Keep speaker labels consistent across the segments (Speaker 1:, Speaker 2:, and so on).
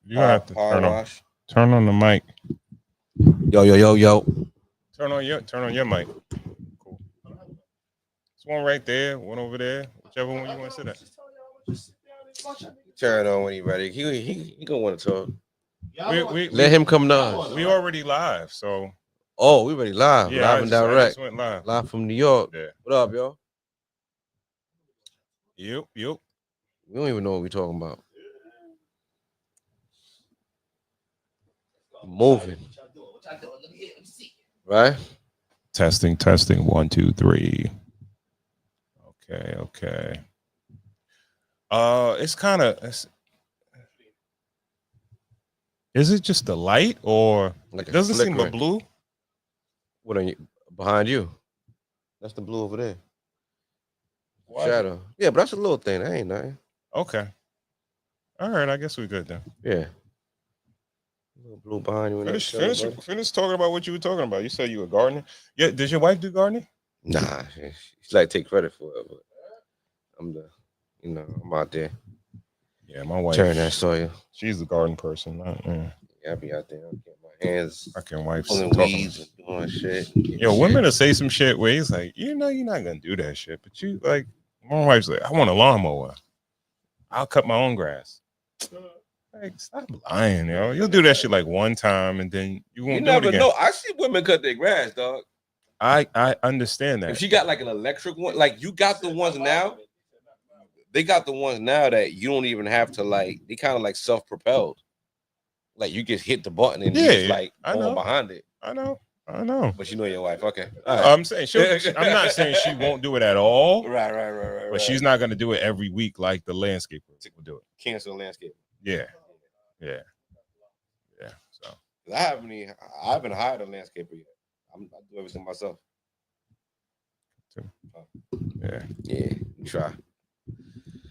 Speaker 1: You have to
Speaker 2: Power wash.
Speaker 1: turn on the mic.
Speaker 2: Yo.
Speaker 1: Turn on your mic. Cool. There's one right there, one over there, whichever one you want to sit at.
Speaker 2: Turn it on when he ready. He gonna want to talk.
Speaker 1: Let
Speaker 2: him come down.
Speaker 1: We already live, so
Speaker 2: Oh, we already live.
Speaker 1: yeah,
Speaker 2: Live and direct.
Speaker 1: I just went live.
Speaker 2: Live from New York.
Speaker 1: Yeah.
Speaker 2: What up, yo?
Speaker 1: Yep.
Speaker 2: We don't even know what we're talking about. Moving. Right?
Speaker 1: Testing. 1, 2, 3. Okay. It's kind of. Is it just the light, or
Speaker 2: Like
Speaker 1: it doesn't seem
Speaker 2: flickering.
Speaker 1: but blue?
Speaker 2: What are you behind you? That's the blue over there.
Speaker 1: Why
Speaker 2: Shadow. Yeah, but that's a little thing. That ain't nothing.
Speaker 1: Okay. All right. I guess we're good then.
Speaker 2: Yeah. A little blue behind you.
Speaker 1: Finish talking about what you were talking about. You said you were gardening. Yeah. Does your wife do gardening?
Speaker 2: Nah, she like take credit for it, but I'm out there.
Speaker 1: Yeah, my wife.
Speaker 2: Turn that soil.
Speaker 1: She's the garden person.
Speaker 2: Yeah, I be out there. Get my hands.
Speaker 1: Fucking wife
Speaker 2: pulling weeds and doing shit.
Speaker 1: Yo, women will say some shit where he's like, you're not gonna do that shit, but you like. My wife's like, I want a lawnmower. I'll cut my own grass. Like, stop lying, yo. You'll do that shit like one time and then you won't do it again. You never know.
Speaker 2: I see women cut their grass, dog.
Speaker 1: I understand that.
Speaker 2: If she got like an electric one, like you got the ones now. They got the ones now that you don't even have to like. They kind of like self-propelled. Like you just hit the button and you just like going behind it.
Speaker 1: I know.
Speaker 2: But you know your wife, okay?
Speaker 1: Right. I'm saying I'm not saying she won't do it at all.
Speaker 2: Right.
Speaker 1: But she's not gonna do it every week like the landscaper will do it.
Speaker 2: Cancel the landscape.
Speaker 1: Yeah. So
Speaker 2: I haven't hired a landscaper yet. I do everything myself. Yeah. Try.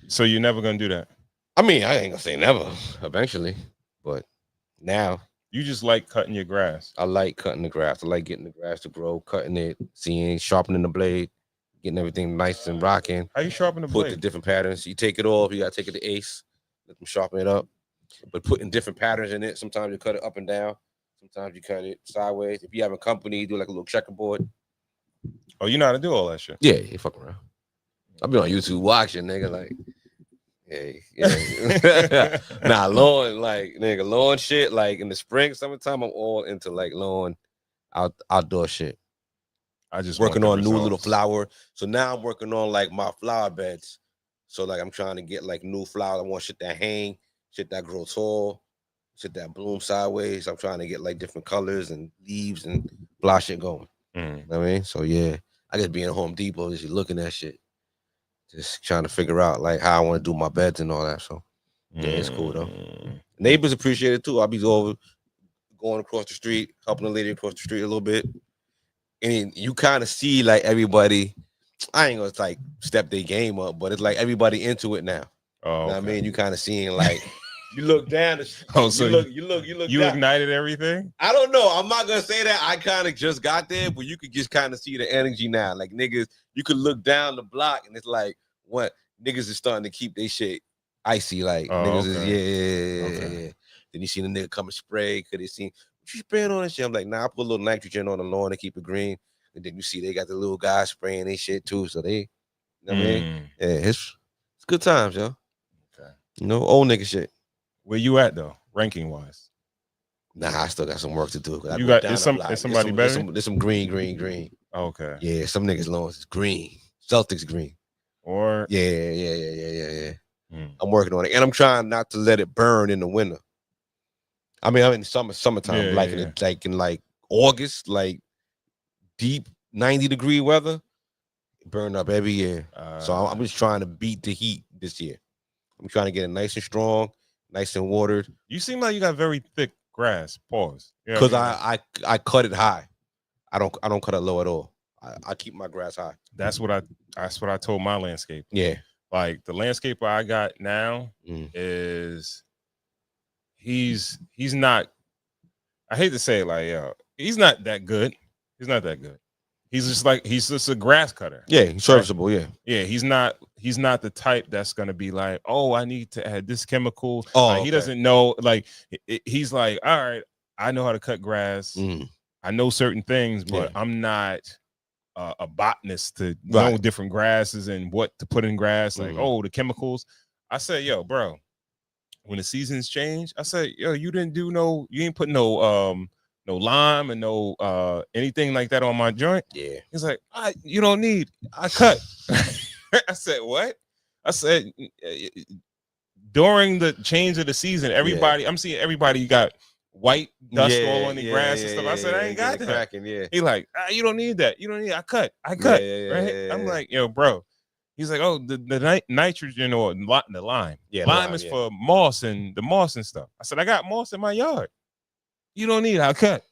Speaker 1: So you're never gonna do that?
Speaker 2: I mean, I ain't gonna say never. Eventually, but now.
Speaker 1: You just like cutting your grass.
Speaker 2: I like cutting the grass. I like getting the grass to grow, cutting it, seeing, sharpening the blade, getting everything nice and rocking.
Speaker 1: How you sharpen the blade?
Speaker 2: Put the different patterns. You take it off. You gotta take it to Ace. Let them sharpen it up. But putting different patterns in it. Sometimes you cut it up and down. Sometimes you cut it sideways. If you have a company, you do like a little checkerboard.
Speaker 1: Oh, you know how to do all that shit?
Speaker 2: Yeah, you fuck around. I've been on YouTube watching, nigga, like. Yeah. Nah, lawn shit. Like in the spring, summertime, I'm all into like lawn, outdoor shit.
Speaker 1: I just
Speaker 2: working on new little flower. So now I'm working on like my flower beds. So like I'm trying to get like new flowers. I want shit that hang, shit that grow tall, shit that bloom sideways. I'm trying to get like different colors and leaves and blah shit going. You know what I mean? So yeah, I just be in Home Depot just looking at shit. Just trying to figure out like how I want to do my beds and all that. So yeah, it's cool though. Neighbors appreciate it too. I'll be over going across the street, helping the lady across the street a little bit. And you kind of see like everybody, I ain't gonna like step their game up, but it's like everybody into it now.
Speaker 1: Oh, okay.
Speaker 2: You know what I mean? You kind of seeing like you look down. You look.
Speaker 1: You down. Ignited everything.
Speaker 2: I don't know. I'm not gonna say that. I kind of just got there, but you could just kind of see the energy now. Like niggas, you could look down the block and it's like what niggas is starting to keep their shit icy. Like niggas is yeah. Then you see the nigga come and spray. Could they see what you spraying on that shit? I'm like, nah, I put a little nitrogen on the lawn to keep it green. And then you see they got the little guys spraying their shit too. So they, you know what I mean? Yeah, it's good times, yo. Okay. You know, old nigga shit.
Speaker 1: Where you at though, ranking wise?
Speaker 2: Nah, I still got some work to do.
Speaker 1: You got is somebody better?
Speaker 2: There's some green.
Speaker 1: Oh, okay.
Speaker 2: Yeah, some niggas lawns is green. Celtics green.
Speaker 1: Or
Speaker 2: yeah. I'm working on it, and I'm trying not to let it burn in the winter. I mean, I'm in summertime, in August, like deep 90-degree weather, burn up every year. So I'm just trying to beat the heat this year. I'm trying to get it nice and strong, nice and watered.
Speaker 1: You seem like you got very thick grass. Pause.
Speaker 2: Because I cut it high. I don't cut it low at all. I keep my grass high.
Speaker 1: That's what I told my landscaper.
Speaker 2: Yeah.
Speaker 1: Like the landscaper I got now is he's not, I hate to say it like, yo, he's not that good. He's not that good. he's just a grass cutter.
Speaker 2: Yeah, he's serviceable.
Speaker 1: Right? Yeah, he's not the type that's gonna be like, oh, I need to add this chemical.
Speaker 2: Oh,
Speaker 1: like, he doesn't know. Like he's like, all right, I know how to cut grass. I know certain things, but I'm not a botanist to know different grasses and what to put in grass. Like, oh, the chemicals. I said, yo, bro, when the seasons change, I said, yo, you ain't put no lime and no anything like that on my joint.
Speaker 2: Yeah.
Speaker 1: He's like, you don't need, I cut. I said, what? I said, during the change of the season, I'm seeing everybody got white dust all on the grass and stuff. I said, I ain't got that.
Speaker 2: Cracking,
Speaker 1: He like, you don't need that. You don't need it. I cut. Right? I'm like, yo, bro. He's like, oh, the nitrogen or the lime. Yeah, lime is for moss and the moss and stuff. I said, I got moss in my yard. You don't need it. I'll cut.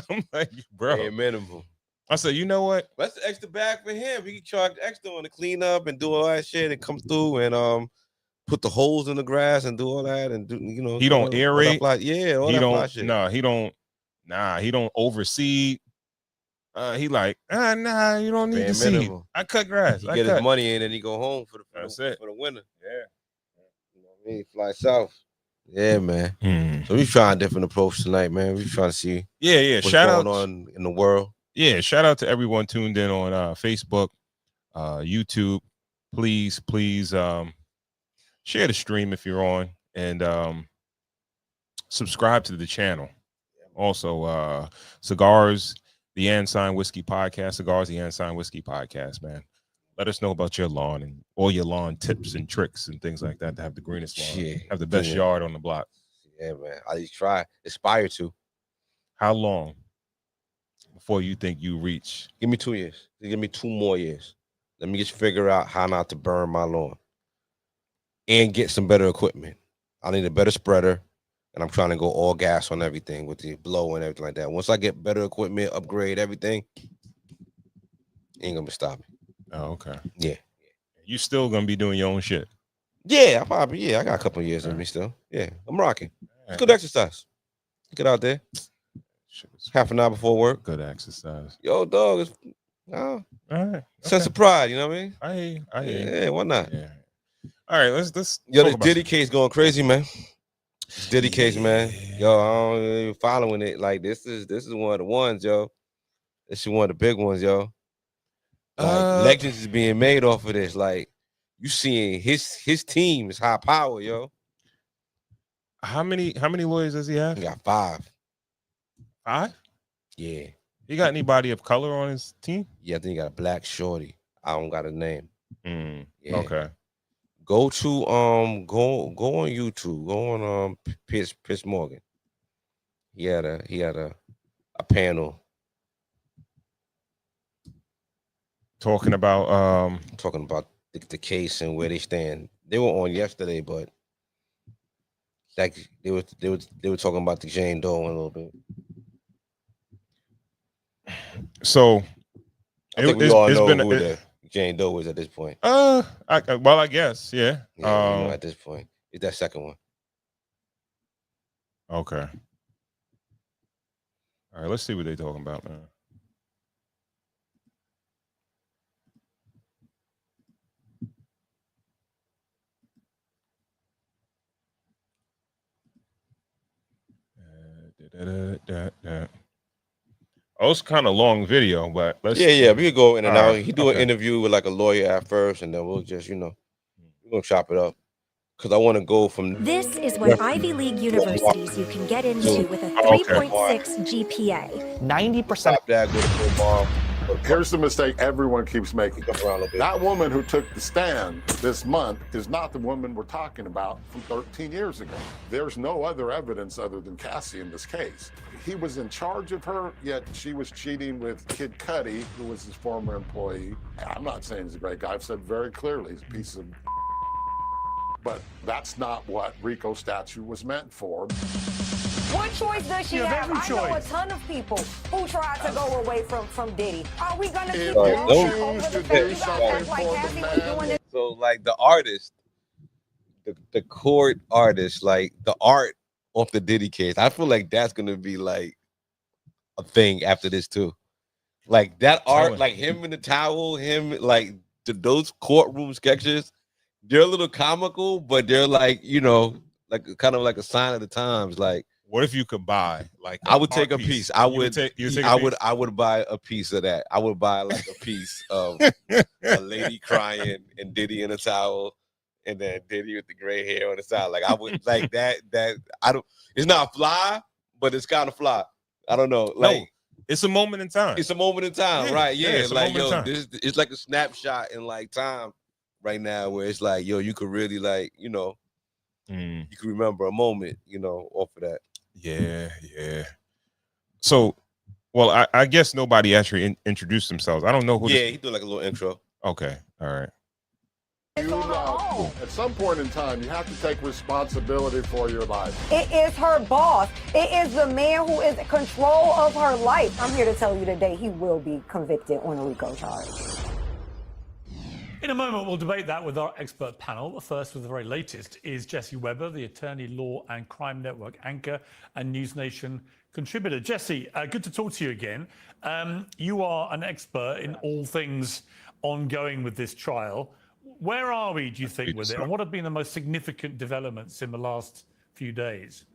Speaker 1: I'm like, bro.
Speaker 2: Yeah, minimal.
Speaker 1: I said, you know what?
Speaker 2: That's the extra bag for him. He can charge extra on the cleanup and do all that shit and come through and put the holes in the grass and do all that and do, you know.
Speaker 1: He don't aerate.
Speaker 2: All that fly shit.
Speaker 1: No, he don't overseed. He like, nah, you don't need to seed. I cut grass.
Speaker 2: He get his money in and he go home for the winter.
Speaker 1: Yeah.
Speaker 2: You know what I mean? Fly south. Yeah, man. So we trying a different approach tonight, man. We trying to see what's going on in the world.
Speaker 1: Yeah, shout out to everyone tuned in on Facebook, YouTube. Please share the stream if you're on, and subscribe to the channel. Also, Cigars, the Ensign Whiskey Podcast. Cigars, the Ensign Whiskey Podcast, man. Let us know about your lawn and all your lawn tips and tricks and things like that to have the greenest lawn. Have the best yard on the block.
Speaker 2: Yeah, man. I aspire to.
Speaker 1: How long before you think you reach?
Speaker 2: Give me 2 years. Give me 2 more years. Let me just figure out how not to burn my lawn and get some better equipment. I need a better spreader, and I'm trying to go all gas on everything with the blow and everything like that. Once I get better equipment, upgrade everything, ain't gonna stop me.
Speaker 1: Oh, okay.
Speaker 2: Yeah.
Speaker 1: You still gonna be doing your own shit?
Speaker 2: Yeah, I got a couple of years in me still. Yeah, I'm rocking. It's good exercise. Get out there. Half an hour before work.
Speaker 1: Good exercise.
Speaker 2: Yo, dog, it's
Speaker 1: all right.
Speaker 2: Sense of pride, you know what I mean?
Speaker 1: I hear.
Speaker 2: Yeah, why not?
Speaker 1: Yeah. All right, let's
Speaker 2: Yo, the Diddy case going crazy, man. Diddy case, man. Yo, I don't following it. Like this is one of the ones, yo. This is one of the big ones, yo. Like legends is being made off of this. Like you seeing his team is high power, yo.
Speaker 1: How many lawyers does he have?
Speaker 2: He got 5.
Speaker 1: 5?
Speaker 2: Yeah.
Speaker 1: He got anybody of color on his team?
Speaker 2: Yeah, I think he got a black shorty. I don't got a name.
Speaker 1: Yeah. Okay.
Speaker 2: Go to go on YouTube. Go on Piers Morgan. He had a panel
Speaker 1: talking about
Speaker 2: the case and where they stand. They were on yesterday, but like they were talking about the Jane Doe a little bit.
Speaker 1: So
Speaker 2: I think we all know who the Jane Doe is at this point.
Speaker 1: I guess, yeah.
Speaker 2: At this point, it's that second one.
Speaker 1: Okay. All right, let's see what they're talking about, man. Oh, it's kind of long video, but let's
Speaker 2: we could go in and out. He do an interview with like a lawyer at first, and then we'll just, we're gonna chop it up. Because I want to go from
Speaker 3: this is what Ivy League universities you can get into with a 3.6 GPA.
Speaker 2: 90% that go to mom.
Speaker 4: Here's the mistake everyone keeps making. That woman who took the stand this month is not the woman we're talking about from 13 years ago. There's no other evidence other than Cassie in this case. He was in charge of her, yet she was cheating with Kid Cudi, who was his former employee. I'm not saying he's a great guy. I've said very clearly he's a piece of but that's not what RICO statute was meant for.
Speaker 5: What choice does she have? I know a ton of people who tried to go away from Diddy. Are we gonna keep walking over the fact you gotta act like Cassie was doing this?
Speaker 2: So like the artist, the court artist, like the art of the Diddy case, I feel like that's gonna be like a thing after this too. Like that art,
Speaker 1: Telling.
Speaker 2: like him in the towel, him like those courtroom sketches, they're a little comical, but they're like, you know, like kind of like a sign of the times. Like,
Speaker 1: what if you could buy like
Speaker 2: I would take a piece. I would
Speaker 1: take a piece?
Speaker 2: I would buy a piece of that. I would buy like a piece of a lady crying and Diddy in a towel, and then Diddy with the gray hair on the side. Like I would like that. I don't. It's not fly, but it's kind of fly. I don't know. Like.
Speaker 1: No. It's a moment in time.
Speaker 2: It's a moment in time, right? Yeah,
Speaker 1: it's
Speaker 2: like yo, this it's like a snapshot in like time right now where it's like, yo, you could really like, you know, you can remember a moment, you know, off of that.
Speaker 1: Yeah. So, well, I guess nobody actually introduced themselves. I don't know who.
Speaker 2: Yeah, he did like a little intro.
Speaker 1: Okay, all right.
Speaker 4: At some point in time, you have to take responsibility for your life.
Speaker 5: It is her boss. It is the man who is in control of her life. I'm here to tell you today he will be convicted on a RICO charge.
Speaker 6: In a moment, we'll debate that with our expert panel. The first, with the very latest, is Jesse Weber, the Attorney Law and Crime Network anchor and News Nation contributor. Jesse, good to talk to you again. You are an expert in all things ongoing with this trial. Where are we, do you think, with it? And what have been the most significant developments in the last few days?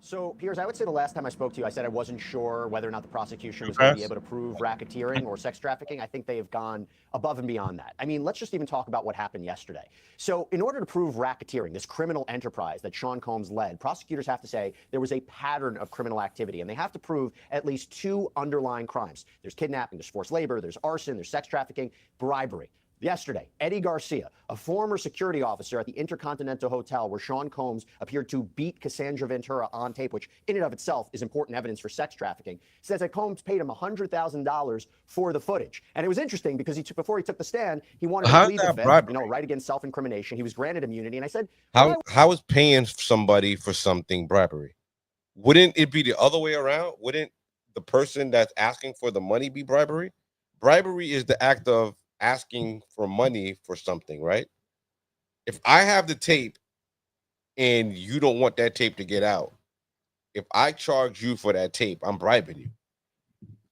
Speaker 7: So, Piers, I would say the last time I spoke to you, I said I wasn't sure whether or not the prosecution was going to be able to prove racketeering or sex trafficking. I think they have gone above and beyond that. I mean, let's just even talk about what happened yesterday. So, in order to prove racketeering, this criminal enterprise that Sean Combs led, prosecutors have to say there was a pattern of criminal activity, and they have to prove at least two underlying crimes. There's kidnapping, there's forced labor, there's arson, there's sex trafficking, bribery. Yesterday, Eddie Garcia, a former security officer at the Intercontinental Hotel where Sean Combs appeared to beat Cassandra Ventura on tape, which in and of itself is important evidence for sex trafficking, says that Combs paid him $100,000 for the footage. And it was interesting because before he took the stand, he wanted to plead the fifth, you know, right against self-incrimination. He was granted immunity. And I said,
Speaker 2: how is paying somebody for something bribery? Wouldn't it be the other way around? Wouldn't the person that's asking for the money be bribery? Bribery is the act of asking for money for something, right? If I have the tape and you don't want that tape to get out, if I charge you for that tape, I'm bribing you.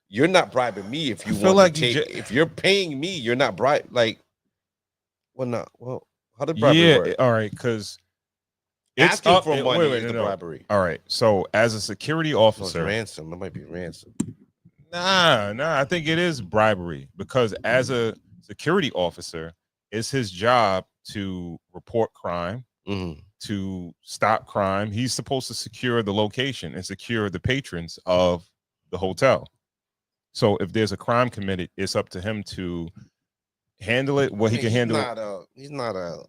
Speaker 2: You're not bribing me if you want like the tape. If you're paying me, you're not bribing. Like, well, how did bribery work?
Speaker 1: All right, because
Speaker 2: asking for money is the bribery.
Speaker 1: All right, so as a security officer,
Speaker 2: ransom. That might be ransom.
Speaker 1: Nah, I think it is bribery because as a security officer, it's his job to report crime, to stop crime. He's supposed to secure the location and secure the patrons of the hotel. So if there's a crime committed, it's up to him to handle it. He can handle it.
Speaker 2: He's not a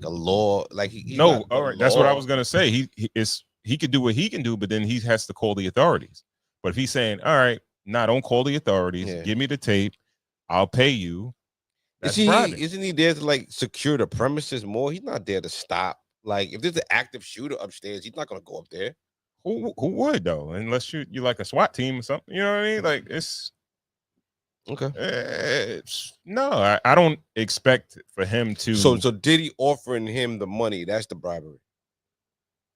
Speaker 2: law. Like
Speaker 1: no. All right, that's what I was gonna say. He could do what he can do, but then he has to call the authorities. But if he's saying, all right, don't call the authorities. Give me the tape. I'll pay you.
Speaker 2: Isn't he there to like secure the premises more? He's not there to stop. Like if there's an active shooter upstairs, he's not gonna go up there.
Speaker 1: Who would though? Unless you like a SWAT team or something. You know what I mean? Like it's
Speaker 2: okay.
Speaker 1: No, I don't expect for him to.
Speaker 2: So Diddy offering him the money, that's the bribery.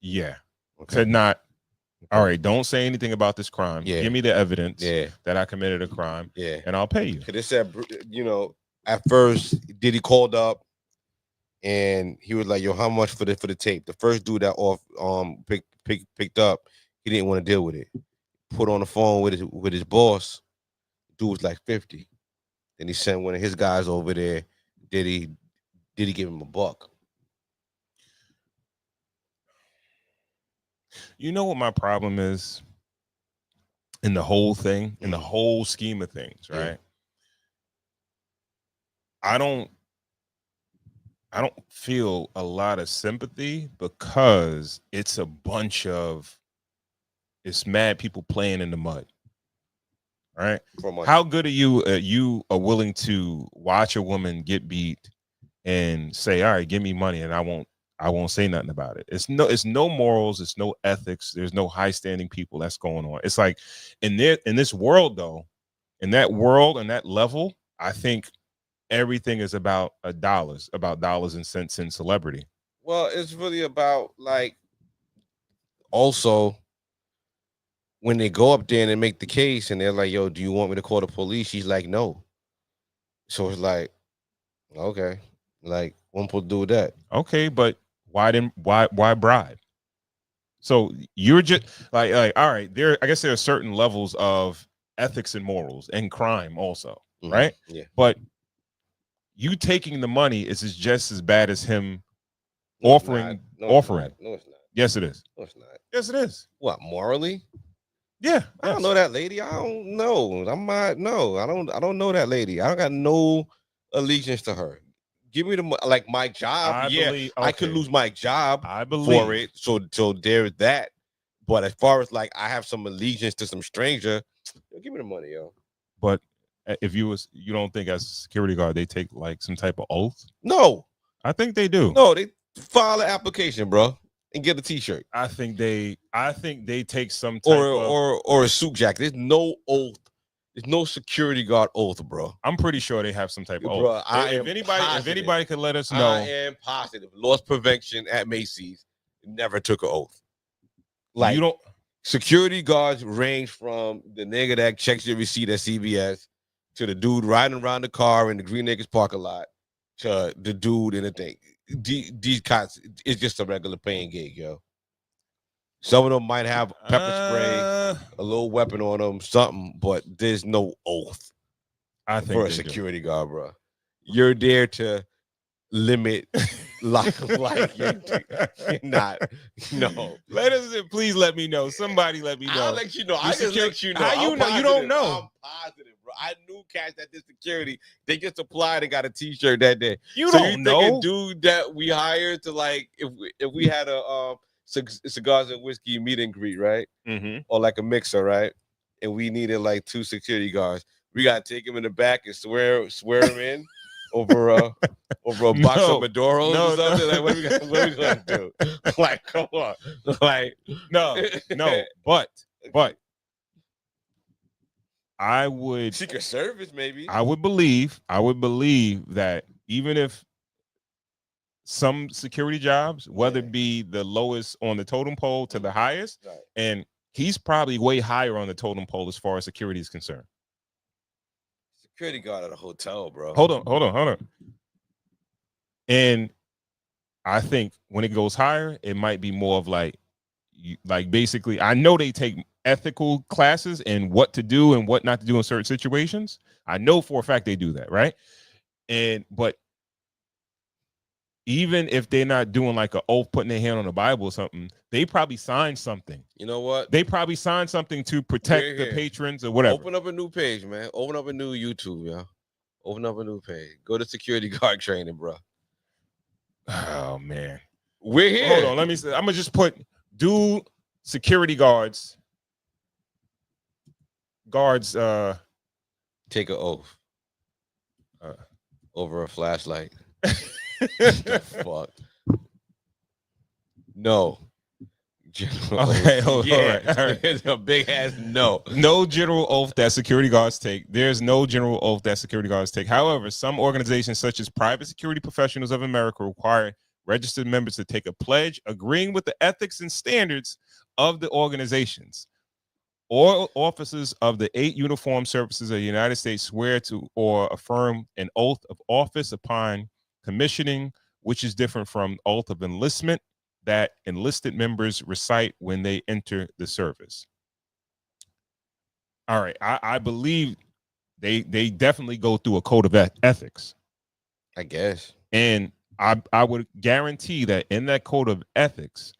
Speaker 1: Yeah. Okay. Said not. All right, don't say anything about this crime. Give me the evidence that I committed a crime. And I'll pay you.
Speaker 2: They said, you know, at first Diddy called up and he was like, yo, how much for the tape? The first dude that picked up, he didn't want to deal with it. Put on the phone with his boss. Dude was like 50. Then he sent one of his guys over there. Diddy give him $1.
Speaker 1: You know what my problem is in the whole thing, in the whole scheme of things, right? I don't feel a lot of sympathy because it's mad people playing in the mud. Right? How good are you? You are willing to watch a woman get beat and say, "All right, give me money," and I won't say nothing about it. It's no morals, it's no ethics, there's no high standing people that's going on. It's like in this world though, in that world and that level, I think everything is about dollars and cents and celebrity.
Speaker 2: Well, it's really about like also when they go up there and they make the case and they're like, yo, do you want me to call the police? She's like, no. So it's like, okay, like one supposed to do with that.
Speaker 1: Okay, but why bribe? So you're just like all right, I guess there are certain levels of ethics and morals and crime also, right?
Speaker 2: Yeah.
Speaker 1: But you taking the money is just as bad as him
Speaker 2: No,
Speaker 1: offering.
Speaker 2: No, it's not.
Speaker 1: Yes, it is.
Speaker 2: No, it's not.
Speaker 1: Yes, it is.
Speaker 2: What, morally?
Speaker 1: Yeah.
Speaker 2: I don't know that lady. I don't know. I don't know that lady. I don't got no allegiance to her. Give me like my job. I could lose my job for it. So there's that. But as far as like I have some allegiance to some stranger, give me the money, yo.
Speaker 1: But if you don't think as a security guard they take like some type of oath?
Speaker 2: No,
Speaker 1: I think they do.
Speaker 2: No, they file an application, bro, and get a T-shirt.
Speaker 1: I think they take some type
Speaker 2: or a suit jacket. There's no oath. There's no security guard oath, bro.
Speaker 1: I'm pretty sure they have some type of oath.
Speaker 2: Bro,
Speaker 1: if anybody could let us know.
Speaker 2: I am positive. Loss prevention at Macy's never took an oath. Like,
Speaker 1: you don't.
Speaker 2: Security guards range from the nigga that checks your receipt at CVS to the dude riding around the car in the Green Acres parking lot to the dude in the thing. These cops, it's just a regular paying gig, yo. Some of them might have pepper spray, a little weapon on them, something, but there's no oath.
Speaker 1: I think
Speaker 2: for a security guard, bro. You're there to limit like you're not. No.
Speaker 1: Please let me know. Somebody let me know.
Speaker 2: I'll let you know. I just let you know.
Speaker 1: How you know? You don't know.
Speaker 2: I'm positive, bro. I knew cats that did security. They just applied and got a T-shirt that day.
Speaker 1: You don't know.
Speaker 2: A dude that we hired to like if we had a cigars and whiskey meet and greet, right?
Speaker 1: Mm-hmm.
Speaker 2: Or like a mixer, right? And we needed like 2 security guards. We gotta take him in the back and swear him in over a box of Maduros or something. Like, what are we gonna do? Like, come on. Like,
Speaker 1: no. But I would
Speaker 2: Secret Service, maybe.
Speaker 1: I would believe that even if some security jobs, whether it be the lowest on the totem pole to the highest,
Speaker 2: right.
Speaker 1: And he's probably way higher on the totem pole as far as security is concerned.
Speaker 2: Security guard at a hotel, bro.
Speaker 1: Hold on. And I think when it goes higher, it might be more of like basically, I know they take ethical classes and what to do and what not to do in certain situations. I know for a fact they do that, right? But even if they're not doing like an oath, putting their hand on the Bible or something, they probably signed something.
Speaker 2: You know what?
Speaker 1: They probably signed something to protect the patrons or whatever.
Speaker 2: Open up a new page, man. Open up a new YouTube, yo. Open up a new page. Go to security guard training, bro.
Speaker 1: Oh man,
Speaker 2: we're here.
Speaker 1: Hold on, let me. I'm gonna just put security guards.
Speaker 2: Take an oath over a flashlight. Fuck. No.
Speaker 1: Okay, all right.
Speaker 2: It's a big ass no.
Speaker 1: No general oath that security guards take. There's no general oath that security guards take. However, some organizations such as Private Security Professionals of America require registered members to take a pledge agreeing with the ethics and standards of the organizations. All officers of the 8 uniformed services of the United States swear to or affirm an oath of office upon commissioning, which is different from oath of enlistment that enlisted members recite when they enter the service. All right, I believe they definitely go through a code of ethics,
Speaker 2: I guess.
Speaker 1: And I would guarantee that in that code of ethics,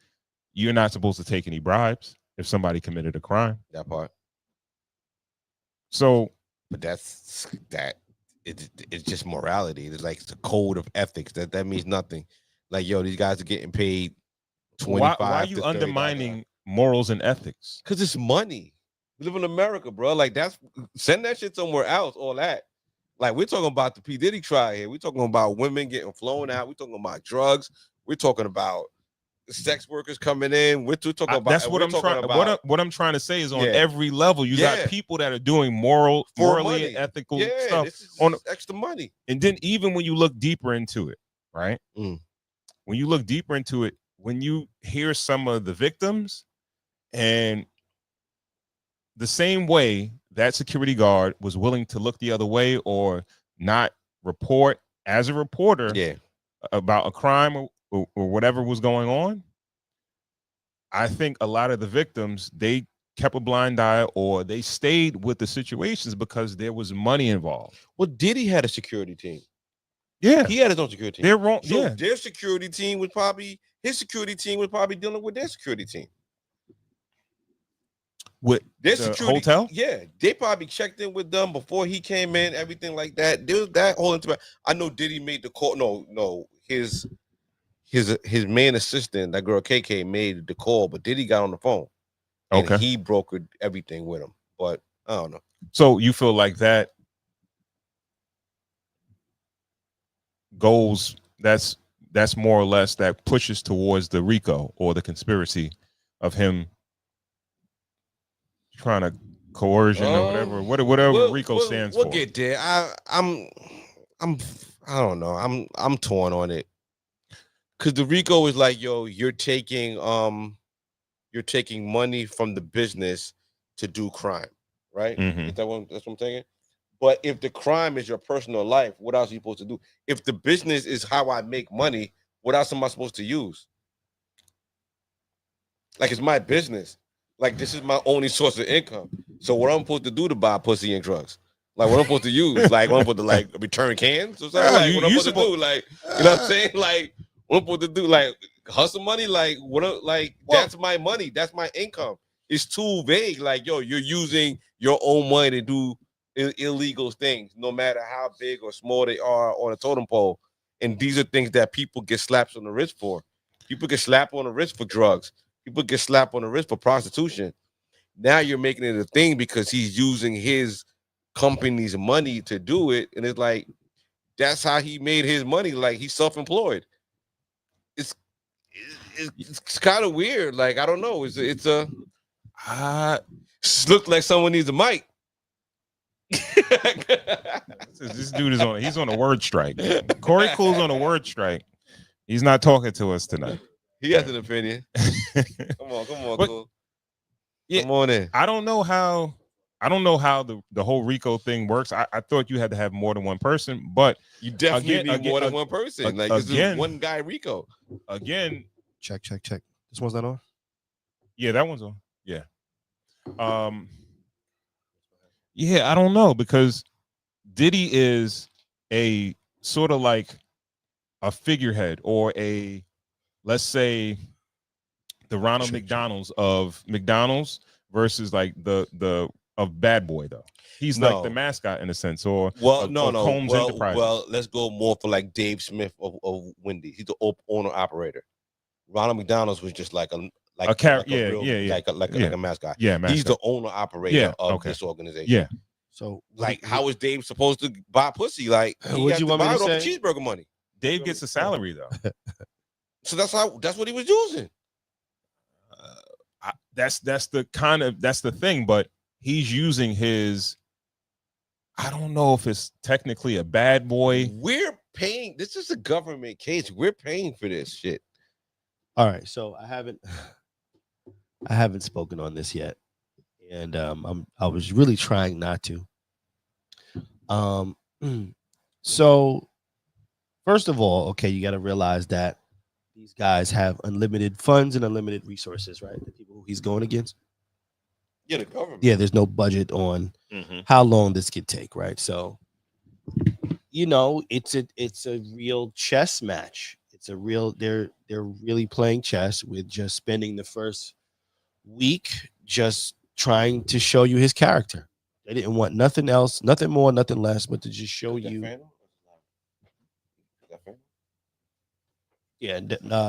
Speaker 1: you're not supposed to take any bribes if somebody committed a crime.
Speaker 2: That part.
Speaker 1: So,
Speaker 2: but it's just morality. It's like the code of ethics. That means nothing. Like, yo, these guys are getting paid 25.
Speaker 1: Why are you undermining morals and ethics?
Speaker 2: Because it's money. We live in America, bro. Like, send that shit somewhere else. All that. Like, we're talking about the P. Diddy trial here. We're talking about women getting flown out. We're talking about drugs. We're talking about sex workers coming in. We're talking about.
Speaker 1: That's what I'm trying. What I'm trying to say is on every level, you got people that are doing morally and ethical stuff
Speaker 2: this is
Speaker 1: on
Speaker 2: extra money.
Speaker 1: And then even when you look deeper into it, right? When you look deeper into it, when you hear some of the victims, and the same way that security guard was willing to look the other way or not report as a reporter about a crime or whatever was going on, I think a lot of the victims, they kept a blind eye or they stayed with the situations because there was money involved.
Speaker 2: Well, Diddy had a security team.
Speaker 1: Yeah.
Speaker 2: He had his own security team.
Speaker 1: They're wrong.
Speaker 2: So their security team was probably, his security team was probably dealing with their security team.
Speaker 1: With
Speaker 2: their
Speaker 1: the
Speaker 2: security
Speaker 1: hotel?
Speaker 2: Yeah. They probably checked in with them before he came in, everything like that. There was that whole I know Diddy made the call. No, his main assistant, that girl KK, made the call, but Diddy got on the phone. And he brokered everything with him. But I don't know.
Speaker 1: So you feel like that goes, that's more or less that pushes towards the RICO or the conspiracy of him trying to coercion or whatever RICO stands for.
Speaker 2: We'll get there. I don't know. I'm torn on it. Cause the RICO is like, yo, you're taking money from the business to do crime, right? Is that that's what I'm thinking? But if the crime is your personal life, what else are you supposed to do? If the business is how I make money, what else am I supposed to use? Like, it's my business. Like, this is my only source of income. So what I'm supposed to do to buy pussy and drugs? Like, what I'm supposed to use? Like, what I'm supposed to, like, return cans or something? Like, what I'm supposed to do? Like, you know what I'm saying? Like, what I'm supposed to do? Like, hustle money? Like, that's my money. That's my income. It's too vague. Like, yo, you're using your own money to do illegal things, no matter how big or small they are on a totem pole. And these are things that people get slaps on the wrist for. People get slapped on the wrist for drugs. People get slapped on the wrist for prostitution. Now you're making it a thing because he's using his company's money to do it. And it's like, that's how he made his money. Like, he's self-employed. It's kind of weird. Like, I don't know. It's looks like someone needs a mic.
Speaker 1: This dude he's on a word strike. Corey Cool's on a word strike. He's not talking to us tonight.
Speaker 2: He has an opinion. Come on, Cool.
Speaker 1: Yeah,
Speaker 2: come on in.
Speaker 1: I don't know how the whole RICO thing works. I thought you had to have more than one person, but
Speaker 2: you definitely need more than one person. Like, this is one guy RICO.
Speaker 1: Again,
Speaker 8: check. This one's not on?
Speaker 1: Yeah, that one's on. Yeah. Yeah, I don't know, because Diddy is a sort of like a figurehead, or a, let's say, the Ronald McDonald's of McDonald's versus like the of Bad Boy, though. He's like the mascot in a sense, or Combs Enterprises.
Speaker 2: Well, let's go more for like Dave Smith of Wendy's. He's the owner operator. Ronald McDonald's was just like a mascot.
Speaker 1: Yeah, mascot.
Speaker 2: He's the owner operator of this organization.
Speaker 1: Yeah.
Speaker 2: So, like, how is Dave supposed to buy pussy? Like, he has to buy it off cheeseburger money.
Speaker 1: Dave gets a salary though.
Speaker 2: So that's what he was using.
Speaker 1: That's the thing, but he's using his. I don't know if it's technically a Bad Boy.
Speaker 2: We're paying. This is a government case. We're paying for this shit.
Speaker 8: All right, so I haven't spoken on this yet, and I was really trying not to. So first of all, okay, you got to realize that these guys have unlimited funds and unlimited resources, right? The people who he's going against.
Speaker 2: Yeah, the government.
Speaker 8: Yeah, there's no budget on how long this could take, right? So, it's a real chess match. It's a real they're really playing chess with just spending the first week just trying to show you his character. They didn't want nothing else, nothing more, nothing less, but to just show you. Yeah,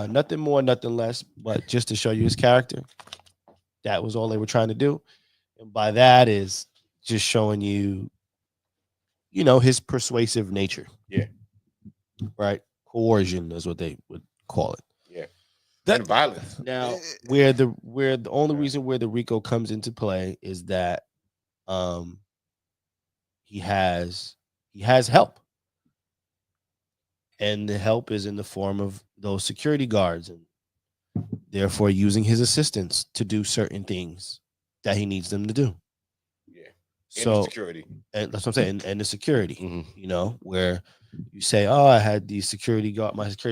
Speaker 8: nothing more, nothing less, but just to show you his character. That was all they were trying to do. And by that is just showing you, his persuasive nature.
Speaker 2: Yeah.
Speaker 8: Right? Coercion is what they would call it.
Speaker 2: Yeah. That violence.
Speaker 8: Now, where the only reason where the RICO comes into play is that he has help. And the help is in the form of those security guards, and therefore using his assistants to do certain things that he needs them to do.
Speaker 2: So security,
Speaker 8: and that's what I'm saying, and the security, you know, where you say, oh, I had my security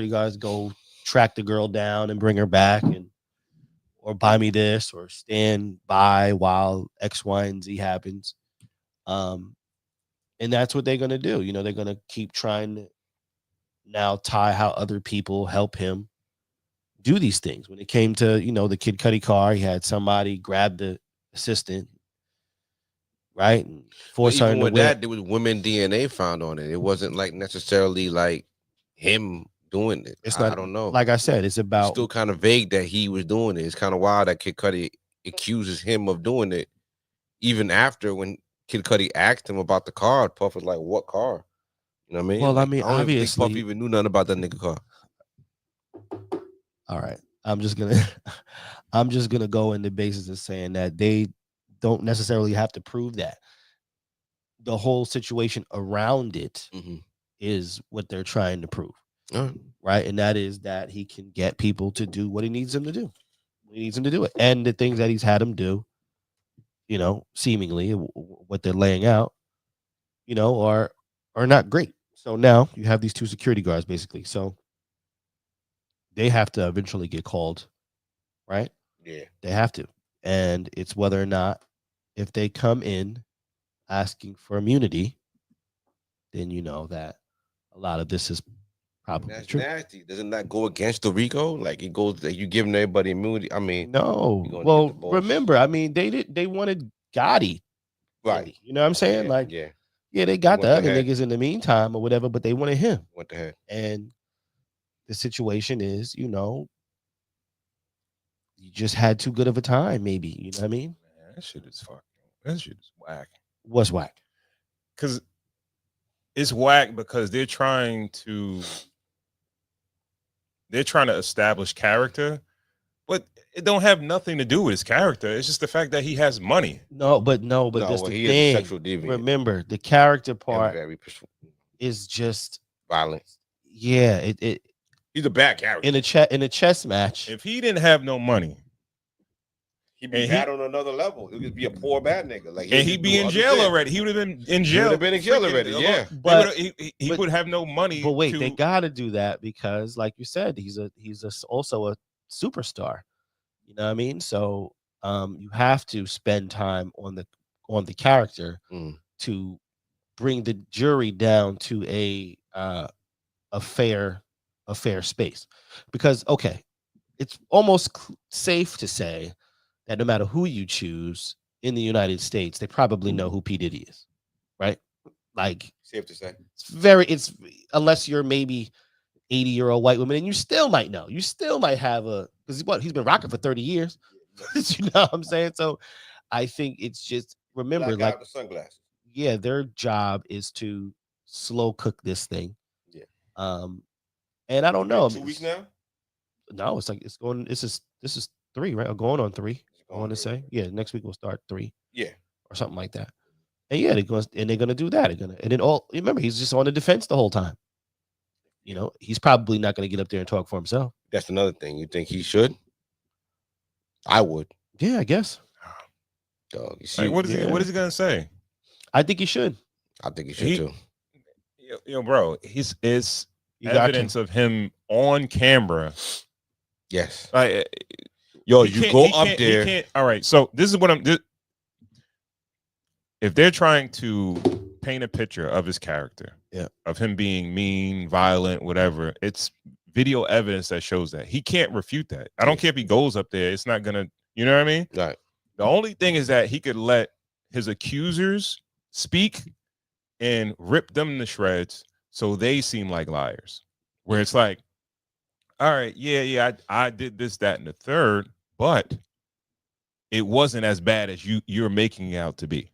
Speaker 8: guards go track the girl down and bring her back, and or buy me this, or stand by while X, Y, and Z happens. And that's what they're gonna do. You know, they're gonna keep trying to now tie how other people help him do these things. When it came to, you know, the Kid Cudi car, he had somebody grab the assistant, right? And force her
Speaker 2: even
Speaker 8: into
Speaker 2: with that, there was women DNA found on it. It wasn't like necessarily like him doing it.
Speaker 8: It's not,
Speaker 2: I don't know.
Speaker 8: Like I said, it's about
Speaker 2: still kind of vague that he was doing it. It's kind of wild that Kid Cudi accuses him of doing it, even after when Kid Cudi asked him about the car. Puff was like, "What car?" You know what I mean?
Speaker 8: Well,
Speaker 2: like,
Speaker 8: I mean,
Speaker 2: I don't even think
Speaker 8: obviously,
Speaker 2: Puff even knew nothing about that nigga car.
Speaker 8: All right, I'm just gonna go in the basis of saying that they don't necessarily have to prove that. The whole situation around it is what they're trying to prove, right? And that is that he can get people to do what he needs them to do. He needs them to do it, and the things that he's had them do, you know, seemingly what they're laying out, you know, are not great. So now you have these two security guards, basically. So they have to eventually get called, right?
Speaker 2: Yeah,
Speaker 8: they have to, and it's whether or not, if they come in asking for immunity, then you know that a lot of this is probably
Speaker 2: that's
Speaker 8: true.
Speaker 2: nasty. Doesn't that go against the RICO? Like it goes, like you giving everybody immunity. I mean,
Speaker 8: No. Well, remember, I mean, they wanted Gotti,
Speaker 2: right?
Speaker 8: Really, you know what I'm saying?
Speaker 2: Yeah,
Speaker 8: like,
Speaker 2: yeah,
Speaker 8: they got the other
Speaker 2: ahead.
Speaker 8: niggas in the meantime or whatever, but they wanted him.
Speaker 2: Went ahead.
Speaker 8: And the situation is, you know, you just had too good of a time, maybe. You know what I mean?
Speaker 1: Man, that shit is whack.
Speaker 8: What's whack?
Speaker 1: Because it's whack because they're trying to establish character, but it don't have nothing to do with his character. It's just the fact that he has money.
Speaker 8: No, but that's the
Speaker 2: he
Speaker 8: thing.
Speaker 2: is a sexual deviant.
Speaker 8: Remember, the character part
Speaker 2: very
Speaker 8: is just
Speaker 2: violent.
Speaker 8: Yeah,
Speaker 2: he's a bad character
Speaker 8: in a chess match.
Speaker 1: If he didn't have no money,
Speaker 2: he'd be bad on another level. It would be a poor bad nigga. Like,
Speaker 1: and he'd be in jail already. He would have been in jail.
Speaker 2: He would have been in jail already. Yeah,
Speaker 8: but
Speaker 1: he would have no money.
Speaker 8: But wait, they got to do that because, like you said, he's also a superstar. You know what I mean? So you have to spend time on the character to bring the jury down to a fair space. Because okay, it's almost safe to say that no matter who you choose in the United States, they probably know who P. Diddy is, right? Like,
Speaker 2: safe to say.
Speaker 8: It's unless you're maybe 80-year-old white woman, and you still might know. You still might have because he's been rocking for 30 years. You know what I'm saying? So I think it's just remember, like
Speaker 2: the sunglasses.
Speaker 8: Yeah, their job is to slow cook this thing.
Speaker 2: Yeah.
Speaker 8: And I don't know.
Speaker 2: 2 weeks now?
Speaker 8: No, it's like it's going. This is 3, right? Or going on 3. I want to say, yeah. Next week we'll start 3.
Speaker 2: Yeah,
Speaker 8: or something like that. And yeah, they're gonna do that. And then remember, he's just on the defense the whole time. You know, he's probably not gonna get up there and talk for himself.
Speaker 2: That's another thing. You think he should? I would.
Speaker 8: Yeah, I guess.
Speaker 2: Dog, you see,
Speaker 1: like, what is he gonna say?
Speaker 8: I think he should.
Speaker 2: I think he should too.
Speaker 1: Bro, it's evidence of him on camera.
Speaker 2: Yes.
Speaker 1: Like,
Speaker 2: you go up there.
Speaker 1: All right. So this is what if they're trying to paint a picture of his character, of him being mean, violent, whatever, it's video evidence that shows that. He can't refute that. I don't care if he goes up there. It's not gonna, you know what I mean?
Speaker 2: Right.
Speaker 1: The only thing is that he could let his accusers speak and rip them to shreds so they seem like liars. Where it's like, all right, I did this, that, and the third, but it wasn't as bad as you're making it out to be.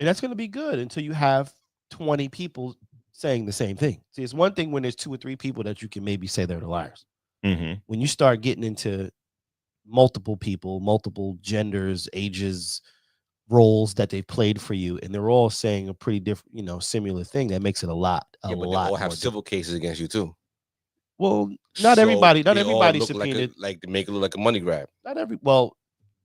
Speaker 8: And that's going to be good until you have 20 people saying the same thing. See, it's one thing when there's 2 or 3 people that you can maybe say they're the liars.
Speaker 1: Mm-hmm.
Speaker 8: When you start getting into multiple people, multiple genders, ages, roles that they've played for you, and they're all saying a pretty different, similar thing, that makes it a lot.
Speaker 2: But they all have civil cases against you too.
Speaker 8: Well, not everybody
Speaker 2: subpoenaed. Like to make it look like a money grab.
Speaker 8: Not every. Well,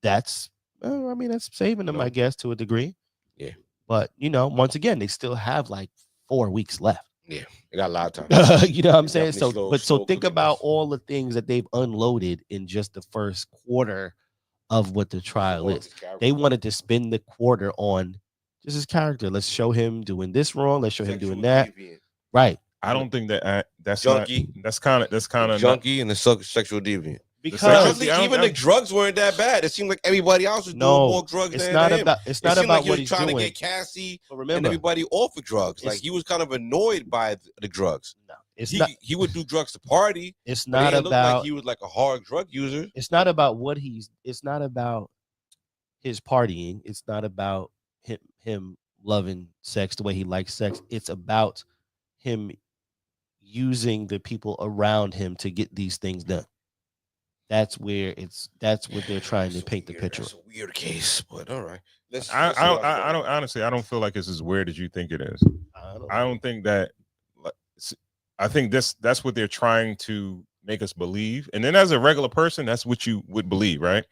Speaker 8: that's. I mean, that's saving them, I guess, to a degree.
Speaker 2: Yeah.
Speaker 8: But once again, they still have like 4 weeks left.
Speaker 2: Yeah, they got a lot of time.
Speaker 8: You know what I'm saying?
Speaker 2: Definitely
Speaker 8: So think
Speaker 2: cooking
Speaker 8: about
Speaker 2: this.
Speaker 8: all the things that they've unloaded in just the first quarter of what the trial is. They wanted to spend the quarter on just his character. Let's show him doing this wrong. Let's show him doing that.
Speaker 2: Deviant.
Speaker 8: Right.
Speaker 1: I don't think that that's
Speaker 2: Junkie.
Speaker 1: not, that's kind of
Speaker 2: junkie and the sexual deviant.
Speaker 8: Because
Speaker 2: even the drugs weren't that bad. It seemed like everybody else was doing more drugs than him.
Speaker 8: It's not about
Speaker 2: like
Speaker 8: what he's
Speaker 2: trying
Speaker 8: doing.
Speaker 2: to get Cassie and
Speaker 8: remember,
Speaker 2: everybody off of drugs. Like he was kind of annoyed by the drugs.
Speaker 8: No,
Speaker 2: he would do drugs to party.
Speaker 8: It's not about
Speaker 2: like he was like a hard drug user.
Speaker 8: It's not about it's not about his partying. It's not about him loving sex the way he likes sex. It's about him using the people around him to get these things done. That's what they're trying to paint the picture.
Speaker 2: That's a weird case, but all right.
Speaker 1: I don't honestly. I don't feel like it's as weird as you think it is. I don't think that. I think that's what they're trying to make us believe. And then as a regular person, that's what you would believe, right?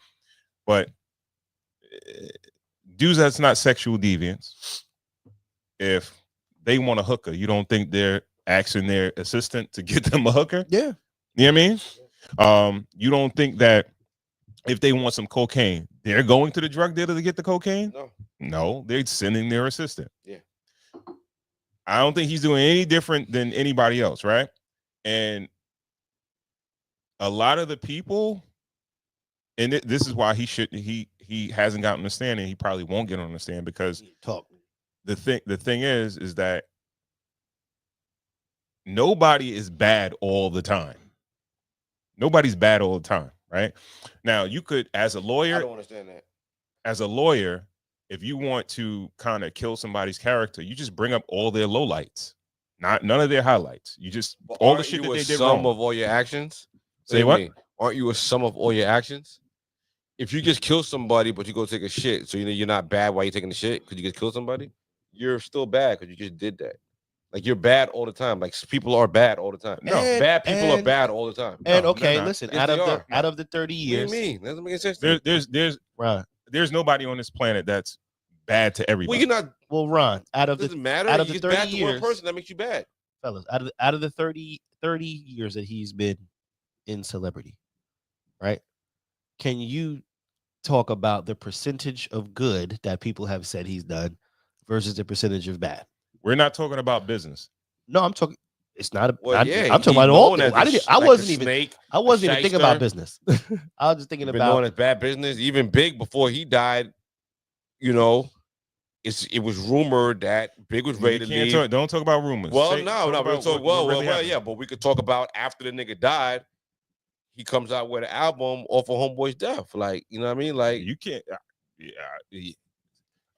Speaker 1: But dudes that's not sexual deviants, if they want a hooker, you don't think they're asking their assistant to get them a hooker?
Speaker 8: Yeah.
Speaker 1: You know what I mean? You don't think that if they want some cocaine, they're going to the drug dealer to get the cocaine? No, they're sending their assistant.
Speaker 2: Yeah.
Speaker 1: I don't think he's doing any different than anybody else, right? And a lot of the people, and this is why he hasn't gotten on the stand, and he probably won't get on the stand, because the thing is that nobody is bad all the time. Nobody's bad all the time, right? Now, you could, as a lawyer,
Speaker 2: I don't understand that.
Speaker 1: As a lawyer, if you want to kind of kill somebody's character, you just bring up all their lowlights, none of their highlights. You just all the shit that they did wrong.
Speaker 2: Sum of all your actions.
Speaker 1: Say what?
Speaker 2: Aren't you a sum of all your actions? If you just kill somebody, but you go take a shit, so you're not bad while you're taking the shit because you just killed somebody, you're still bad because you just did that. Like, you're bad all the time. Like, people are bad all the time. No, bad people are bad all the time.
Speaker 8: And
Speaker 2: no,
Speaker 8: okay, listen,
Speaker 2: yes,
Speaker 8: out of the 30 years,
Speaker 2: what do you mean? That doesn't make sense.
Speaker 1: There's nobody on this planet that's bad to everybody.
Speaker 2: Well, you're not.
Speaker 8: Well, Ron, out of
Speaker 2: doesn't
Speaker 8: the
Speaker 2: matter.
Speaker 8: out of
Speaker 2: you
Speaker 8: the
Speaker 2: get
Speaker 8: 30
Speaker 2: bad
Speaker 8: years,
Speaker 2: to one person, that makes you bad,
Speaker 8: fellas. Out of the 30 years that he's been in celebrity, right? Can you talk about the percentage of good that people have said he's done versus the percentage of bad?
Speaker 1: We're not talking about business.
Speaker 8: No, I'm talking. It's not.
Speaker 2: I'm
Speaker 8: talking about all. I wasn't even thinking about business. I was just thinking about
Speaker 2: known as bad business. Even Big, before he died, it was rumored that Big was ready to leave.
Speaker 1: Don't talk about rumors.
Speaker 2: Well, we'll talk. Well, yeah, but we could talk about after the nigga died. He comes out with an album off of Homeboy's death. Like, you know what I mean? Like,
Speaker 1: you can't.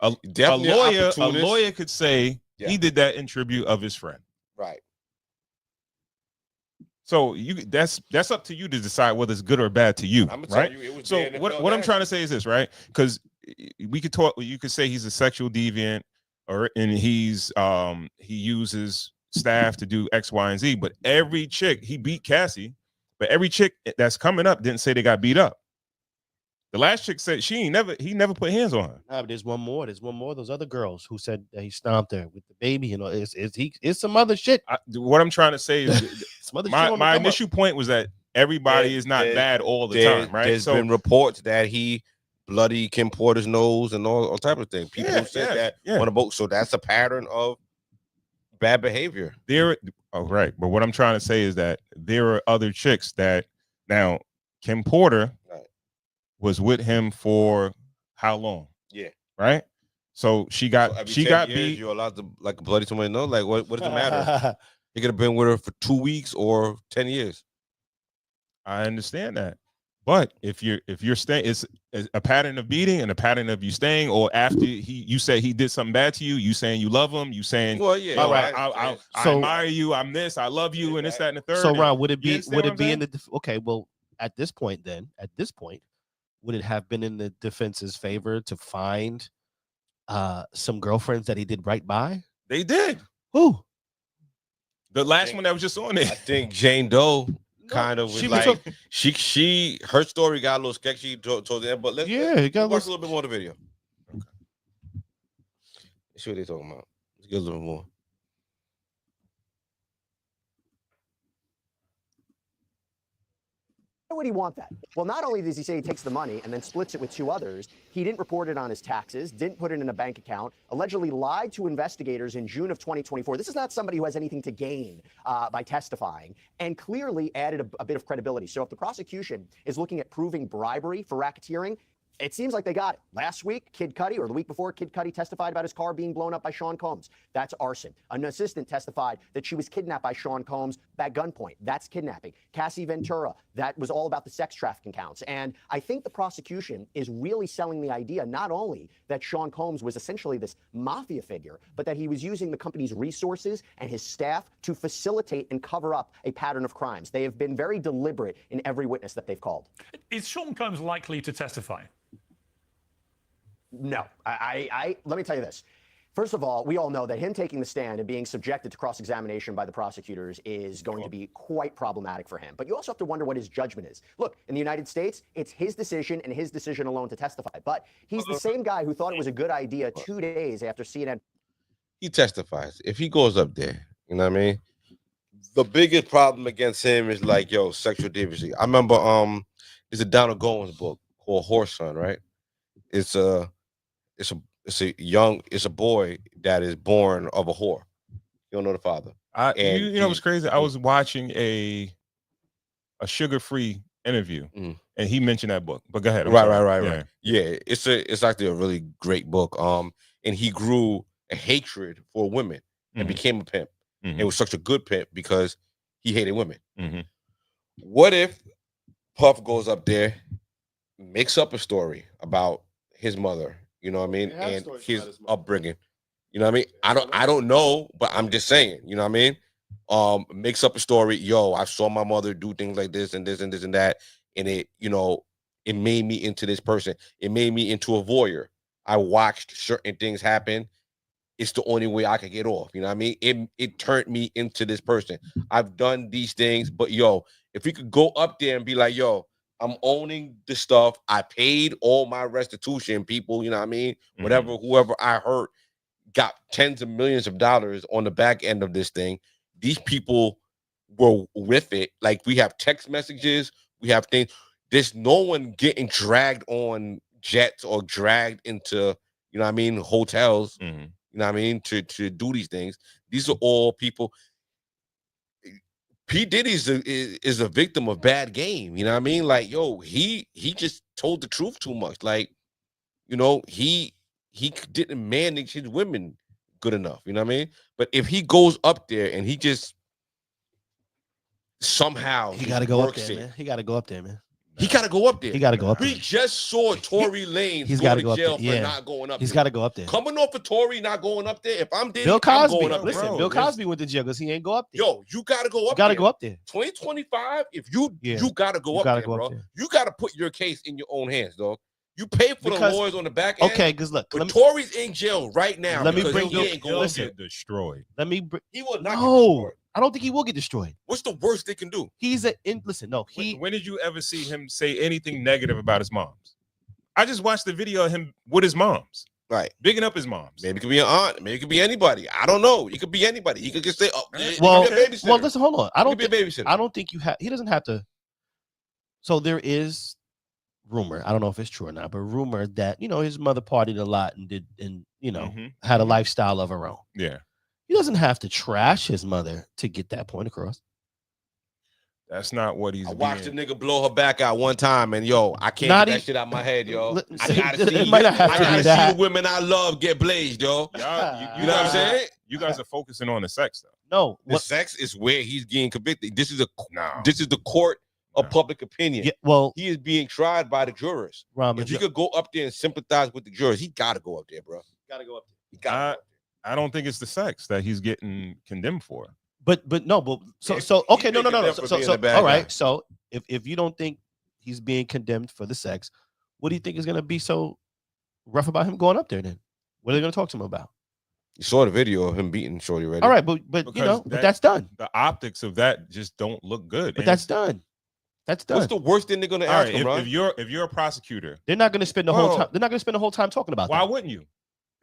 Speaker 1: A lawyer could say he did that in tribute of his friend.
Speaker 2: Right.
Speaker 1: So that's up to you to decide whether it's good or bad to you, right? So what I'm trying to say is this, right? Because we could talk. You could say he's a sexual deviant, and he uses staff to do X, Y, and Z. But every chick, he beat Cassie, but every chick that's coming up didn't say they got beat up. The last chick said he never put hands on her.
Speaker 8: Nah, but there's one more. There's one more. Those other girls who said that he stomped her with the baby. It's some other shit.
Speaker 1: What I'm trying to say is my initial point was that everybody is not bad all the time, right?
Speaker 2: There's been reports that he bloody Kim Porter's nose and all type of things. People said that on a boat. So that's a pattern of bad behavior.
Speaker 1: Right. But what I'm trying to say is that there are other chicks that now Kim Porter was with him for how long?
Speaker 2: Yeah.
Speaker 1: Right. So she got beat.
Speaker 2: You're allowed to like bloody somebody know? Like what does it matter? He could have been with her for 2 weeks or 10 years.
Speaker 1: I understand that. But if you're staying, it's a pattern of beating and a pattern of you staying, or after you say he did something bad to you, you saying you love him, you saying,
Speaker 2: well, yeah,
Speaker 1: I admire you, I'm this, I love you, and this, that, and the third.
Speaker 8: So Ron, would it be in the okay? Well, at this point, would it have been in the defense's favor to find some girlfriends that he did right by?
Speaker 1: They did.
Speaker 8: Who?
Speaker 1: The last one that was just on there.
Speaker 2: I think Jane Doe kind of was she her story got a little sketchy towards the end, but let's watch a little bit more of the video. Let's see what they talking about. Let's get a little more.
Speaker 7: Why would he want that? Well, not only does he say he takes the money and then splits it with 2 others, he didn't report it on his taxes, didn't put it in a bank account, allegedly lied to investigators in June of 2024. This is not somebody who has anything to gain by testifying, and clearly added a bit of credibility. So if the prosecution is looking at proving bribery for racketeering, it seems like they got it. Last week, Kid Cudi, or the week before, Kid Cudi testified about his car being blown up by Sean Combs. That's arson. An assistant testified that she was kidnapped by Sean Combs at gunpoint. That's kidnapping. Cassie Ventura, that was all about the sex trafficking counts. And I think the prosecution is really selling the idea not only that Sean Combs was essentially this mafia figure, but that he was using the company's resources and his staff to facilitate and cover up a pattern of crimes. They have been very deliberate in every witness that they've called.
Speaker 6: Is Sean Combs likely to testify?
Speaker 7: No, let me tell you this. First of all, we all know that him taking the stand and being subjected to cross-examination by the prosecutors is going to be quite problematic for him. But you also have to wonder what his judgment is. Look, in the United States, it's his decision and his decision alone to testify. But he's the same guy who thought it was a good idea 2 days after CNN.
Speaker 2: He testifies. If he goes up there, you know what I mean? The biggest problem against him is like, yo, sexual deviancy. I remember there's a Donald Goins book called Horse Son, right? It's a boy that is born of a whore. You don't know the father.
Speaker 1: You know what's crazy? I was watching a sugar-free interview, and he mentioned that book. But go ahead.
Speaker 2: Right. Yeah, it's actually a really great book. And he grew a hatred for women and became a pimp. It was such a good pimp because he hated women. What if Puff goes up there, makes up a story about his mother? You know what I mean? And his upbringing. You know what I mean? I don't know, but I'm just saying, you know what I mean? Makes up a story. Yo, I saw my mother do things like this and this and this and that. And it, you know, it made me into this person. It made me into a voyeur. I watched certain things happen. It's the only way I could get off. You know what I mean? It turned me into this person. I've done these things, but yo, if we could go up there and be like, yo, I'm owning the stuff. I paid all my restitution. People, you know what I mean? Whatever, whoever I hurt got tens of millions of dollars on the back end of this thing. These people were with it. Like, we have text messages. We have things. There's no one getting dragged on jets or dragged into, you know what I mean, hotels, you know what I mean, to do these things. These are all people. P. Diddy is a victim of bad game. You know what I mean? Like, yo, he just told the truth too much. Like, you know, he didn't manage his women good enough. You know what I mean? But if he goes up there and he just somehow
Speaker 8: he got to go up there, man. He got to go up there, man.
Speaker 2: He got to go up there.
Speaker 8: He got to go up there.
Speaker 2: We just saw Tory Lanez go to jail for not going up there.
Speaker 8: He's got to go up there.
Speaker 2: Coming off of Tory not going up there. If I'm Diddy,
Speaker 8: Bill Cosby,
Speaker 2: I'm going up
Speaker 8: listen,
Speaker 2: there.
Speaker 8: Bill Cosby went to jail because he ain't go up there.
Speaker 2: Yo, you got to go up
Speaker 8: there. You got to
Speaker 2: there.
Speaker 8: go up there.
Speaker 2: 2025, if you got to go up there, bro. You got to put your case in your own hands, dog. You pay for the lawyers on the back end.
Speaker 8: Okay, because look,
Speaker 2: but Tory's in jail right now.
Speaker 8: Let me bring
Speaker 1: he ain't going to get destroyed.
Speaker 8: Let me.
Speaker 2: He will not.
Speaker 8: No, I don't think he will get destroyed.
Speaker 2: What's the worst they can do?
Speaker 8: Listen. No,
Speaker 1: When did you ever see him say anything negative about his moms? I just watched the video of him with his moms.
Speaker 2: Right,
Speaker 1: bigging up his moms.
Speaker 2: Maybe it could be an aunt. Maybe it could be anybody. I don't know. It could be anybody. He could just say, "Oh,
Speaker 8: well,
Speaker 2: be a babysitter."
Speaker 8: Well, listen, hold on. I don't
Speaker 2: be a babysitter.
Speaker 8: I don't think you have. He doesn't have to. So there is rumor. I don't know if it's true or not, but rumor that his mother partied a lot and had a lifestyle of her own.
Speaker 1: Yeah,
Speaker 8: he doesn't have to trash his mother to get that point across.
Speaker 1: That's not what he's.
Speaker 2: I watched a nigga blow her back out one time, and yo, I can't get that shit out my head, yo. I gotta see the women I love get blazed, yo. You know what I'm saying?
Speaker 1: You guys are focusing on the sex, though.
Speaker 8: No,
Speaker 2: the sex is where he's getting convicted. This is the court of public opinion.
Speaker 8: Yeah, well,
Speaker 2: he is being tried by the jurors. If he could go up there and sympathize with the jurors, he got to go up there, bro. Got to go up there. He gotta go up there.
Speaker 1: I don't think it's the sex that he's getting condemned for.
Speaker 8: But okay, no. So all right. So if you don't think he's being condemned for the sex, what do you think is going to be so rough about him going up there? Then what are they going to talk to him about?
Speaker 2: You saw the video of him beating Shorty already.
Speaker 8: All right, but that's done.
Speaker 1: The optics of that just don't look good.
Speaker 8: But that's done. That's done.
Speaker 2: What's the worst thing they're going to ask him,
Speaker 1: if you're a prosecutor,
Speaker 8: they're not going to spend the whole time. They're not going to spend the whole time talking about.
Speaker 1: Why wouldn't you?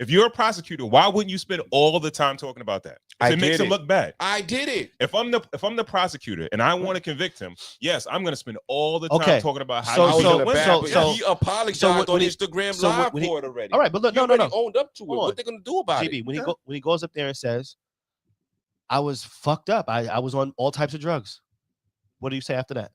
Speaker 1: If you're a prosecutor, why wouldn't you spend all the time talking about that? It makes him look bad.
Speaker 2: I did it.
Speaker 1: If I'm the prosecutor and I want to convict him, yes, I'm going to spend all the time talking about how
Speaker 2: he apologized on Instagram Live for it already.
Speaker 8: All right, but look,
Speaker 2: he
Speaker 8: no.
Speaker 2: owned up to it. What they gonna do about
Speaker 8: JB,
Speaker 2: it?
Speaker 8: When he goes up there and says, "I was fucked up. I was on all types of drugs." What do you say after that?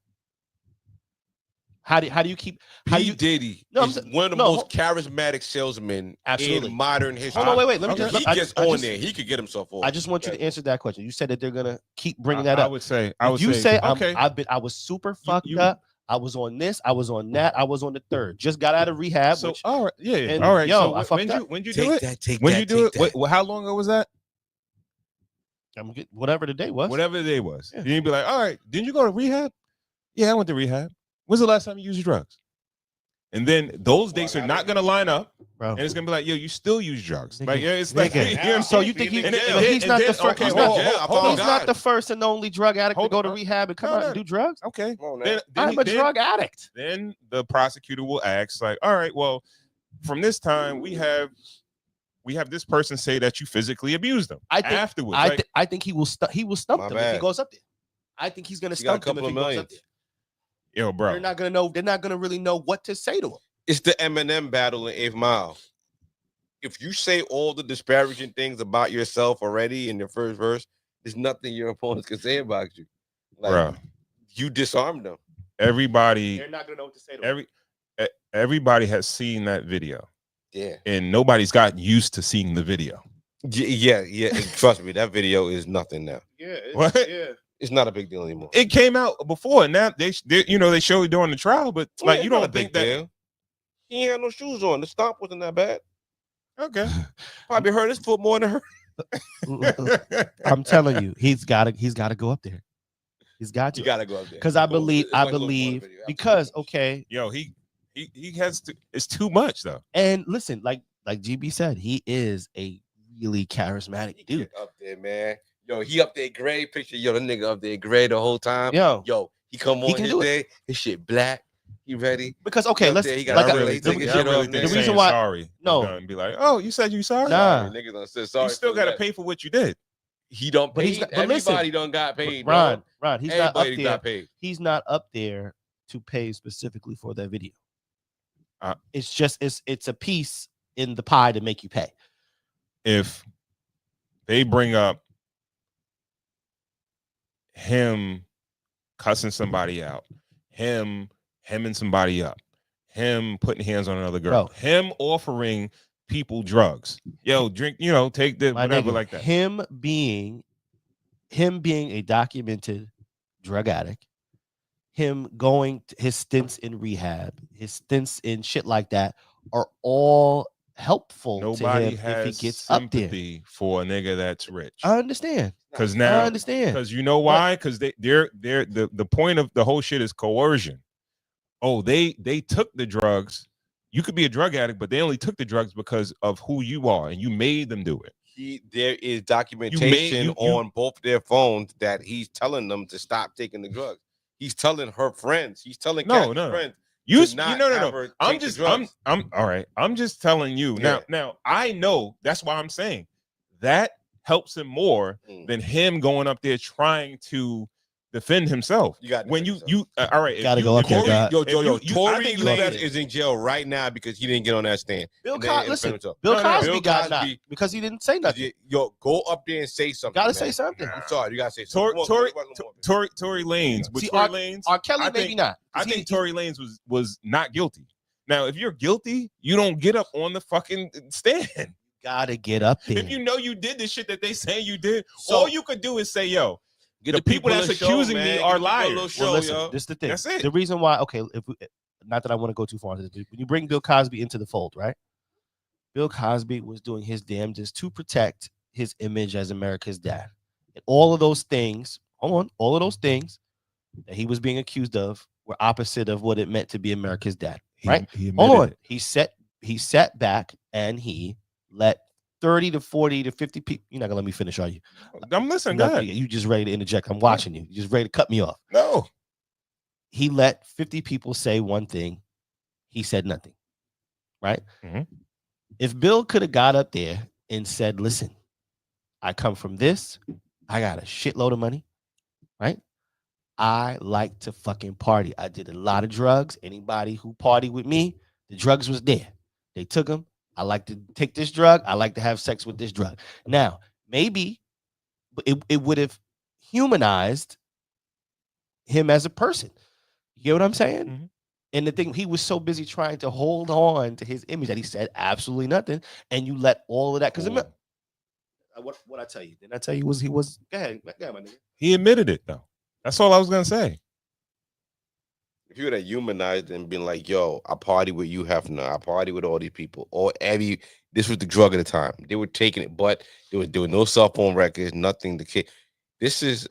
Speaker 8: How do you keep?
Speaker 2: P. Diddy is one of the most charismatic salesmen in modern history.
Speaker 8: Hold on, wait.
Speaker 2: He gets on there. He could get himself on.
Speaker 8: I just want you to answer that question. You said that they're gonna keep bringing that up.
Speaker 1: I would say,
Speaker 8: I was super fucked up. I was on this. I was on that. I was on the third. Just got out of rehab.
Speaker 1: So all right, yeah,
Speaker 8: all right.
Speaker 1: Yo, so when you do it? How long ago was that?
Speaker 8: Whatever the day was.
Speaker 1: Whatever the day was. Yeah. You'd be like, all right, didn't you go to rehab? Yeah, I went to rehab. When's the last time you used drugs? And then those dates are not gonna line up, bro. And it's gonna be like, yo, you still use drugs. Like, yeah, it's like,
Speaker 8: so you think he's not the first? He's not the first and only drug addict to go to rehab and come out and do drugs.
Speaker 1: Okay,
Speaker 8: I'm a drug addict.
Speaker 1: Then the prosecutor will ask, like, all right, well, from this time we have this person say that you physically abused them. Afterwards,
Speaker 8: I think he will stump them if he goes up there. I think he's gonna stump them if he goes up there.
Speaker 1: Yo, bro,
Speaker 8: they're not gonna know. They're not gonna really know what to say to him.
Speaker 2: It's the Eminem battle in 8th Mile. If you say all the disparaging things about yourself already in your first verse, there's nothing your opponents can say about you. Like, bro, you disarmed them.
Speaker 1: Everybody,
Speaker 8: they're not gonna know what to say to him.
Speaker 1: Everybody has seen that video.
Speaker 2: Yeah,
Speaker 1: and nobody's gotten used to seeing the video.
Speaker 2: Yeah. Trust me, that video is nothing now.
Speaker 8: Yeah,
Speaker 2: it's not a big deal anymore.
Speaker 1: It came out before, and now they showed it during the trial, but like you don't think that
Speaker 2: deal. He ain't had no shoes on. The stomp wasn't that bad.
Speaker 1: Okay,
Speaker 2: probably hurt his foot more than her.
Speaker 8: I'm telling you, he's got to go up there. He's got to.
Speaker 2: You got to go up there
Speaker 8: because I believe because
Speaker 1: yo, he has to. It's too much though.
Speaker 8: And listen, like GB said, he is a really charismatic dude.
Speaker 2: Up there, man. Yo, he up there gray picture. Yo, the nigga up there gray the whole time.
Speaker 8: Yo,
Speaker 2: he come on his day. His shit black. He ready.
Speaker 8: Because let's. The reason why.
Speaker 1: Sorry.
Speaker 8: No.
Speaker 1: And be like, oh, you said you sorry.
Speaker 8: Nah.
Speaker 2: Niggas done said sorry.
Speaker 1: You still got to pay for what you did.
Speaker 2: He don't pay. Everybody done got paid.
Speaker 8: Ron, he's not up there.
Speaker 2: Got paid.
Speaker 8: He's not up there to pay specifically for that video. It's just it's a piece in the pie to make you pay.
Speaker 1: If they bring up him cussing somebody out, him hemming somebody up, him putting hands on another girl, him offering people drugs, yo, drink, take the whatever, like that.
Speaker 8: Him being a documented drug addict, him going to his stints in rehab, his stints in shit like that are all helpul
Speaker 1: Nobody
Speaker 8: to him
Speaker 1: has
Speaker 8: if he gets
Speaker 1: sympathy
Speaker 8: up there.
Speaker 1: For a nigga that's rich.
Speaker 8: I understand.
Speaker 1: Because you know why? Because they're the point of the whole shit is coercion. Oh, they took the drugs. You could be a drug addict, but they only took the drugs because of who you are, and you made them do it.
Speaker 2: There is documentation on both their phones that he's telling them to stop taking the drugs. He's telling her friends. He's telling friends.
Speaker 1: No. I'm all right. I'm just telling you now. I know that's why I'm saying that helps him more than him going up there trying to defend himself.
Speaker 2: You got
Speaker 1: when you all right.
Speaker 8: Gotta go up there.
Speaker 2: Tory Lanez is in jail right now because he didn't get on that stand.
Speaker 8: Bill Cosby got knocked because he didn't say nothing.
Speaker 2: Yo, go up there and say something.
Speaker 8: Gotta say something.
Speaker 2: I'm sorry, you gotta say something.
Speaker 1: Tory Lanez.
Speaker 8: See, R. Kelly maybe not.
Speaker 1: I think Tory Lanez was not guilty. Now, if you're guilty, you don't get up on the fucking stand.
Speaker 8: Gotta get up there.
Speaker 1: If you know you did the shit that they say you did, all you could do is say, yo, the people that's accusing me are liars.
Speaker 8: Well, listen, this is the thing.
Speaker 1: That's it.
Speaker 8: The reason why, not that I want to go too far into this, when you bring Bill Cosby into the fold, right? Bill Cosby was doing his damnedest to protect his image as America's dad. And all of those things that he was being accused of were opposite of what it meant to be America's dad, right? He sat back and he let 30 to 40 to 50 people. You're not gonna let me finish, are you?
Speaker 1: I'm listening.
Speaker 8: You just ready to interject. I'm watching you. You just ready to cut me off.
Speaker 1: No.
Speaker 8: He let 50 people say one thing. He said nothing. Right?
Speaker 1: Mm-hmm.
Speaker 8: If Bill could have got up there and said, listen, I come from this, I got a shitload of money, right? I like to fucking party. I did a lot of drugs. Anybody who partied with me, the drugs was there. They took them. I like to take this drug. I like to have sex with this drug. Now, maybe it would have humanized him as a person. You get what I'm saying?
Speaker 1: Mm-hmm.
Speaker 8: And the thing, he was so busy trying to hold on to his image that he said absolutely nothing. And you let all of that, because what I tell you? Didn't I tell you he was go ahead, my nigga.
Speaker 1: He admitted it though. That's all I was gonna say.
Speaker 2: If you would have humanized and been like, yo, I party with you, Hefner, I party with all these people, or this was the drug at the time. They were taking it, but they were doing no cell phone records, nothing. The kid, this is,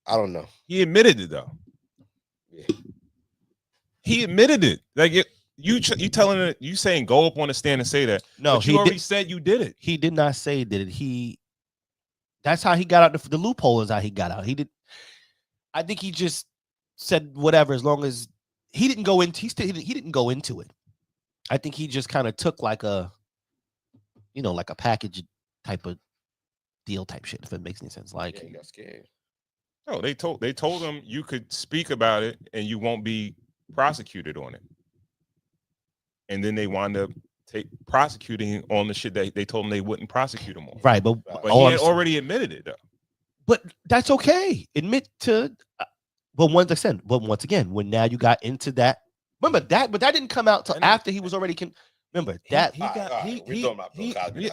Speaker 2: I don't know.
Speaker 1: He admitted it though.
Speaker 2: Yeah.
Speaker 1: He admitted it. Like you telling it, you saying go up on the stand and say that.
Speaker 8: No,
Speaker 1: but you already said you did it.
Speaker 8: He did not say did it. That's how he got out. The loophole is how he got out. I think he just said whatever, as long as he didn't go into. He didn't go into it. I think he just kind of took like a package type of deal type shit. If it makes any sense, like
Speaker 2: he got scared.
Speaker 1: No, they told him you could speak about it and you won't be prosecuted on it. And then they wound up prosecuting on the shit that they told him they wouldn't prosecute him on.
Speaker 8: Right, but
Speaker 1: he had already admitted it though.
Speaker 8: But that's okay. Admit to. But once again, when now you got into that, remember that, but that didn't come out till after he was already. Remember that
Speaker 2: We're talking about Bill Cosby.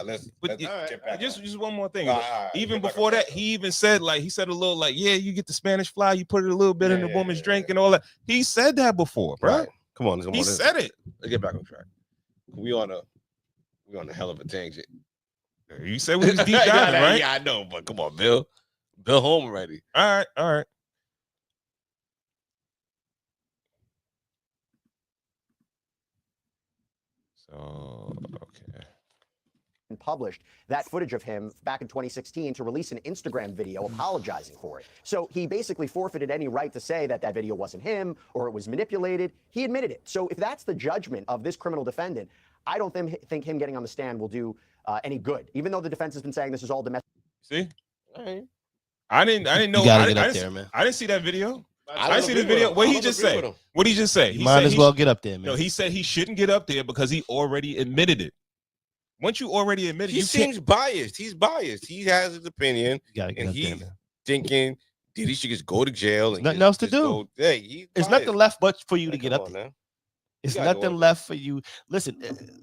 Speaker 1: Just one more thing. Even before that, he even said he said a little yeah, you get the Spanish fly, you put it a little bit in the woman's drink and all that. He said that before, bro.
Speaker 2: Right. Come on.
Speaker 1: He said it.
Speaker 2: Let's get back on track. We on a hell of a tangent.
Speaker 1: You said we was deep diving, right?
Speaker 2: Yeah, I know, but come on, Bill. Bill home already.
Speaker 1: All right. So, okay.
Speaker 7: And published that footage of him back in 2016 to release an Instagram video apologizing for it. So he basically forfeited any right to say that video wasn't him or it was manipulated. He admitted it. So if that's the judgment of this criminal defendant, I don't think him getting on the stand will do any good, even though the defense has been saying this is all domestic.
Speaker 1: See?
Speaker 2: All right.
Speaker 1: I didn't know.
Speaker 8: You gotta get up there, man.
Speaker 1: I didn't see that video. I didn't see the video. What did he just say? What did he just say?
Speaker 8: You might as well get up there, man.
Speaker 1: No, he said he shouldn't get up there because he already admitted it. Once you already admit it,
Speaker 2: he seems biased. He's biased. He has his opinion, and he's thinking Diddy should just go to jail. And
Speaker 8: nothing else to do.
Speaker 2: Hey,
Speaker 8: it's nothing left but for you to get up there. It's nothing left for you. Listen.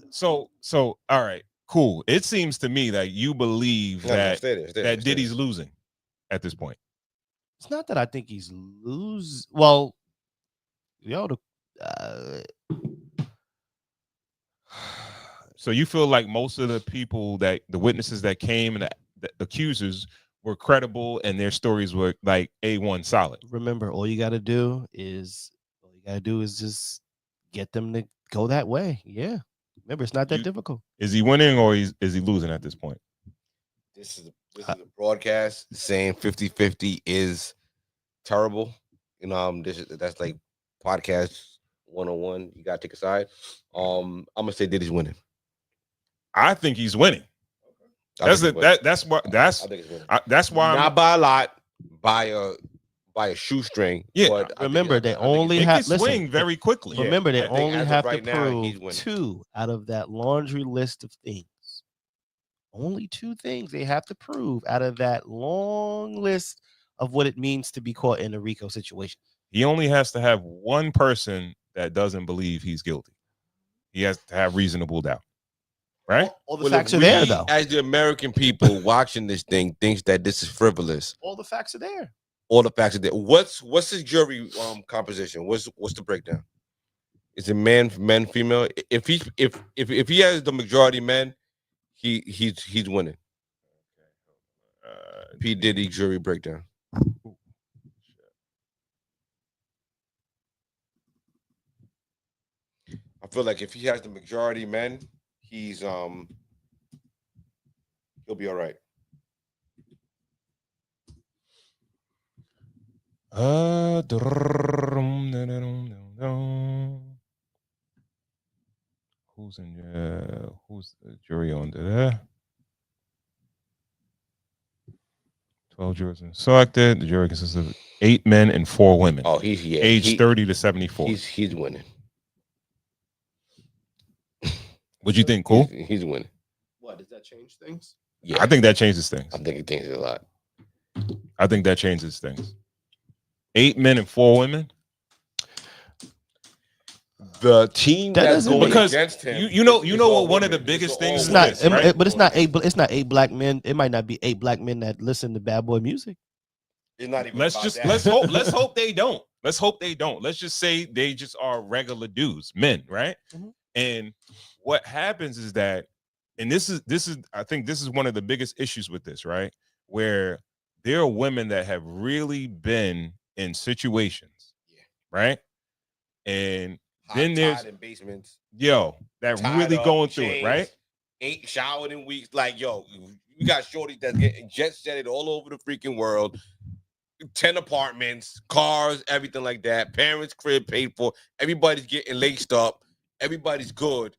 Speaker 1: So all right, cool. It seems to me that you believe that Diddy's losing at this point.
Speaker 8: It's not that I think he's lose. Well,
Speaker 1: so you feel like most of the people the witnesses that came and the accusers were credible and their stories were like A1 solid.
Speaker 8: Remember, all you got to do is just get them to go that way. Yeah. Remember, it's not that difficult.
Speaker 1: Is he winning or is he losing at this point?
Speaker 2: This is a broadcast saying 50-50 is terrible. That's like podcast 101. You gotta take a side. I'm gonna say Diddy's winning.
Speaker 1: I think he's winning. That's why
Speaker 2: not by a lot, by a shoestring.
Speaker 8: Yeah, but remember they only have to
Speaker 1: swing very quickly.
Speaker 8: Remember they only have to prove 2 out of that laundry list of things. Only 2 things they have to prove out of that long list of what it means to be caught in a RICO situation.
Speaker 1: He only has to have one person that doesn't believe he's guilty. He has to have reasonable doubt. Right?
Speaker 8: All the facts are there, though.
Speaker 2: As the American people watching this thing thinks that this is frivolous.
Speaker 8: All the facts are there.
Speaker 2: All the facts are there. What's his jury composition? What's the breakdown? Is it men, female? If he has the majority men, he's winning. P. Diddy jury breakdown. I feel like if he has the majority men, he'll be all right.
Speaker 1: Who's in who's the jury on that? 12 jurors selected. The jury consists of 8 men and 4 women.
Speaker 2: Oh, he's
Speaker 1: aged 30 to 74.
Speaker 2: He's winning.
Speaker 1: What you think? Cool.
Speaker 2: He's winning.
Speaker 8: What, does that change things?
Speaker 1: Yeah, I think that changes things.
Speaker 2: I think it changes a lot.
Speaker 1: I think that changes things. 8 men and 4 women.
Speaker 2: The team that's going
Speaker 1: because
Speaker 2: against him,
Speaker 1: you know what one of the biggest things
Speaker 8: it's not,
Speaker 1: is, right?
Speaker 8: but it's not 8. It's not 8 black men. It might not be 8 black men that listen to bad boy music.
Speaker 2: It's not even.
Speaker 1: Let's hope they don't. Let's hope they don't. Let's just say they just are regular dudes, men, right?
Speaker 8: Mm-hmm.
Speaker 1: And what happens is that, and this is I think this is one of the biggest issues with this, right? Where there are women that have really been in situations, right? And then there's
Speaker 2: in basements,
Speaker 1: that really going through it, right?
Speaker 2: Ain't showered in weeks. Like, yo, you got shorties that's getting jet setted all over the freaking world. 10 apartments, cars, everything like that. Parents' crib paid for. Everybody's getting laced up. Everybody's good.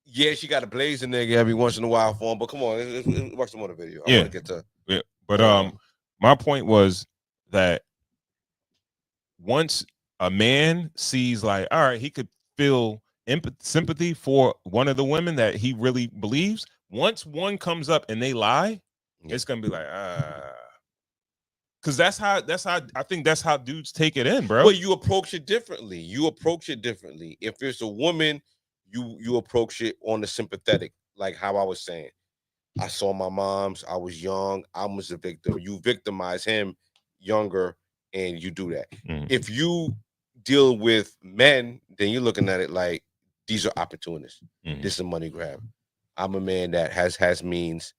Speaker 2: Yeah, she got a blazing nigga every once in a while for him. But come on, let's watch some other video. I want to get to.
Speaker 1: Yeah, but my point was that once a man sees, like, all right, he could feel sympathy for one of the women that he really believes. Once one comes up and they lie, it's gonna be like, because that's how I think that's how dudes take it in, bro.
Speaker 2: Well, you approach it differently. If it's a woman, you approach it on the sympathetic, like how I was saying. I saw my mom's. I was young. I was a victim. You victimize him, younger, and you do that. If you deal with men, then you're looking at it like these are opportunists. This is a money grab. I'm a man that has means.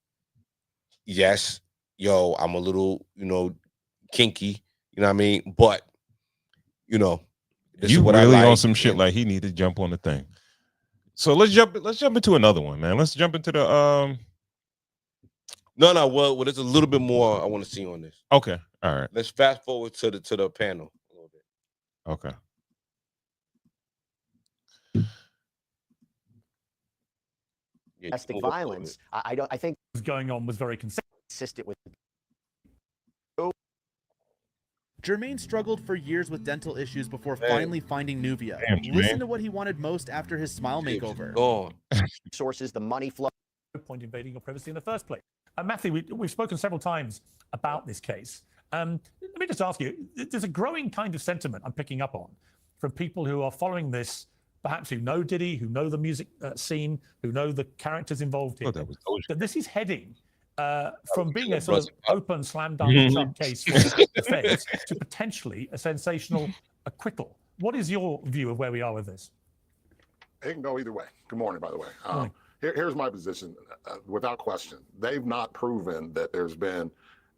Speaker 2: Yes, I'm a little, kinky, you know what I mean? But this
Speaker 1: you
Speaker 2: is what
Speaker 1: really
Speaker 2: I like,
Speaker 1: on some shit like he need to jump on the thing. So let's jump into another one, man. Let's jump into the
Speaker 2: well, there's a little bit more I want to see on this.
Speaker 1: Okay. All right.
Speaker 2: Let's fast forward to the panel a little bit.
Speaker 1: Okay.
Speaker 7: Domestic violence. I think
Speaker 6: what was going on was very
Speaker 7: consistent with.
Speaker 9: Jermaine struggled for years with dental issues before finally finding Nuvia. Listen to what he wanted most after his smile makeover.
Speaker 7: Sources, the money flow.
Speaker 6: No point invading your privacy in the first place. Matthew, we've spoken several times about this case. Let me just ask you, there's a growing kind of sentiment I'm picking up on from people who are following this, perhaps who know Diddy, who know the music scene, who know the characters involved here, that this is heading from being a sort of open slam dunk Trump case for the feds to potentially a sensational acquittal. What is your view of where we are with this?
Speaker 4: It can go either way. Good morning, by the way. Here's my position. Without question, they've not proven that there's been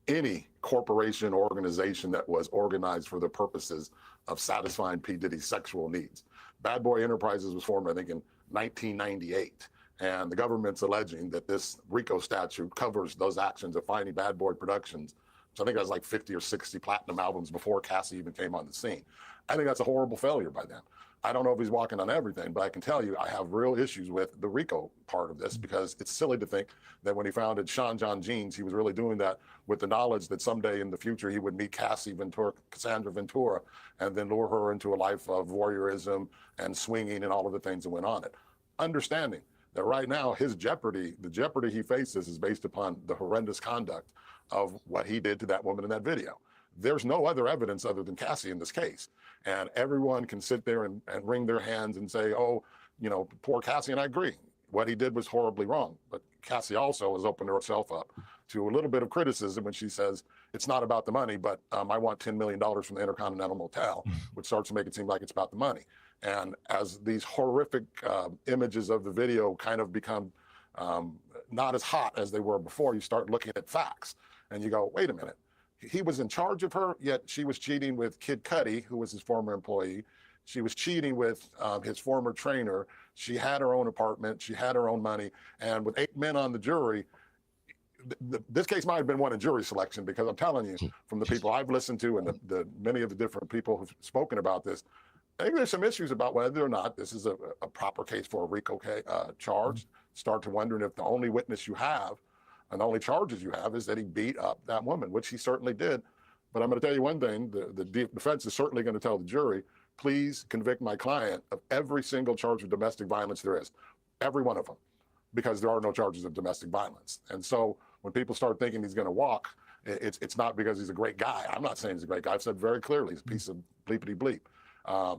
Speaker 4: any corporation or organization that was organized for the purposes of satisfying P. Diddy's sexual needs. Bad Boy Enterprises was formed, I think, in 1998. And the government's alleging that this RICO statute covers those actions of finding Bad Boy Productions, which I think has like 50 or 60 platinum albums before Cassie even came on the scene. I think that's a horrible failure by them. I don't know if he's walking on everything, but I can tell you I have real issues with the RICO part of this because it's silly to think that when he founded Sean John Jeans, he was really doing that with the knowledge that someday in the future he would meet Cassandra Ventura, and then lure her into a life of voyeurism and swinging and all of the things that went on it. Understanding that right now the jeopardy he faces is based upon the horrendous conduct of what he did to that woman in that video. There's no other evidence other than Cassie in this case. And everyone can sit there and wring their hands and say, oh, poor Cassie, and I agree. What he did was horribly wrong. But Cassie also has opened herself up to a little bit of criticism when she says, it's not about the money, but I want $10 million from the Intercontinental Motel, which starts to make it seem like it's about the money. And as these horrific images of the video kind of become not as hot as they were before, you start looking at facts and you go, wait a minute. He was in charge of her, yet she was cheating with Kid Cudi, who was his former employee. She was cheating with his former trainer. She had her own apartment. She had her own money. And with 8 men on the jury, this case might have been won in jury selection because I'm telling you, from the people I've listened to and the many of the different people who've spoken about this, I think there's some issues about whether or not this is a proper case for a RICO charge. Start to wondering if the only witness you have and the only charges you have is that he beat up that woman, which he certainly did. But I'm going to tell you one thing, the defense is certainly going to tell the jury, please convict my client of every single charge of domestic violence there is, every one of them, because there are no charges of domestic violence. And so when people start thinking he's going to walk, it's not because he's a great guy. I'm not saying he's a great guy. I've said very clearly he's a piece of bleepity bleep.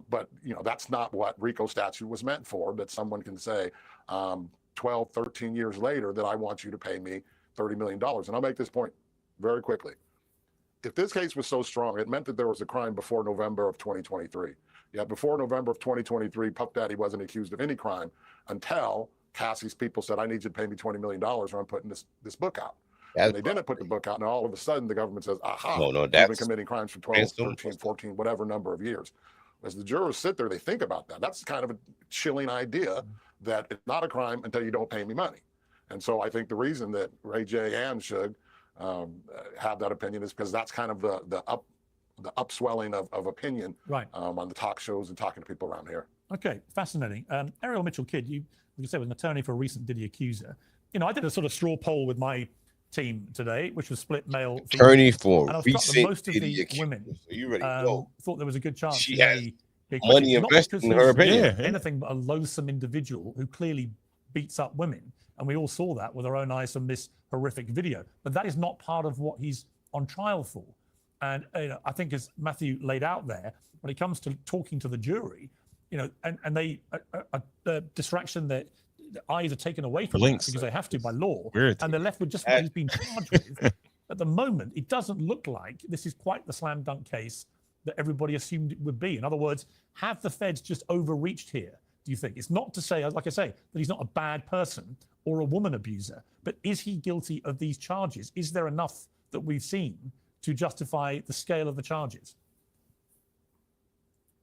Speaker 4: But that's not what RICO statute was meant for, that someone can say 12, 13 years later that I want you to pay me $30 million. And I'll make this point very quickly. If this case was so strong, it meant that there was a crime before November of 2023. Yet before November of 2023, Puff Daddy wasn't accused of any crime until Cassie's people said, I need you to pay me $20 million or I'm putting this book out. And they didn't put the book out, and all of a sudden the government says, aha, you've been committing crimes for 12, 13, 14, whatever number of years. As the jurors sit there, they think about that. That's kind of a chilling idea that it's not a crime until you don't pay me money. And so I think the reason that Ray J and Suge have that opinion is because that's kind of the upswelling of opinion on the talk shows and talking to people around here.
Speaker 6: Okay, fascinating. Ariel Mitchell-Kidd, you said was an attorney for a recent Diddy accuser. I did a sort of straw poll with my team today, which was split male.
Speaker 2: Attorney for
Speaker 6: and I was
Speaker 2: recent
Speaker 6: most of the women
Speaker 2: so you ready to go.
Speaker 6: Thought there was a good chance
Speaker 2: she has money invested in her opinion.
Speaker 6: Anything but a loathsome individual who clearly beats up women. And we all saw that with our own eyes from this horrific video. But that is not part of what he's on trial for. And I think as Matthew laid out there, when it comes to talking to the jury, and they the distraction that the eyes are taken away from them because they have to by law, and they're left with just what he's been charged with. At the moment, it doesn't look like this is quite the slam dunk case that everybody assumed it would be. In other words, have the feds just overreached here, do you think? It's not to say, like I say, that he's not a bad person or a woman abuser, but is he guilty of these charges? Is there enough that we've seen to justify the scale of the charges?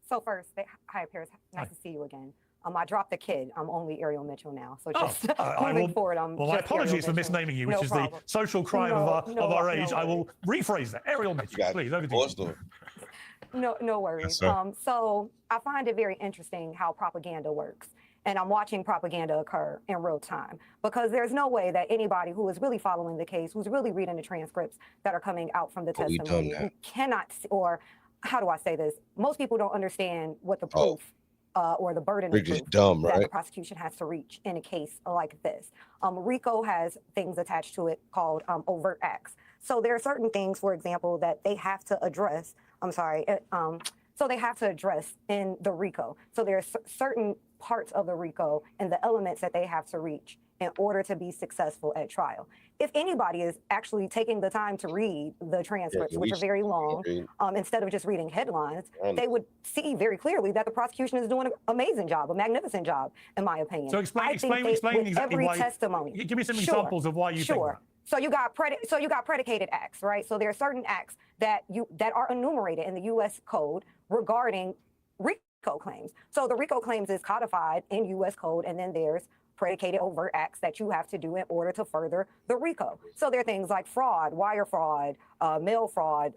Speaker 5: So first, hi, Paris. Nice to see you again. I dropped the kid. I'm only Ariel Mitchell now. So just moving forward,
Speaker 6: well, my apologies for misnaming you, which is the social crime of our age. I will rephrase that. Ariel Mitchell, please, over to you.
Speaker 5: No worries. So I find it very interesting how propaganda works. And I'm watching propaganda occur in real time because there's no way that anybody who is really following the case, who's really reading the transcripts that are coming out from the testimony, who cannot, or how do I say this? Most people don't understand what the proof or the burden of proof that the prosecution has to reach in a case like this. RICO has things attached to it called overt acts. So there are certain things, for example, that they have to address. So they have to address in the RICO. So there are certain parts of the RICO and the elements that they have to reach in order to be successful at trial. If anybody is actually taking the time to read the transcripts, which are very long, instead of just reading headlines, they would see very clearly that the prosecution is doing an amazing job, a magnificent job, in my opinion.
Speaker 6: So explain exactly
Speaker 5: every
Speaker 6: why.
Speaker 5: Testimony.
Speaker 6: Give me some examples of why you think that.
Speaker 5: So you got predicated acts, right? So there are certain acts that are enumerated in the U.S. Code regarding RICO claims. So the RICO claims is codified in U.S. Code, and then there's predicated overt acts that you have to do in order to further the RICO. So there are things like fraud, wire fraud, mail fraud,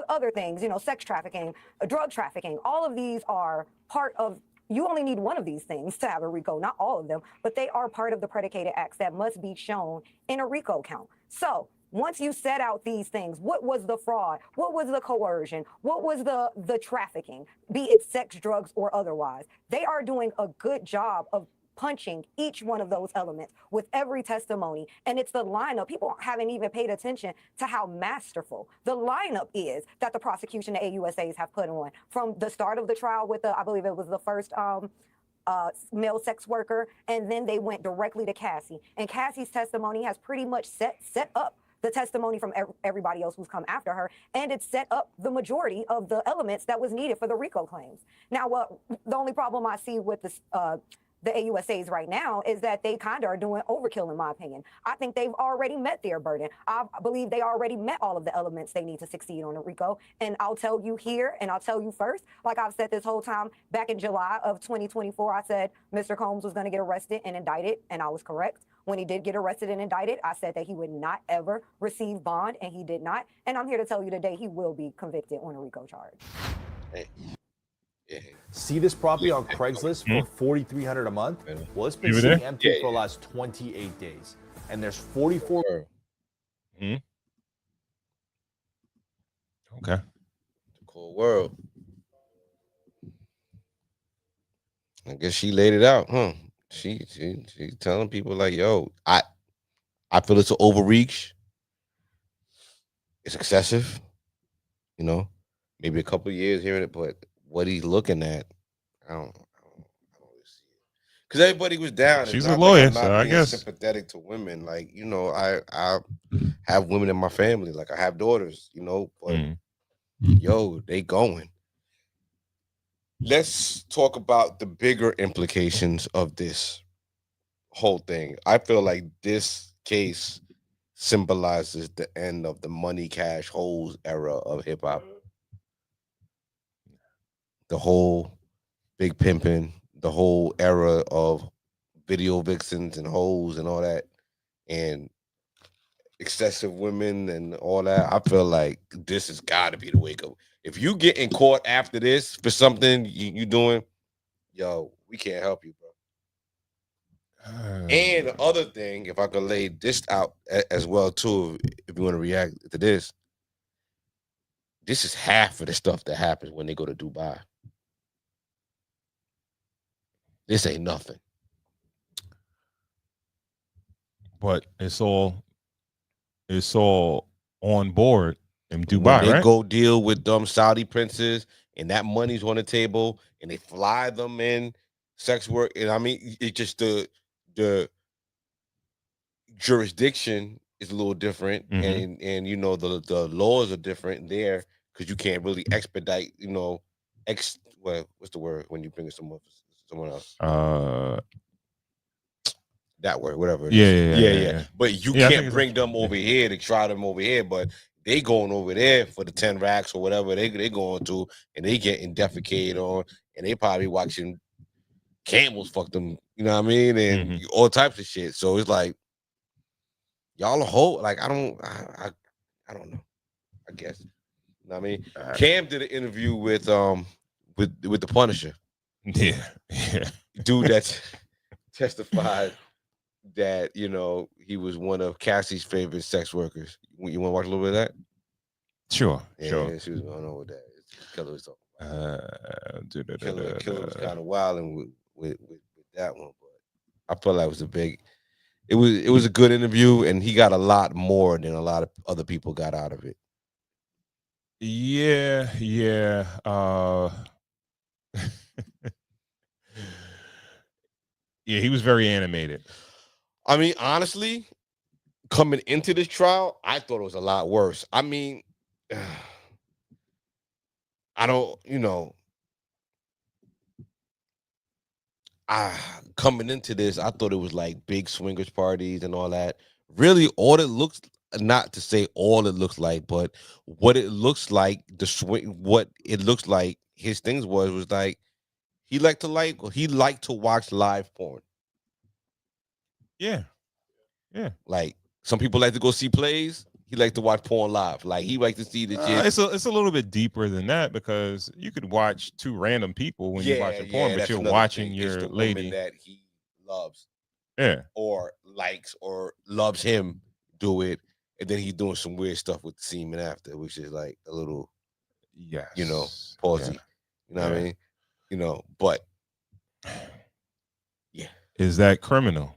Speaker 5: other things, sex trafficking, drug trafficking. All of these are part of. You only need one of these things to have a RICO, not all of them, but they are part of the predicated acts that must be shown in a RICO count. So once you set out these things, what was the fraud? What was the coercion? What was the trafficking, be it sex, drugs, or otherwise? They are doing a good job of punching each one of those elements with every testimony. And it's the lineup. People haven't even paid attention to how masterful the lineup is that the prosecution, the AUSAs have put on from the start of the trial with I believe it was the first male sex worker. And then they went directly to Cassie. And Cassie's testimony has pretty much set up the testimony from everybody else who's come after her, and it set up the majority of the elements that was needed for the RICO claims. Now, the only problem I see with this, the AUSAs right now is that they kind of are doing overkill, in my opinion. I think they've already met their burden. I believe they already met all of the elements they need to succeed on a RICO. And I'll tell you here, and I'll tell you first, like I've said this whole time, back in July of 2024, I said Mr. Combs was going to get arrested and indicted, and I was correct. When he did get arrested and indicted, I said that he would not ever receive bond, and he did not. And I'm here to tell you today he will be convicted on a RICO charge.
Speaker 2: Hey.
Speaker 10: See this property on Craigslist for $4,300 a month? Well, it's been
Speaker 1: You were
Speaker 10: sitting
Speaker 1: there?
Speaker 10: empty for the last 28 days, and there's 44.
Speaker 1: Okay.
Speaker 2: It's a cool world. I guess she laid it out, huh? She telling people like, yo, I feel it's an overreach. It's excessive, you know. Maybe a couple of years hearing it, but what he's looking at, I don't really see it. Because everybody was down.
Speaker 1: She's
Speaker 2: it's
Speaker 1: a
Speaker 2: not
Speaker 1: lawyer,
Speaker 2: like I'm not
Speaker 1: so I
Speaker 2: being
Speaker 1: guess
Speaker 2: sympathetic to women. Like, you know, I have women in my family. Like, I have daughters, you know, but yo, they going. Let's talk about the bigger implications of this whole thing. I feel like this case symbolizes the end of the money, cash, hoes era of hip hop. The whole big pimping, the whole era of video vixens and hoes and all that, and excessive women and all that. I feel like this has got to be the wake up. If you get in court after this for something you doing, yo, we can't help you, bro. And the other thing, if I could lay this out as well too, if you want to react to this is half of the stuff that happens when they go to Dubai. This ain't nothing.
Speaker 1: but it's all on board in Dubai,
Speaker 2: when they
Speaker 1: right?
Speaker 2: go deal with them Saudi princes and that money's on the table and they fly them in sex work. And I mean, it's just the jurisdiction is a little different, and you know the laws are different there because you can't really expedite. You know, what's the word when you bring someone else? That word, whatever it is. Yeah. But you can't bring them over here to try them over here, but they going over there for the 10 racks or whatever they going to, and they getting defecated on, and they probably watching camels fuck them, you know what I mean? And all types of shit. So it's like, y'all a whole, like, I don't know. I guess. You know what I mean? Cam did an interview with the Punisher.
Speaker 1: Yeah.
Speaker 2: Dude that testified that, you know, he was one of Cassie's favorite sex workers. You want to watch a little bit of that?
Speaker 1: Sure.
Speaker 2: She was going on with that. Killer was talking about. Killer was kind of wilding with that one, but I felt like it was a good interview, and he got a lot more than a lot of other people got out of it.
Speaker 1: Yeah. Yeah, he was very animated.
Speaker 2: I mean, honestly, coming into this trial, I thought it was a lot worse. I mean, I don't, you know, coming into this, I thought it was like big swingers parties and all that. Really, all it looks, not to say all it looks like, but what it looks like, what it looks like his things was like he liked to watch live porn.
Speaker 1: Yeah.
Speaker 2: Like some people like to go see plays. He liked to watch porn live. Like he liked to see the shit.
Speaker 1: It's a little bit deeper than that, because you could watch two random people when you watch a porn, but you're watching your lady
Speaker 2: that he loves.
Speaker 1: Yeah.
Speaker 2: Or likes or loves him do it, and then he's doing some weird stuff with the semen after, which is like a little, you know, palsy.
Speaker 1: Yeah.
Speaker 2: You know what I mean? You know, but yeah.
Speaker 1: Is that criminal?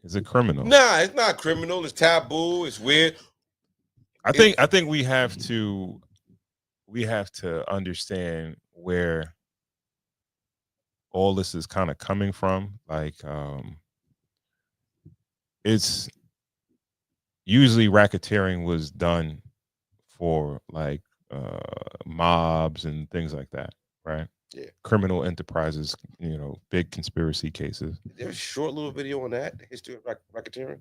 Speaker 1: Is it criminal?
Speaker 2: Nah, it's not criminal. It's taboo. It's weird.
Speaker 1: I think we have to understand where all this is kind of coming from. Like, it's usually racketeering was done for like mobs and things like that, right?
Speaker 2: Yeah.
Speaker 1: Criminal enterprises, you know, big conspiracy cases.
Speaker 2: Is there a short little video on that, the history of racketeering?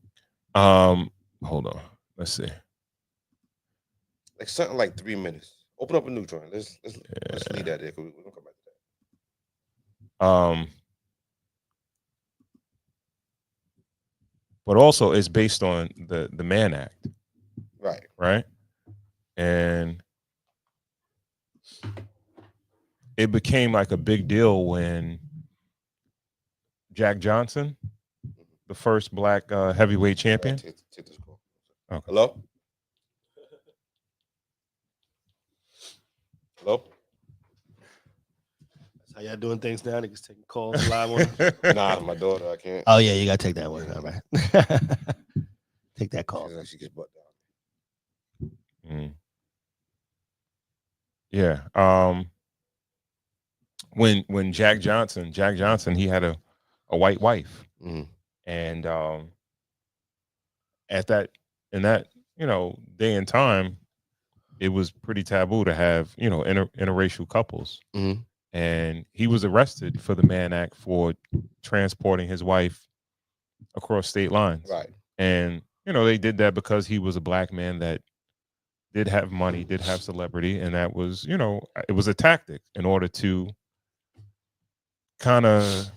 Speaker 1: Hold on. Let's see.
Speaker 2: Like something like 3 minutes. Open up a Neutron. Let's leave that there. We'll come back to that.
Speaker 1: But also it's based on the Mann Act.
Speaker 2: Right.
Speaker 1: Right? And it became like a big deal when Jack Johnson, the first black heavyweight champion.
Speaker 2: Take this call.
Speaker 1: Okay.
Speaker 2: Hello? Hello?
Speaker 8: That's how y'all doing things now? Niggas taking calls live on.
Speaker 2: Nah, my daughter, I can't.
Speaker 8: Oh yeah, you gotta take that one. All right. Take that call.
Speaker 2: She gets butt down.
Speaker 1: Mm. Yeah. When Jack Johnson, he had a white wife, and in that day and time, it was pretty taboo to have interracial couples, and he was arrested for the Mann Act for transporting his wife across state lines.
Speaker 2: Right.
Speaker 1: And they did that because he was a black man that did have money, did have celebrity, and that was it was a tactic in order to kind of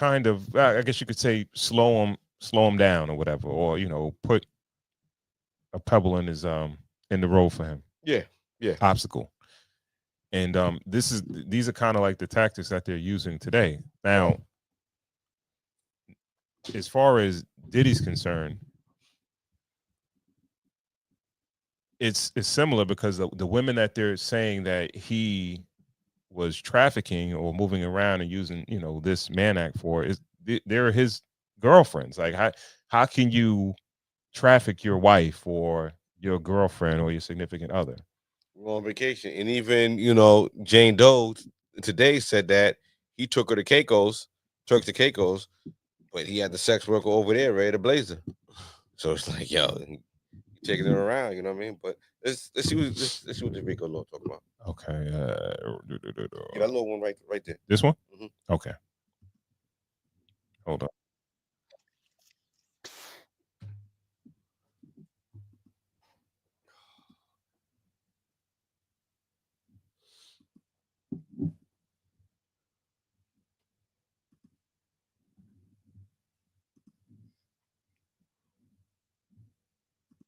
Speaker 1: I guess you could say slow him down or whatever, or put a pebble in his in the road for him.
Speaker 2: Yeah.
Speaker 1: Obstacle. And these are kind of like the tactics that they're using today. Now, as far as Diddy's concerned, it's similar because the women that they're saying that he was trafficking or moving around and using this Mann Act for they're his girlfriends. Like how can you traffic your wife or your girlfriend or your significant other?
Speaker 2: We're on vacation, and even Jane Doe today said that he took her to Keiko's, but he had the sex worker over there ready to blaze her. So it's like, yo, taking her around, you know what I mean? But let's see what the Rico law talking about.
Speaker 1: Okay.
Speaker 2: Yeah, that little one right there.
Speaker 1: This one?
Speaker 2: Mhm.
Speaker 1: Okay. Hold on.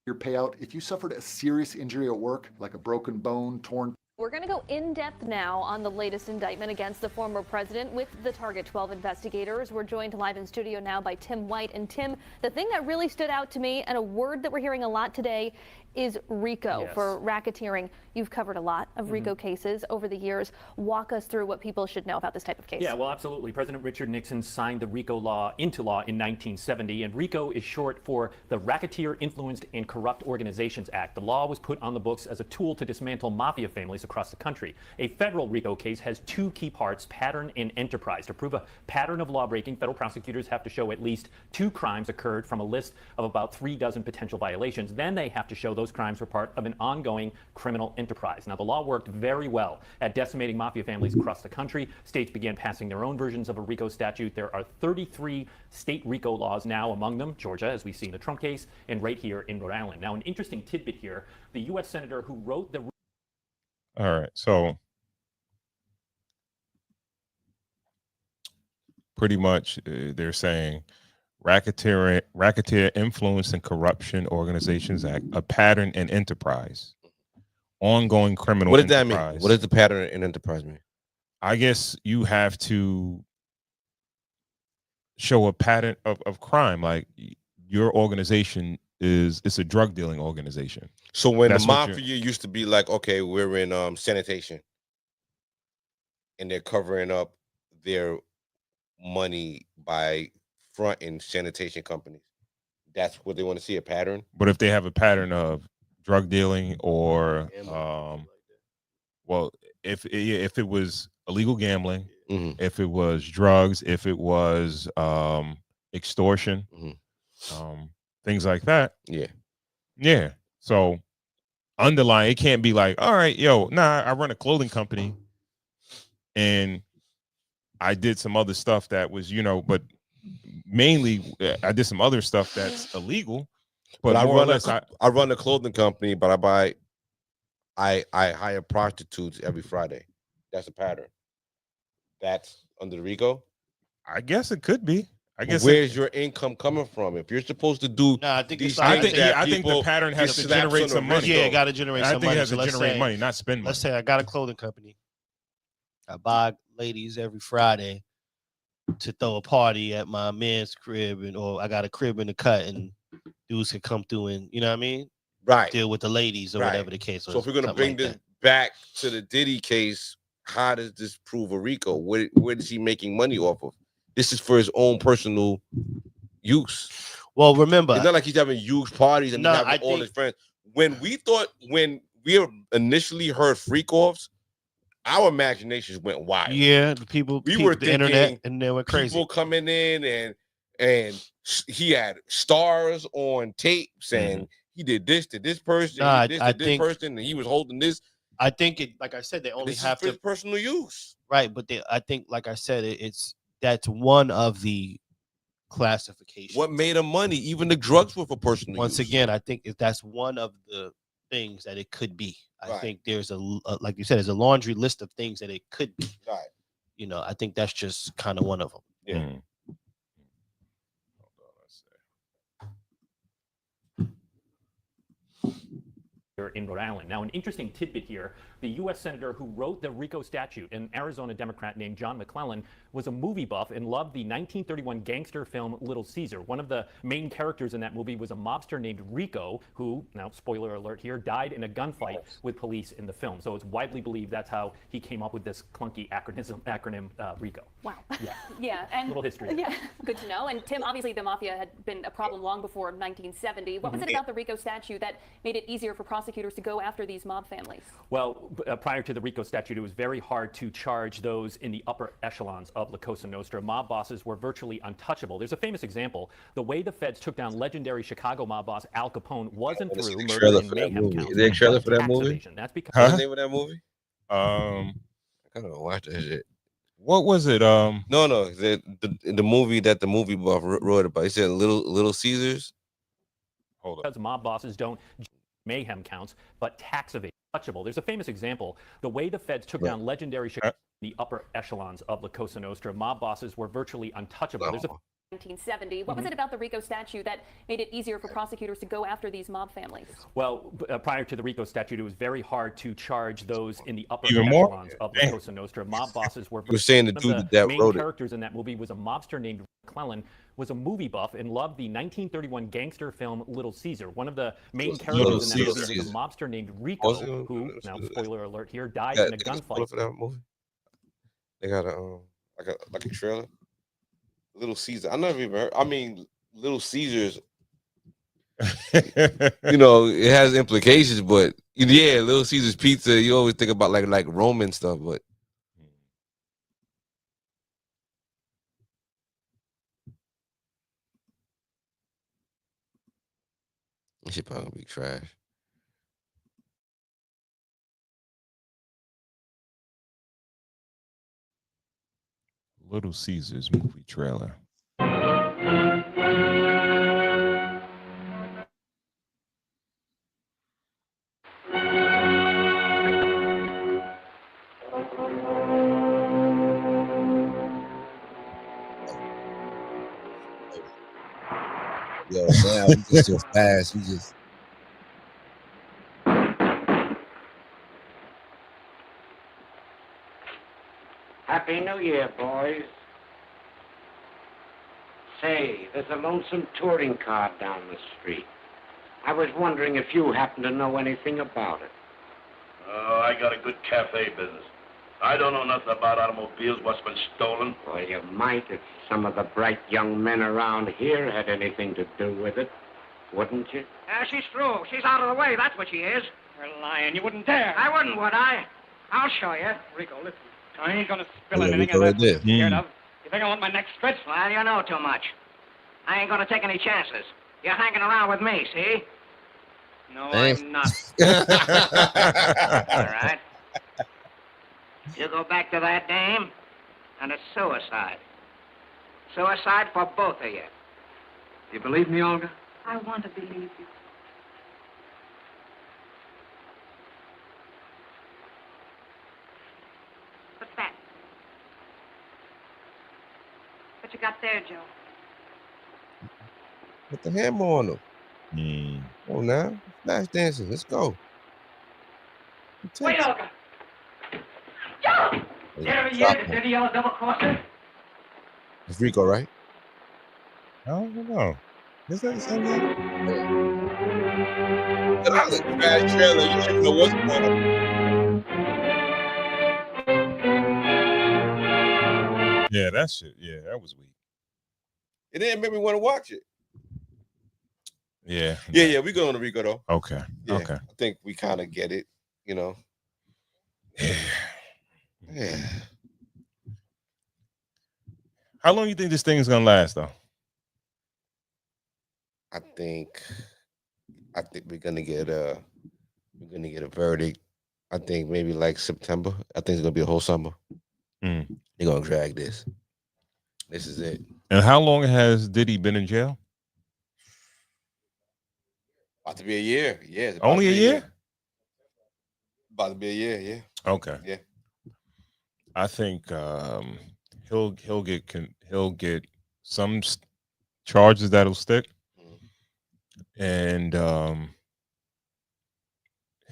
Speaker 4: Your payout if you suffered a serious injury at work, like a broken bone, torn.
Speaker 11: We're going to go in depth now on the latest indictment against the former president with the Target 12 investigators. We're joined live in studio now by Tim White. And Tim, the thing that really stood out to me, and a word that we're hearing a lot today, is RICO for racketeering. You've covered a lot of RICO cases over the years. Walk us through what people should know about this type of case.
Speaker 12: Yeah, well, absolutely. President Richard Nixon signed the RICO law into law in 1970, and RICO is short for the Racketeer Influenced and Corrupt Organizations Act. The law was put on the books as a tool to dismantle mafia families across the country. A federal RICO case has two key parts, pattern and enterprise. To prove a pattern of lawbreaking, federal prosecutors have to show at least 2 crimes occurred from a list of about 36 potential violations. Then they have to show those crimes were part of an ongoing criminal enterprise. Now, the law worked very well at decimating mafia families across the country. States began passing their own versions of a RICO statute. There are 33 state RICO laws now, among them Georgia, as we see in the Trump case, and right here in Rhode Island. Now, an interesting tidbit here, the U.S. Senator who wrote the...
Speaker 1: All right, so pretty much they're saying Racketeer Influence and Corruption Organizations Act, a pattern and enterprise, ongoing criminal
Speaker 2: What does that
Speaker 1: enterprise.
Speaker 2: mean? What does the pattern and enterprise mean?
Speaker 1: I guess you have to show a pattern of crime. Like your organization it's a drug dealing organization.
Speaker 2: So when
Speaker 1: That's
Speaker 2: the mafia used to be like, okay, we're in sanitation, and they're covering up their money by fronting sanitation companies, that's what they want to see, a pattern.
Speaker 1: But if they have a pattern of drug dealing or well, if it was illegal gambling, if it was drugs, if it was extortion, things like that. Yeah. So underlying, it can't be like, all right, I run a clothing company and I did some other stuff that was, but mainly I did some other stuff that's illegal. But
Speaker 2: I
Speaker 1: run
Speaker 2: a clothing company, but I hire prostitutes every Friday. That's a pattern. That's under the RICO.
Speaker 1: I guess it could be. I guess
Speaker 2: where's your income coming from? If you're supposed to do,
Speaker 8: I think
Speaker 2: these
Speaker 1: I
Speaker 2: things
Speaker 1: think the pattern has to generate some money.
Speaker 8: Yeah, it got to generate some money.
Speaker 1: I think it has to generate money, not spend money.
Speaker 8: Let's say I got a clothing company. I buy ladies every Friday to throw a party at my man's crib, or I got a crib in the cut, and dudes can come through and, you know what I mean?
Speaker 2: Right.
Speaker 8: Deal with the ladies or
Speaker 2: Right.
Speaker 8: whatever the case.
Speaker 2: So if we're gonna bring
Speaker 8: like
Speaker 2: this
Speaker 8: that.
Speaker 2: back to the Diddy case, how does this prove a RICO? Where is he making money off of? This is for his own personal use.
Speaker 8: Well, remember,
Speaker 2: it's not like he's having huge parties and he's having all his friends. When we initially heard freak offs, our imaginations went wild.
Speaker 8: Yeah, the
Speaker 2: were
Speaker 8: the internet, and they went crazy.
Speaker 2: People coming in and he had stars on tapes, and he did this to this person,
Speaker 8: Nah,
Speaker 2: this
Speaker 8: I
Speaker 2: to this
Speaker 8: think-
Speaker 2: person, and he was holding this.
Speaker 8: I think it, like I said, they only
Speaker 2: This
Speaker 8: have
Speaker 2: is for his personal use.
Speaker 8: right, but I think, like I said, that's one of the classifications.
Speaker 2: What made him money? Even the drugs were for personal
Speaker 8: Once
Speaker 2: use.
Speaker 8: again, I think that's one of the things that it could be. I
Speaker 2: Right.
Speaker 8: think there's like you said, there's a laundry list of things that it could be.
Speaker 2: Right.
Speaker 8: You know, I think that's just kind of one of them.
Speaker 2: Yeah.
Speaker 12: In Rhode Island. Now, an interesting tidbit here, the U.S. Senator who wrote the RICO statute, an Arizona Democrat named John McClellan, was a movie buff and loved the 1931 gangster film Little Caesar. One of the main characters in that movie was a mobster named Rico, who, now spoiler alert here, died in a gunfight with police in the film. So it's widely believed that's how he came up with this clunky acronym RICO.
Speaker 11: Wow.
Speaker 12: Yeah.
Speaker 11: Yeah, and
Speaker 12: Little history.
Speaker 11: Yeah, good to know. And Tim, obviously the mafia had been a problem long before 1970. What was it about the RICO statute that made it easier for prosecutors to go after these mob families?
Speaker 12: Well, prior to the RICO statute, it was very hard to charge those in the upper echelons of La Cosa Nostra. Mob bosses were virtually untouchable. There's a famous example. The way the feds took down legendary Chicago mob boss Al Capone wasn't through murder and mayhem counts.
Speaker 2: Is there a trailer for that
Speaker 12: tax
Speaker 2: movie?
Speaker 12: evasion. That's because
Speaker 2: What's the name of that movie?
Speaker 1: I
Speaker 2: gotta watch that shit.
Speaker 1: What was it?
Speaker 2: No, the movie that the movie buff wrote about. He said Little Caesars.
Speaker 1: Hold
Speaker 12: because mob bosses don't mayhem counts, but tax evasion touchable. There's a famous example. The way the feds took down legendary Chicago in the upper echelons of La Cosa Nostra, mob bosses were virtually untouchable. There's a
Speaker 11: 1970. What was it about the RICO statute that made it easier for prosecutors to go after these mob families?
Speaker 12: Well, prior to the RICO statute, it was very hard to charge those in the upper
Speaker 1: Even more?
Speaker 12: echelons of La Cosa Nostra. Mob bosses were.
Speaker 2: You were saying the
Speaker 12: one of
Speaker 2: dude that
Speaker 12: main
Speaker 2: wrote it.
Speaker 12: characters in that movie was a mobster named McClellan, was a movie buff and loved the 1931 gangster film Little Caesar. One of the main characters in that movie was a mobster named Rico, who, now spoiler alert here, died in a gunfight.
Speaker 2: For that movie. They got like a trailer. Little Caesar. I never even heard. I mean, Little Caesars. You know, it has implications, but yeah, Little Caesars pizza. You always think about like Roman stuff, but this shit probably gonna be trash.
Speaker 1: Little Caesars movie trailer.
Speaker 2: Yo, now we just so fast. We just.
Speaker 13: Happy New Year, boys. Say, there's a lonesome touring car down the street. I was wondering if you happen to know anything about it.
Speaker 14: Oh, I got a good cafe business. I don't know nothing about automobiles, what's been stolen.
Speaker 13: Well, you might if some of the bright young men around here had anything to do with it, wouldn't you?
Speaker 15: She's through. She's out of the way. That's what she is. You're lying. You wouldn't dare. I wouldn't, would I? I'll show you. Rico, listen. I ain't gonna spill anything.
Speaker 2: Rico right there.
Speaker 15: Scared of. You think I want my neck stretched?
Speaker 16: Well, you know too much. I ain't gonna take any chances. You're hanging around with me, see?
Speaker 15: No,
Speaker 2: Thanks.
Speaker 15: I'm not.
Speaker 16: All right. You go back to that dame, and it's suicide. Suicide for both of you.
Speaker 13: You believe me, Olga?
Speaker 17: I want to believe you. What's that? What you got there, Joe?
Speaker 2: Put the hammer on them. Come on now. Flash dancing. Let's go.
Speaker 15: Wait, Olga. Joe! Every year, the dirty yellow double crosser.
Speaker 2: It's Rico, right?
Speaker 1: I don't know. Is that the same guy?
Speaker 2: That was a trash trailer. You didn't know what's going on.
Speaker 1: Yeah, that shit. Yeah, that was weak.
Speaker 2: It didn't make me want to watch it.
Speaker 1: Yeah.
Speaker 2: Yeah. We go on to Rico though.
Speaker 1: Okay.
Speaker 2: Yeah,
Speaker 1: Okay.
Speaker 2: I think we kind of get it. You know. Yeah.
Speaker 1: How long you think this thing is gonna last, though?
Speaker 2: I think we're gonna get a verdict. I think maybe like September. I think it's gonna be a whole summer. They're gonna drag this. This is it.
Speaker 1: And how long has Diddy been in jail?
Speaker 2: About to be a year. Yeah.
Speaker 1: Only a year?
Speaker 2: About to be a year. Yeah.
Speaker 1: Okay.
Speaker 2: Yeah.
Speaker 1: I think he'll get some charges that'll stick, and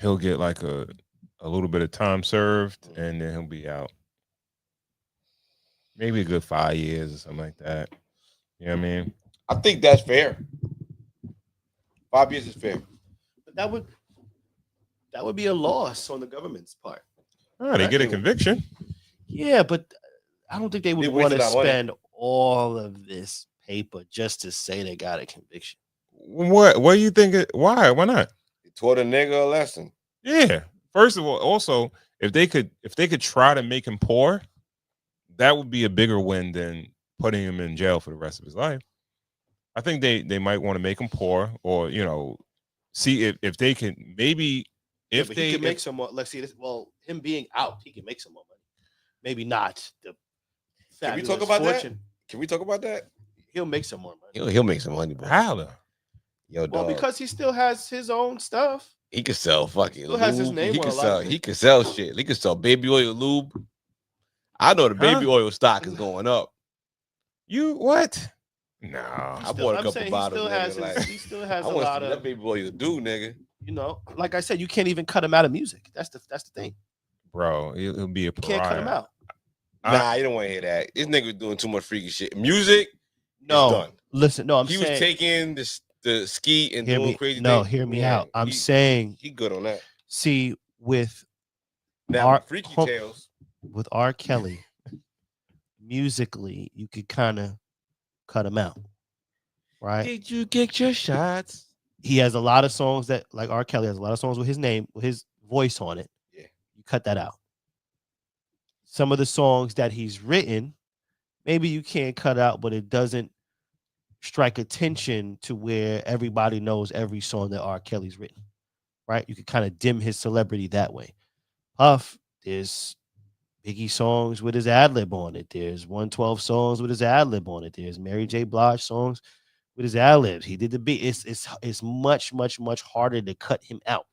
Speaker 1: he'll get like a little bit of time served, and then he'll be out. Maybe a good 5 years or something like that. You know what I mean?
Speaker 2: I think that's fair. 5 years is fair.
Speaker 8: But that would be a loss on the government's part.
Speaker 1: Oh, they get a conviction.
Speaker 8: Yeah, but I don't think they would
Speaker 2: They
Speaker 8: want to
Speaker 2: wasted our money.
Speaker 8: spend all of this paper just to say they got a conviction.
Speaker 1: What do you think? Why not?
Speaker 2: They taught a nigga a lesson.
Speaker 1: Yeah. First of all, also, if they could try to make him poor, that would be a bigger win than putting him in jail for the rest of his life. I think they might want to make him poor, or see if they can maybe if
Speaker 8: but
Speaker 1: they
Speaker 8: he can make some more. Let's see this. Well, him being out, he can make some more money. Maybe not the.
Speaker 2: Can we talk about
Speaker 8: fortune.
Speaker 2: that? Can we talk about that?
Speaker 8: He'll make some more money.
Speaker 2: He'll make some money, bro.
Speaker 1: How though?
Speaker 2: Yo,
Speaker 8: Well,
Speaker 2: dog.
Speaker 8: because he still has his own stuff.
Speaker 2: He could sell fucking
Speaker 8: Still has his
Speaker 2: lube.
Speaker 8: name
Speaker 2: He
Speaker 8: on
Speaker 2: could
Speaker 8: a lot
Speaker 2: sell.
Speaker 8: of
Speaker 2: He
Speaker 8: it.
Speaker 2: could sell shit. He could sell baby oil lube. I know the baby oil stock is going up.
Speaker 1: You what? No,
Speaker 2: I bought a couple bottles.
Speaker 8: He still has
Speaker 2: I
Speaker 8: a
Speaker 2: want to
Speaker 8: lot
Speaker 2: see
Speaker 8: of.
Speaker 2: that baby oil do, nigga.
Speaker 8: Like I said, you can't even cut him out of music. That's the thing.
Speaker 1: Bro, he'll be a pariah.
Speaker 8: Can't cut him out.
Speaker 2: Nah, you don't want to hear that. This nigga doing too much freaky shit. Music,
Speaker 8: No,
Speaker 2: is done.
Speaker 8: listen. No,
Speaker 2: He was taking the ski and
Speaker 8: hear
Speaker 2: doing
Speaker 8: me,
Speaker 2: crazy
Speaker 8: no,
Speaker 2: things.
Speaker 8: hear me
Speaker 2: Yeah,
Speaker 8: out. I'm saying
Speaker 2: he good on that.
Speaker 8: See, with
Speaker 2: Now, Freaky Tales.
Speaker 8: with R. Kelly, musically, you could kind of cut him out, right?
Speaker 2: Did you get your shots?
Speaker 8: He has a lot of songs that, like R. Kelly, has a lot of songs with his name, with his voice on it.
Speaker 2: Yeah,
Speaker 8: you cut that out. Some of the songs that he's written, maybe you can't cut out, but it doesn't strike attention to where everybody knows every song that R. Kelly's written, right? You could kind of dim his celebrity that way. Puff, there's Biggie songs with his ad-lib on it. There's 112 songs with his ad-lib on it. There's Mary J. Blige songs with his ad-libs. He did the beat. It's much harder to cut him out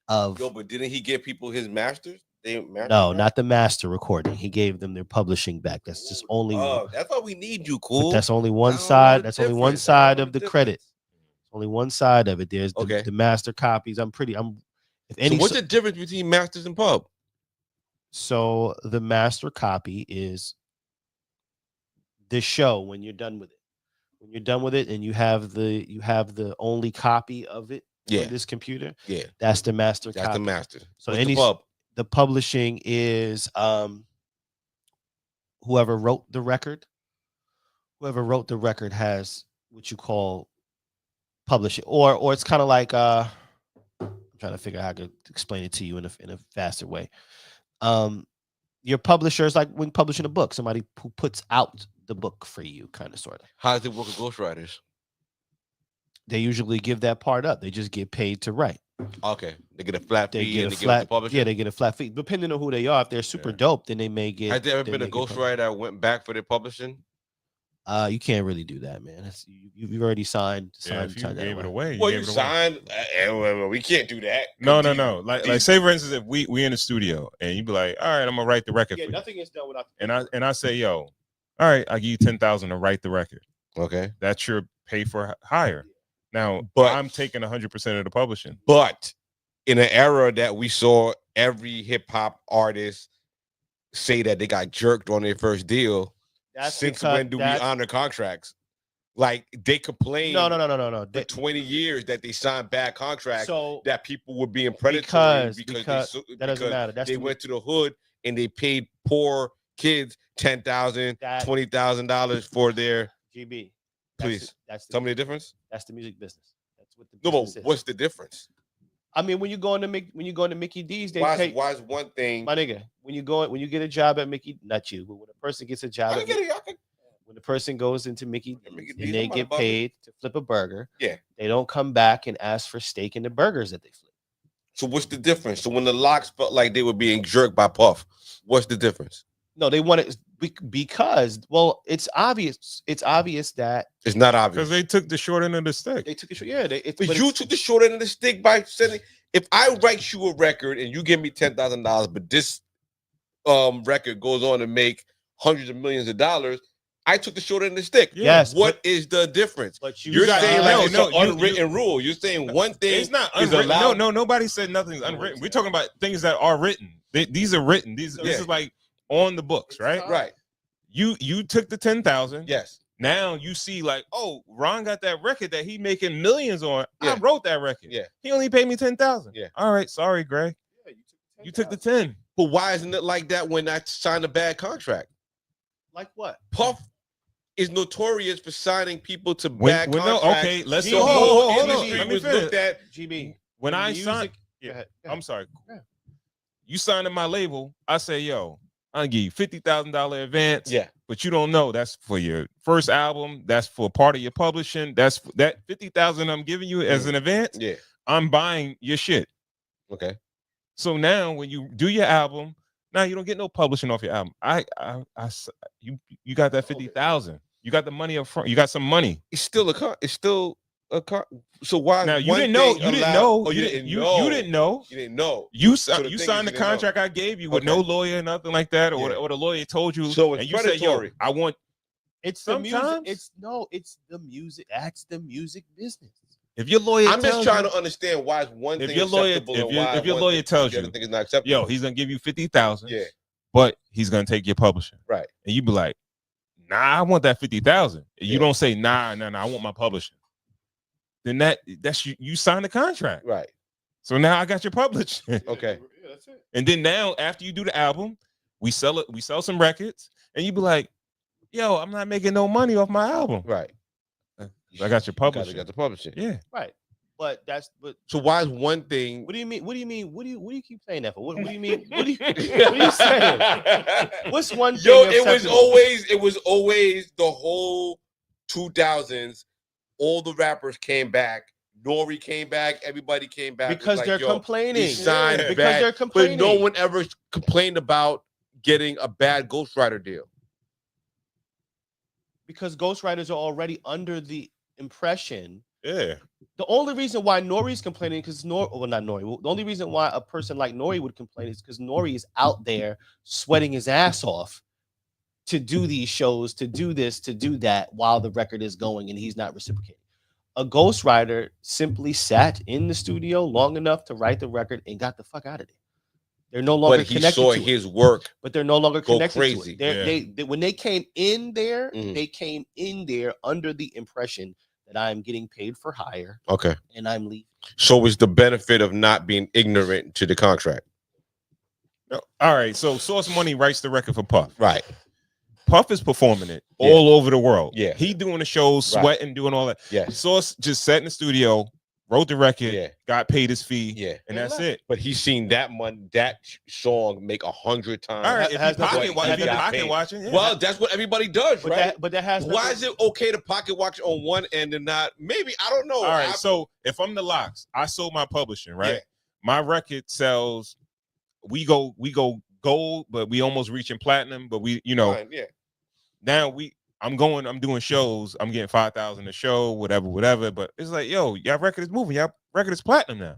Speaker 8: of.
Speaker 2: Yo, but didn't he give people his masters?
Speaker 8: No, not the master recording. He gave them their publishing back. That's just only.
Speaker 2: Oh, that's why we need you, cool.
Speaker 8: But that's only one side. That's only one side of the credit. Only one side of it. There's the master copies. If any.
Speaker 2: So what's the difference between masters and pub?
Speaker 8: So the master copy is the show when you're done with it. When you're done with it and you have the only copy of it on this computer.
Speaker 2: Yeah.
Speaker 8: That's the master
Speaker 2: That's
Speaker 8: copy.
Speaker 2: the master.
Speaker 8: So
Speaker 2: What's the pub?
Speaker 8: The publishing is whoever wrote the record. Whoever wrote the record has what you call publishing, or it's kind of like I'm trying to figure out how to explain it to you in a faster way. Your publisher is like when publishing a book, somebody who puts out the book for you, kind of sort of.
Speaker 2: How does it work with ghostwriters?
Speaker 8: They usually give that part up. They just get paid to write.
Speaker 2: Okay, they get a flat fee.
Speaker 8: They get
Speaker 2: and
Speaker 8: a
Speaker 2: they
Speaker 8: flat.
Speaker 2: give it to the publisher?
Speaker 8: Yeah, they get a flat fee. Depending on who they are, if they're super dope, then they may get.
Speaker 2: Has there ever been a ghostwriter that went back for their publishing?
Speaker 8: You can't really do that, man. You've already signed.
Speaker 1: If you gave it away.
Speaker 2: Well, you signed. We can't do that.
Speaker 1: No. Like say for instance, if we in the studio and you be like, all right, I'm gonna write the record.
Speaker 8: Yeah,
Speaker 1: for you.
Speaker 8: nothing is done without.
Speaker 1: And I say, yo, all right, I give you 10,000 to write the record.
Speaker 2: Okay,
Speaker 1: that's your pay for hire. Now,
Speaker 2: but
Speaker 1: I'm taking 100% of the publishing.
Speaker 2: But in an era that we saw every hip hop artist say that they got jerked on their first deal.
Speaker 8: That's
Speaker 2: Since
Speaker 8: because
Speaker 2: when do we honor contracts? Like they complain.
Speaker 8: No.
Speaker 2: For 20 years that they signed bad contracts,
Speaker 8: So
Speaker 2: that people were being predatory
Speaker 8: because that doesn't matter. That's
Speaker 2: they went to the hood and they paid poor kids $10,000, $20,000 for their
Speaker 8: GB.
Speaker 2: Please tell me the difference.
Speaker 8: That's the music business. That's what the
Speaker 2: No,
Speaker 8: business
Speaker 2: but
Speaker 8: is.
Speaker 2: what's the difference?
Speaker 8: I mean, when you go into Mickey D's, they
Speaker 2: Why
Speaker 8: pay.
Speaker 2: is one thing,
Speaker 8: My nigga, when you get a job at Mickey, not you, but when a person gets a job at when the person goes into Mickey D's and they get paid to flip a burger,
Speaker 2: yeah,
Speaker 8: they don't come back and ask for steak in the burgers that they flip.
Speaker 2: So what's the difference? So when the Locks felt like they were being jerked by Puff, what's the difference?
Speaker 8: No, they want it because, well, it's obvious. It's obvious that
Speaker 2: it's not obvious
Speaker 1: because they took the short end of the stick.
Speaker 8: They took the short. Yeah,
Speaker 2: but you took the short end of the stick by sending. If I write you a record and you give me $10,000, but this record goes on to make hundreds of millions of dollars, I took the short end of the stick.
Speaker 8: Yes.
Speaker 2: What is the difference?
Speaker 8: But
Speaker 2: you're saying like it's an unwritten rule. You're saying one thing
Speaker 1: It's not
Speaker 2: is
Speaker 1: unwritten.
Speaker 2: allowed.
Speaker 1: No, nobody said nothing's unwritten. We're talking about things that are written. These are written. This is like on the books, right?
Speaker 2: Right.
Speaker 1: You took the 10,000.
Speaker 2: Yes.
Speaker 1: Now you see like, oh, Ron got that record that he making millions on.
Speaker 2: Yeah.
Speaker 1: I wrote that record.
Speaker 2: Yeah.
Speaker 1: He only paid me 10,000.
Speaker 2: Yeah.
Speaker 1: All right, sorry, Greg. You took the 10.
Speaker 2: But why isn't it like that when I signed a bad contract?
Speaker 8: Like what?
Speaker 2: Puff is notorious for signing people to bad contracts.
Speaker 1: Okay, let's
Speaker 2: the
Speaker 1: go.
Speaker 2: whole
Speaker 1: Hold on.
Speaker 2: industry
Speaker 1: Let me
Speaker 2: was
Speaker 1: finish.
Speaker 2: looked at.
Speaker 8: GB.
Speaker 1: When I
Speaker 8: music-
Speaker 1: signed,
Speaker 8: Go ahead.
Speaker 1: I'm sorry. You signed to my label. I say, yo, I'll give you $50,000 advance.
Speaker 2: Yeah.
Speaker 1: But you don't know that's for your first album. That's for part of your publishing. That's that 50,000 I'm giving you as an advance.
Speaker 2: Yeah.
Speaker 1: I'm buying your shit.
Speaker 2: Okay.
Speaker 1: So now when you do your album, now you don't get no publishing off your album. You got that 50,000. You got the money up front. You got some money.
Speaker 2: It's still a car. It's still a car. So why?
Speaker 1: Now you
Speaker 2: one
Speaker 1: didn't know.
Speaker 2: thing
Speaker 1: You didn't
Speaker 2: allowed-
Speaker 1: know.
Speaker 2: Oh,
Speaker 1: You
Speaker 2: you
Speaker 1: didn't
Speaker 2: didn't
Speaker 1: know.
Speaker 2: know.
Speaker 1: You didn't know.
Speaker 2: You didn't know.
Speaker 1: You
Speaker 2: So the
Speaker 1: you
Speaker 2: thing
Speaker 1: signed
Speaker 2: is
Speaker 1: the
Speaker 2: you didn't know.
Speaker 1: contract I gave you with no lawyer, nothing like that, or
Speaker 2: Yeah.
Speaker 1: the lawyer told you.
Speaker 2: So it's
Speaker 1: and you
Speaker 2: predatory.
Speaker 1: said, yo, I want.
Speaker 8: It's the music.
Speaker 1: Sometimes-
Speaker 8: It's the music. That's the music business.
Speaker 1: If your lawyer,
Speaker 2: I'm just
Speaker 1: tells
Speaker 2: trying
Speaker 1: you-
Speaker 2: to understand why is one
Speaker 1: If
Speaker 2: thing
Speaker 1: your lawyer,
Speaker 2: acceptable and why
Speaker 1: if your
Speaker 2: one
Speaker 1: lawyer
Speaker 2: thing-
Speaker 1: tells
Speaker 2: the other
Speaker 1: you,
Speaker 2: thing is not acceptable.
Speaker 1: yo, he's gonna give you 50,000.
Speaker 2: Yeah.
Speaker 1: But he's gonna take your publishing.
Speaker 2: Right.
Speaker 1: And you be like, nah, I want that 50,000. And you
Speaker 2: Yeah.
Speaker 1: don't say, nah, I want my publishing. Then that's you signed the contract.
Speaker 2: Right.
Speaker 1: So now I got your publishing.
Speaker 2: Okay.
Speaker 1: And then now after you do the album, we sell some records, and you be like, yo, I'm not making no money off my album.
Speaker 2: Right.
Speaker 1: I got your publishing.
Speaker 2: Got the publishing.
Speaker 1: Yeah.
Speaker 8: Right. But
Speaker 2: So why is one thing?
Speaker 8: what do you mean? What do you mean? What do you keep saying that for? What do you mean? What are you saying? What's one thing?
Speaker 2: Yo, it
Speaker 8: acceptable?
Speaker 2: was always the whole 2000s. All the rappers came back. Nori came back. Everybody came back. It was
Speaker 8: Because
Speaker 2: like,
Speaker 8: they're
Speaker 2: yo,
Speaker 8: complaining.
Speaker 2: he signed
Speaker 8: Yeah. Because
Speaker 2: bad.
Speaker 8: they're complaining.
Speaker 2: But no one ever complained about getting a bad ghostwriter deal.
Speaker 8: Because ghostwriters are already under the impression.
Speaker 1: Yeah.
Speaker 8: The only reason why Nori's complaining because not Nori. The only reason why a person like Nori would complain is because Nori is out there sweating his ass off to do these shows, to do this, to do that while the record is going and he's not reciprocating. A ghostwriter simply sat in the studio long enough to write the record and got the fuck out of there. They're no longer
Speaker 2: But he
Speaker 8: connected
Speaker 2: saw
Speaker 8: to it.
Speaker 2: his work.
Speaker 8: But they're no longer
Speaker 2: go
Speaker 8: connected
Speaker 2: crazy.
Speaker 8: to it. They when they came in there,
Speaker 2: Mhm.
Speaker 8: they came in there under the impression that I'm getting paid for hire
Speaker 2: Okay.
Speaker 8: and I'm leaving.
Speaker 2: So it's the benefit of not being ignorant to the contract.
Speaker 1: No. All right. So Source Money writes the record for Puff.
Speaker 2: Right.
Speaker 1: Puff is performing it
Speaker 2: Yeah.
Speaker 1: all over the world.
Speaker 2: Yeah.
Speaker 1: He doing the shows,
Speaker 2: Right.
Speaker 1: sweating, doing all that.
Speaker 2: Yes.
Speaker 1: Source just sat in the studio, wrote the record,
Speaker 2: Yeah.
Speaker 1: got paid his fee,
Speaker 2: Yeah.
Speaker 1: and that's it.
Speaker 2: But he's seen that song make 100 times.
Speaker 1: All right, if
Speaker 8: has
Speaker 1: you pocket,
Speaker 2: what
Speaker 1: if
Speaker 2: he
Speaker 1: you're
Speaker 2: got
Speaker 1: pocket
Speaker 2: paid.
Speaker 1: watching, yeah.
Speaker 2: Well, that's what everybody does,
Speaker 8: But
Speaker 2: right?
Speaker 8: that has
Speaker 2: Why
Speaker 8: nothing-
Speaker 2: is it okay to pocket watch on one end and not? Maybe I don't know.
Speaker 1: All right, so if I'm the Locks, I sold my publishing, right?
Speaker 2: Yeah.
Speaker 1: My record sells. We go gold, but we almost reaching platinum. But we,
Speaker 2: Fine, yeah.
Speaker 1: now I'm doing shows. I'm getting 5,000 a show, whatever. But it's like, yo, y'all record is moving. Y'all record is platinum now.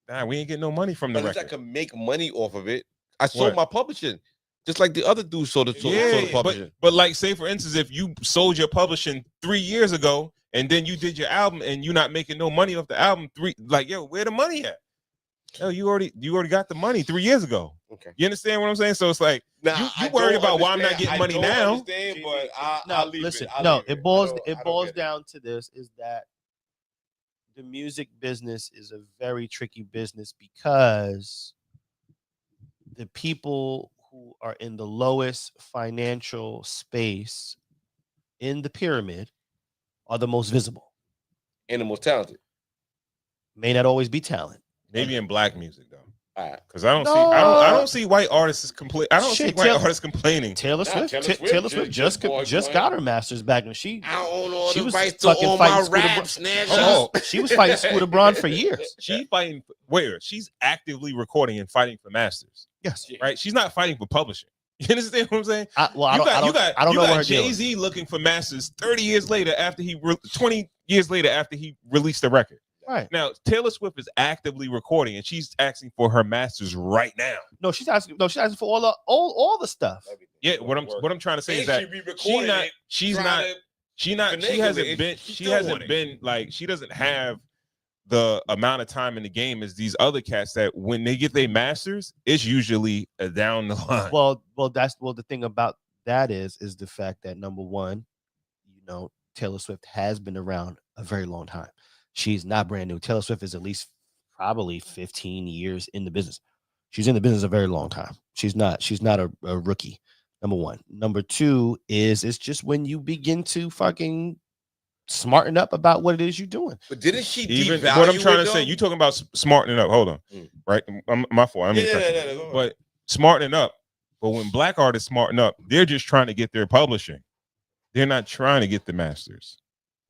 Speaker 1: Nah, we ain't getting no money from the
Speaker 2: Unless I
Speaker 1: record.
Speaker 2: can make money off of it. I sold
Speaker 1: What?
Speaker 2: my publishing, just like the other dude sold the
Speaker 1: Yeah,
Speaker 2: publishing.
Speaker 1: but like, say for instance, if you sold your publishing 3 years ago and then you did your album and you're not making no money off the album, yo, where the money at? yo, you already got the money 3 years ago.
Speaker 2: Okay.
Speaker 1: You understand what I'm saying? So it's like
Speaker 2: Nah,
Speaker 1: you worried about why I'm not getting money now.
Speaker 2: Understand, but
Speaker 8: No, listen. No, it boils down to this: is that the music business is a very tricky business because the people who are in the lowest financial space in the pyramid are the most visible
Speaker 2: and the most talented.
Speaker 8: May not always be talent.
Speaker 1: Maybe in black music though. Because
Speaker 8: I
Speaker 1: I don't see white artists complain. I don't see white artists complaining.
Speaker 8: Taylor Swift just got her masters back, and she
Speaker 2: own all
Speaker 8: she
Speaker 2: the
Speaker 8: was
Speaker 2: rights to
Speaker 8: fucking
Speaker 2: all
Speaker 8: fighting
Speaker 2: my
Speaker 8: Scooter
Speaker 2: raps,
Speaker 8: She was fighting Scooter Braun for years.
Speaker 1: She fighting where she's actively recording and fighting for masters.
Speaker 8: Yes,
Speaker 1: right. She's not fighting for publishing. You understand what I'm saying?
Speaker 8: I don't know where
Speaker 1: Jay-Z looking for masters 30 years later after 20 years later after he released the record.
Speaker 8: Right.
Speaker 1: Now, Taylor Swift is actively recording and she's asking for her masters right now.
Speaker 8: No, she's asking for all the stuff.
Speaker 1: Yeah, what I'm trying to say is that she hasn't been like, she doesn't have the amount of time in the game as these other cats that when they get their masters, it's usually down the line.
Speaker 8: Well, the thing about that is the fact that number one, Taylor Swift has been around a very long time. She's not brand new. Taylor Swift is at least probably 15 years in the business. She's in the business a very long time. She's not a rookie. Number one. Number two is it's just when you begin to fucking smarten up about what it is you're doing.
Speaker 2: But didn't she
Speaker 1: even what I'm trying to say? You talking about smartening up? Hold on, right? My fault. But smartening up. But when black artists smarten up, they're just trying to get their publishing. They're not trying to get the masters.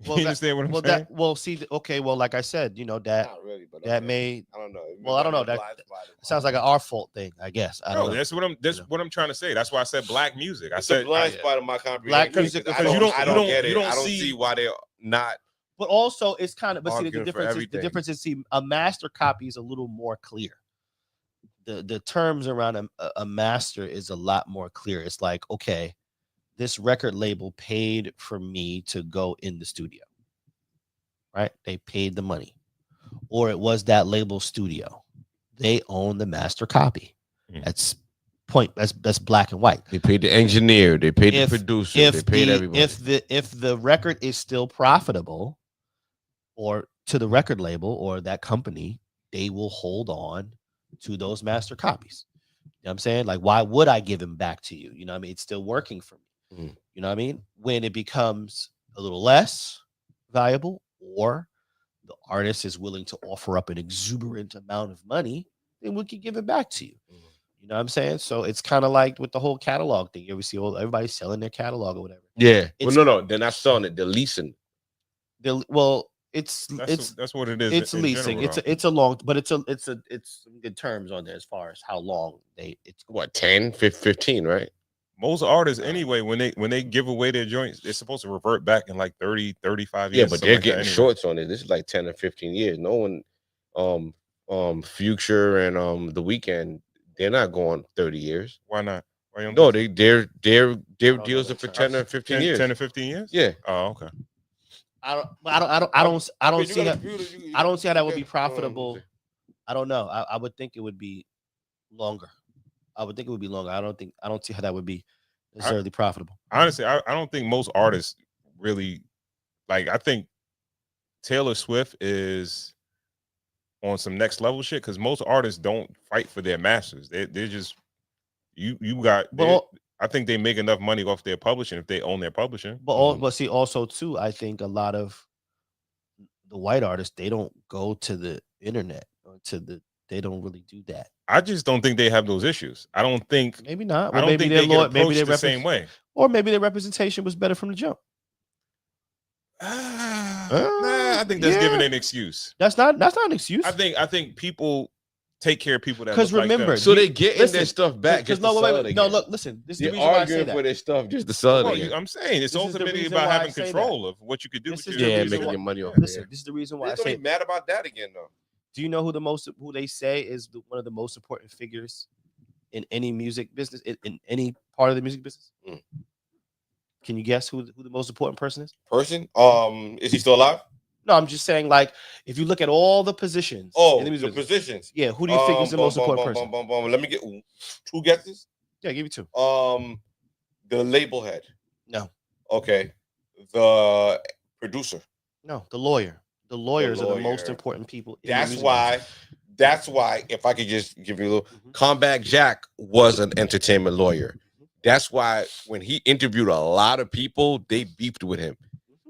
Speaker 8: Well,
Speaker 1: you understand what I'm saying?
Speaker 8: Like I said, that
Speaker 2: really, but
Speaker 8: that may.
Speaker 2: I don't know.
Speaker 8: Well, I don't know. That sounds like an our fault thing, I guess. I don't know.
Speaker 1: That's what I'm trying to say. That's why I said black music. I
Speaker 2: It's
Speaker 1: said
Speaker 2: a blind spot of my comprehension.
Speaker 8: Black music,
Speaker 2: because I don't get it. I don't see why they're not.
Speaker 8: But also, it's kind of. But see, the
Speaker 2: arguing for
Speaker 8: difference is a master copy is a little more clear. The terms around a master is a lot more clear. It's like, okay, this record label paid for me to go in the studio, right? They paid the money, or it was that label studio. They own the master copy. That's black and white.
Speaker 2: They paid the engineer. They paid the producer. They paid everybody.
Speaker 8: If the record is still profitable, or to the record label or that company, they will hold on to those master copies. You know what I'm saying? Like, why would I give them back to you? You know what I mean? It's still working for me. You know what I mean? When it becomes a little less valuable, or the artist is willing to offer up an exuberant amount of money, then we can give it back to you. You know what I'm saying? So it's kind of like with the whole catalog thing. You ever see everybody selling their catalog or whatever?
Speaker 2: Yeah. No, they're not selling it. They're leasing.
Speaker 8: That's
Speaker 1: what it is.
Speaker 8: It's
Speaker 1: in
Speaker 8: leasing.
Speaker 1: general,
Speaker 8: It's a long, but it's some good terms on there as far as how long it's
Speaker 2: what 10, 15, right?
Speaker 1: Most artists anyway, when they give away their joints, they're supposed to revert back in like 30, 35 years.
Speaker 2: Yeah, but they're getting shorts on it. This is like 10 or 15 years. No one, Future and The Weeknd, they're not going 30 years.
Speaker 1: Why not?
Speaker 2: No, their deals are for 10 or 15 years.
Speaker 1: 10 or 15 years?
Speaker 2: Yeah.
Speaker 1: Oh, okay.
Speaker 8: I don't see how that would be profitable. I don't know. I would think it would be longer. I would think it would be longer. I don't see how that would be necessarily profitable.
Speaker 1: Honestly, I don't think most artists really like. I think Taylor Swift is on some next level shit because most artists don't fight for their masters. They're just I think they make enough money off their publishing if they own their publishing.
Speaker 8: But see, also too, I think a lot of the white artists, they don't go to the internet or they don't really do that.
Speaker 1: I just don't think they have those issues. I don't think
Speaker 8: maybe not.
Speaker 1: I don't think they get approached the same way.
Speaker 8: Or maybe their representation was better from the jump.
Speaker 1: I think that's giving an excuse.
Speaker 8: That's not an excuse.
Speaker 1: I think people take care of people that
Speaker 8: because remember,
Speaker 1: like
Speaker 2: so they getting their stuff back.
Speaker 8: Because no, look, listen. This is the reason why I say that.
Speaker 2: For their stuff just to sell it again.
Speaker 1: I'm saying it's ultimately about having control of what you could do.
Speaker 2: Making your money off.
Speaker 8: Listen, this is the reason why I say.
Speaker 2: Don't be mad about that again, though.
Speaker 8: Do you know who they say is one of the most important figures in any music business, in any part of the music business? Can you guess who the most important person is?
Speaker 2: Is he still alive?
Speaker 8: No, I'm just saying, like, if you look at all the positions.
Speaker 2: Oh,
Speaker 8: in the music business,
Speaker 2: positions.
Speaker 8: Yeah, who do you think is the most important person?
Speaker 2: Let me get 2 guesses.
Speaker 8: Yeah, give you 2.
Speaker 2: The label head.
Speaker 8: No.
Speaker 2: Okay. The producer.
Speaker 8: No, the lawyer. The lawyers are the most important people.
Speaker 2: That's why. That's why. If I could just give you a little, Combat Jack was an entertainment lawyer. That's why when he interviewed a lot of people, they beefed with him.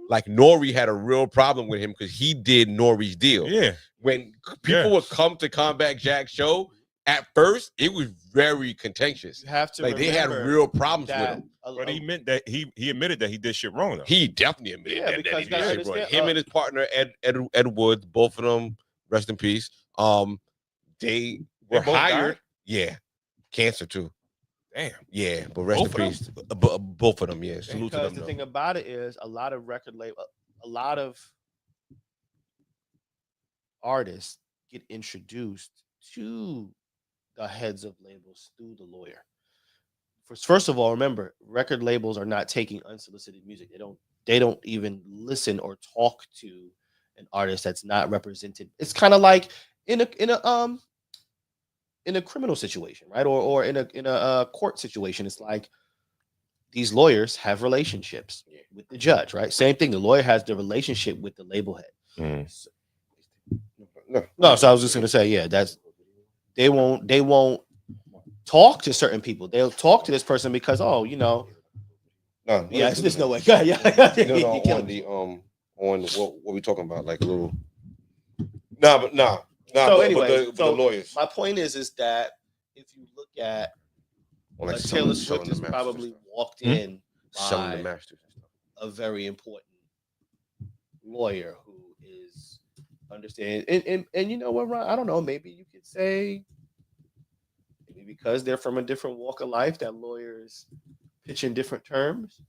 Speaker 2: Like Nori had a real problem with him because he did Nori's deal.
Speaker 1: Yeah.
Speaker 2: When people would come to Combat Jack's show, at first it was very contentious.
Speaker 8: You have to
Speaker 2: like they had real problems with him.
Speaker 1: But he meant that he admitted that he did shit wrong though.
Speaker 2: He definitely admitted that he
Speaker 8: because
Speaker 2: did shit wrong.
Speaker 8: understand,
Speaker 2: Him and his partner Ed Woods, both of them, rest in peace. They were
Speaker 1: both
Speaker 2: hired.
Speaker 1: died?
Speaker 2: Yeah, cancer too.
Speaker 1: Damn.
Speaker 2: Yeah, but rest
Speaker 1: Both
Speaker 2: in
Speaker 1: of
Speaker 2: peace. Both of them. Yeah, salute to
Speaker 8: Because
Speaker 2: them.
Speaker 8: the
Speaker 2: though.
Speaker 8: thing about it is, a lot of record label, a lot of artists get introduced to the heads of labels through the lawyer. First of all, remember, record labels are not taking unsolicited music. They don't even listen or talk to an artist that's not represented. It's kind of like in a criminal situation, right? Or in a court situation. It's like these lawyers have relationships with the judge, right? Same thing. The lawyer has the relationship with the label head. No, so I was just gonna say, yeah, that's they won't talk to certain people. They'll talk to this person because, oh, you know, yeah, there's no way. Yeah.
Speaker 2: On the on what we talking about, like a little. Nah.
Speaker 8: So anyway,
Speaker 2: the lawyers.
Speaker 8: My point is that if you look at
Speaker 2: Like
Speaker 8: Taylor Swift has probably walked in
Speaker 2: selling the
Speaker 8: by
Speaker 2: masters.
Speaker 8: a very important lawyer who is understanding. And you know what, Ron? I don't know. Maybe you could say maybe because they're from a different walk of life, that lawyers pitch in different terms.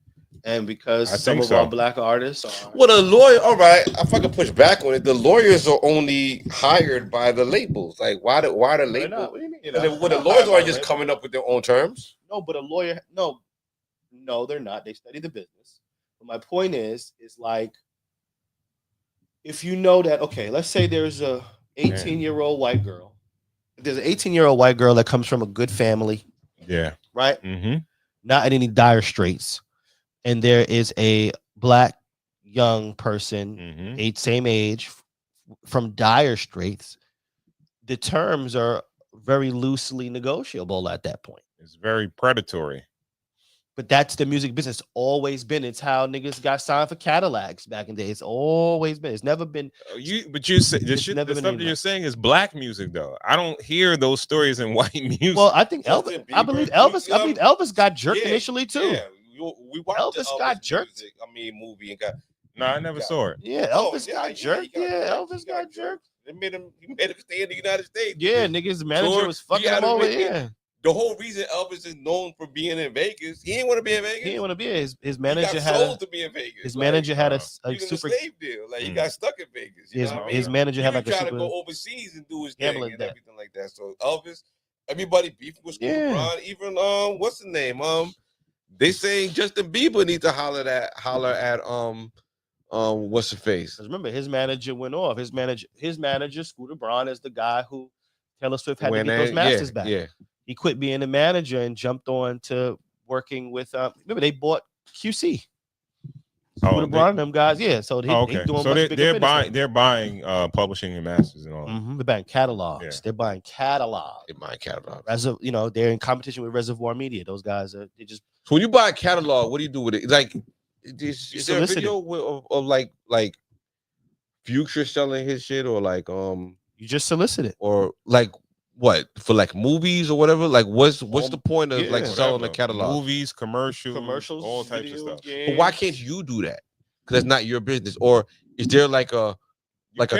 Speaker 8: And because some of our black artists are
Speaker 2: Well, the lawyer, all right, if I could push back on it, the lawyers are only hired by the labels. Like, why the label?
Speaker 8: What do you mean?
Speaker 2: The lawyers are just coming up with their own terms.
Speaker 8: No, but a lawyer, no, they're not. They study the business. But my point is like, if you know that, okay, let's say there's a 18-year-old white girl. There's an 18-year-old white girl that comes from a good family.
Speaker 1: Yeah.
Speaker 8: Right?
Speaker 1: Mm-hmm.
Speaker 8: Not in any dire straits. And there is a black young person, same age, from dire straits. The terms are very loosely negotiable at that point.
Speaker 1: It's very predatory.
Speaker 8: But that's the music business. Always been. It's how niggas got signed for Cadillacs back in the day. It's always been. It's never been.
Speaker 1: But you say the stuff that you're saying is black music, though. I don't hear those stories in white music.
Speaker 8: Well, I think Elvis. I believe Elvis got jerked initially too.
Speaker 2: Yeah, we watched
Speaker 8: Elvis got jerked.
Speaker 2: Movie and got.
Speaker 1: No, I never saw it.
Speaker 8: Yeah, Elvis got jerked. Elvis got jerked.
Speaker 2: He made him stay in the United States.
Speaker 8: Yeah, niggas, manager was fucking him over. Yeah.
Speaker 2: The whole reason Elvis is known for being in Vegas, he didn't want to be in Vegas.
Speaker 8: He didn't want to be. His manager had
Speaker 2: sold to be in Vegas.
Speaker 8: His manager had a
Speaker 2: super slave deal. Like he got stuck in Vegas.
Speaker 8: His manager had like a
Speaker 2: super.
Speaker 8: Trying
Speaker 2: to go overseas and do his
Speaker 8: thing
Speaker 2: and everything like that. So Elvis, everybody beefed with LeBron. Even what's the name? They saying Justin Bieber needs to holler at what's the face?
Speaker 8: Remember, his manager went off. His manager, Scooter Braun, is the guy who Taylor Swift had to get those masters back.
Speaker 2: Yeah.
Speaker 8: He quit being the manager and jumped on to working with. Remember, they bought QC. Scooter Braun and them guys. Yeah. So
Speaker 1: okay. So they're buying publishing and masters and all.
Speaker 8: They're buying catalogs. Yeah. They're buying catalogs. They're in competition with Reservoir Media. Those guys are just.
Speaker 2: So when you buy a catalog, what do you do with it? Like, is there a video of like Future selling his shit, or like
Speaker 8: you just solicit it,
Speaker 2: or like what, for like movies or whatever? Like what's the point of like selling a catalog?
Speaker 1: Movies, commercials, all types of stuff.
Speaker 2: Games. But why can't you do that? Because that's not your business. Or is there like a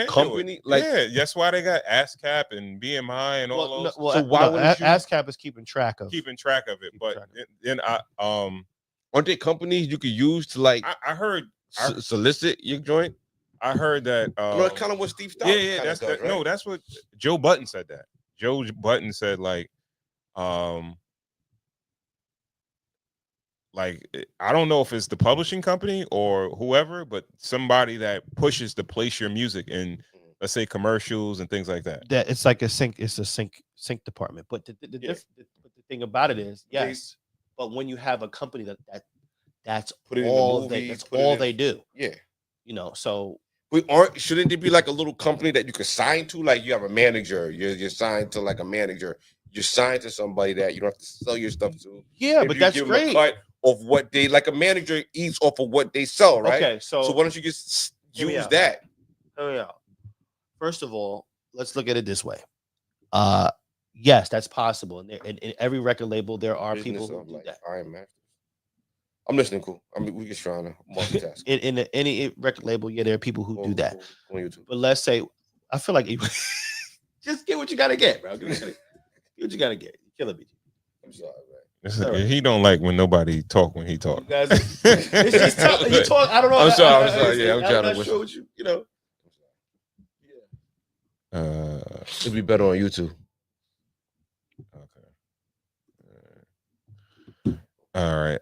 Speaker 2: company? Like,
Speaker 1: yeah, that's why they got ASCAP and BMI and all those.
Speaker 8: So why would ASCAP is keeping track of
Speaker 1: it? But then
Speaker 2: aren't there companies you could use to like?
Speaker 1: I heard
Speaker 2: solicit your joint.
Speaker 1: I heard that.
Speaker 2: That's kind of what Steve Stock.
Speaker 1: Yeah, that's does, right? No, that's what Joe Button said. That Joe Button said like like I don't know if it's the publishing company or whoever, but somebody that pushes to place your music in, let's say, commercials and things like that.
Speaker 8: That it's like a sync. It's a sync department. But the thing about it is, yes, but when you have a company that's
Speaker 2: Put it in the
Speaker 8: all
Speaker 2: movie,
Speaker 8: that's
Speaker 2: put it
Speaker 8: all
Speaker 2: in-
Speaker 8: they do.
Speaker 2: Yeah.
Speaker 8: You know, so
Speaker 2: Shouldn't there be like a little company that you could sign to? Like you have a manager, you're signed to like a manager. You're signed to somebody that you don't have to sell your stuff to.
Speaker 8: Yeah,
Speaker 2: If
Speaker 8: but
Speaker 2: you
Speaker 8: that's
Speaker 2: give them
Speaker 8: great.
Speaker 2: a cut of what they like. A manager eats off of what they sell, right?
Speaker 8: Okay, so
Speaker 2: why don't you just
Speaker 8: hear me
Speaker 2: use
Speaker 8: out.
Speaker 2: that?
Speaker 8: Oh yeah. First of all, let's look at it this way. Yes, that's possible. And in every record label, there are people who do that.
Speaker 2: Iron Masters. I'm listening. Cool. I mean, we're just trying to multitask.
Speaker 8: in any record label, yeah, there are people who do that.
Speaker 2: On YouTube.
Speaker 8: But let's say, I feel like just get what you gotta get, bro. Get what you gotta get. You're killing me.
Speaker 2: I'm sorry, man.
Speaker 1: He don't like when nobody talk when he talk.
Speaker 8: You guys, it's just tough. You talk. I don't know.
Speaker 2: I'm sorry. Yeah, I'm trying to
Speaker 8: not sure what you know.
Speaker 2: It'd be better on YouTube.
Speaker 1: All right.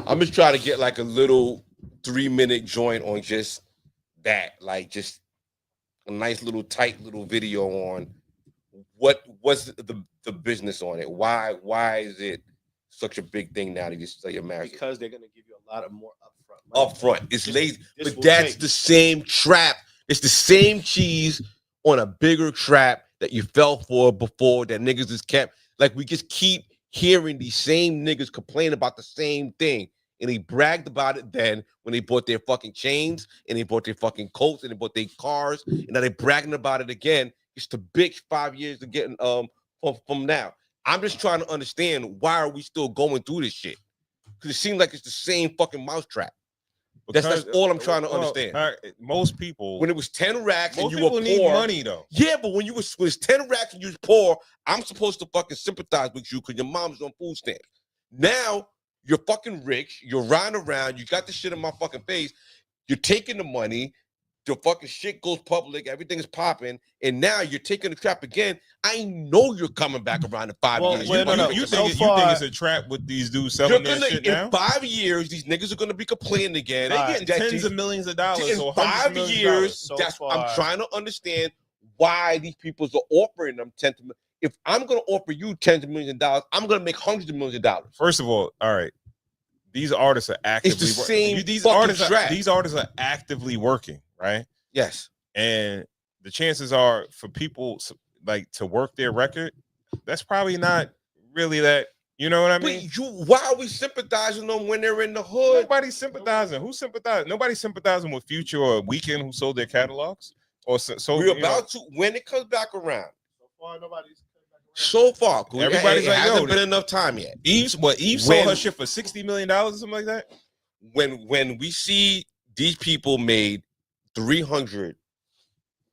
Speaker 2: I'm just trying to get like a little 3-minute joint on just that, like just a nice little tight little video on what was the business on it. Why is it such a big thing now to just sell your marriage?
Speaker 8: Because they're gonna give you a lot of more upfront.
Speaker 2: Upfront, it's lazy, but that's the same trap. It's the same cheese on a bigger trap that you fell for before that niggas just kept. Like we just keep hearing these same niggas complain about the same thing. And he bragged about it then when they bought their fucking chains and they bought their fucking coats and they bought their cars. And now they're bragging about it again. It's the bitch 5 years to getting from now. I'm just trying to understand why are we still going through this shit? Because it seems like it's the same fucking mousetrap. That's all I'm trying to understand.
Speaker 1: Most people,
Speaker 2: when it was 10 racks and
Speaker 1: most
Speaker 2: you were poor,
Speaker 1: people need money though.
Speaker 2: Yeah, but when it was 10 racks and you was poor, I'm supposed to fucking sympathize with you because your mom's on food stamps. Now you're fucking rich. You're riding around. You got the shit in my fucking face. You're taking the money. Your fucking shit goes public. Everything is popping. And now you're taking the trap again. I know you're coming back around in 5 years.
Speaker 1: You think it's a trap with these dudes selling their shit now?
Speaker 2: In 5 years, these niggas are gonna be complaining again.
Speaker 1: They getting tens of millions of dollars.
Speaker 2: In 5 years, I'm trying to understand why these people are offering them tens of millions. If I'm gonna offer you tens of millions of dollars, I'm gonna make hundreds of millions of dollars.
Speaker 1: First of all right. These artists are actively
Speaker 2: it's the same
Speaker 1: these artists are actively working, right?
Speaker 2: Yes.
Speaker 1: And the chances are for people like to work their record, that's probably not really that, you know what I mean?
Speaker 2: Why are we sympathizing them when they're in the hood?
Speaker 1: Nobody's sympathizing. Who's sympathizing? Nobody's sympathizing with Future or Weeknd who sold their catalogs. Or so
Speaker 2: we're about to when it comes back around.
Speaker 8: So far, nobody's.
Speaker 2: So far,
Speaker 1: everybody's
Speaker 2: it
Speaker 1: like,
Speaker 2: hasn't
Speaker 1: yo,
Speaker 2: been enough time yet.
Speaker 1: Eve sold her shit for $60 million or something like that.
Speaker 2: When we see these people made 300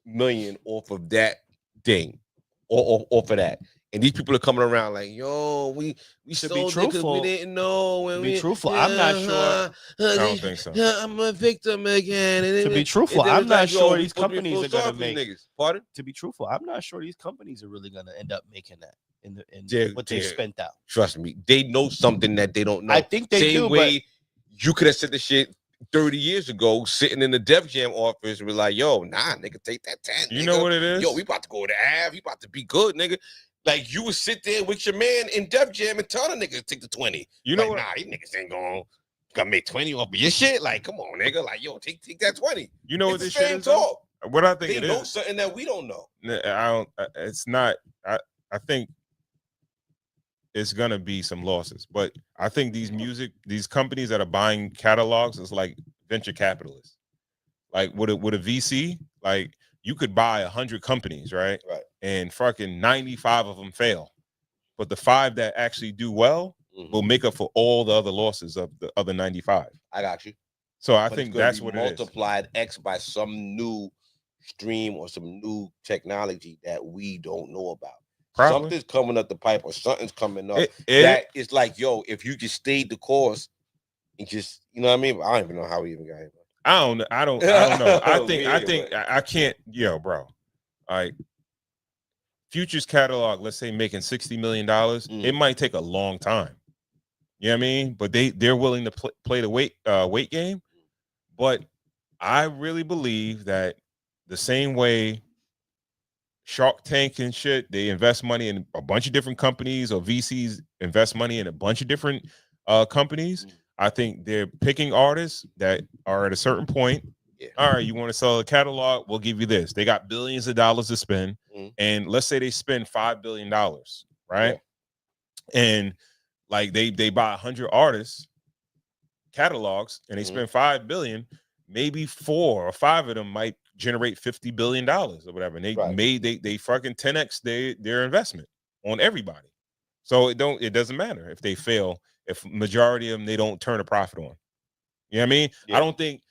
Speaker 2: million off of that thing, or off of that, and these people are coming around like, yo, we sold it because we didn't know. And
Speaker 8: to be truthful, I'm not sure.
Speaker 1: I don't think so.
Speaker 2: I'm a victim again.
Speaker 8: To be truthful, I'm not sure these companies are gonna make.
Speaker 2: Pardon?
Speaker 8: To be truthful, I'm not sure these companies are really gonna end up making that in what they spent out.
Speaker 2: Trust me, they know something that they don't know.
Speaker 8: I think they do.
Speaker 2: Way you could have said the shit 30 years ago, sitting in the Def Jam office, and was like, yo, nah, nigga, take that 10.
Speaker 1: You know what it is?
Speaker 2: Yo, we about to go to half. We about to be good, nigga. Like, you would sit there with your man in Def Jam and tell the nigga to take the 20.
Speaker 1: You know
Speaker 2: like,
Speaker 1: what?
Speaker 2: nah, these niggas ain't gonna make 20 off of your shit. Like, come on, nigga. Like, yo, take that 20.
Speaker 1: You know
Speaker 2: it's
Speaker 1: what this
Speaker 2: the same
Speaker 1: shit is?
Speaker 2: talk.
Speaker 1: What I think
Speaker 2: they
Speaker 1: it
Speaker 2: know
Speaker 1: is.
Speaker 2: something that we don't know.
Speaker 1: I don't. It's not. I think it's gonna be some losses, but I think these companies that are buying catalogs is like venture capitalists. Like with a VC, like you could buy 100 companies, right?
Speaker 2: Right.
Speaker 1: And fucking 95 of them fail, but the 5 that actually do well will make up for all the other losses of the other 95.
Speaker 2: I got you.
Speaker 1: So I think that's what it is.
Speaker 2: Multiplied X by some new stream or some new technology that we don't know about.
Speaker 1: Probably.
Speaker 2: Something's coming up the pipe or something's coming up that is like, yo, if you just stayed the course and just, you know what I mean? I don't even know how we even got here.
Speaker 1: I don't know. I think I can't, yo, bro. Like Future's catalog, let's say making $60 million, it might take a long time. You know what I mean? But they're willing to play the weight game. But I really believe that the same way Shark Tank and shit, they invest money in a bunch of different companies, or VCs invest money in a bunch of different companies. I think they're picking artists that are at a certain point. All right, you want to sell a catalog? We'll give you this. They got billions of dollars to spend. And let's say they spend $5 billion, right? And like they buy 100 artists catalogs and they spend $5 billion, maybe 4 or 5 of them might generate $50 billion or whatever. And they fucking 10x their investment on everybody. So it doesn't matter if they fail, if majority of them they don't turn a profit on. You know what I mean? I don't think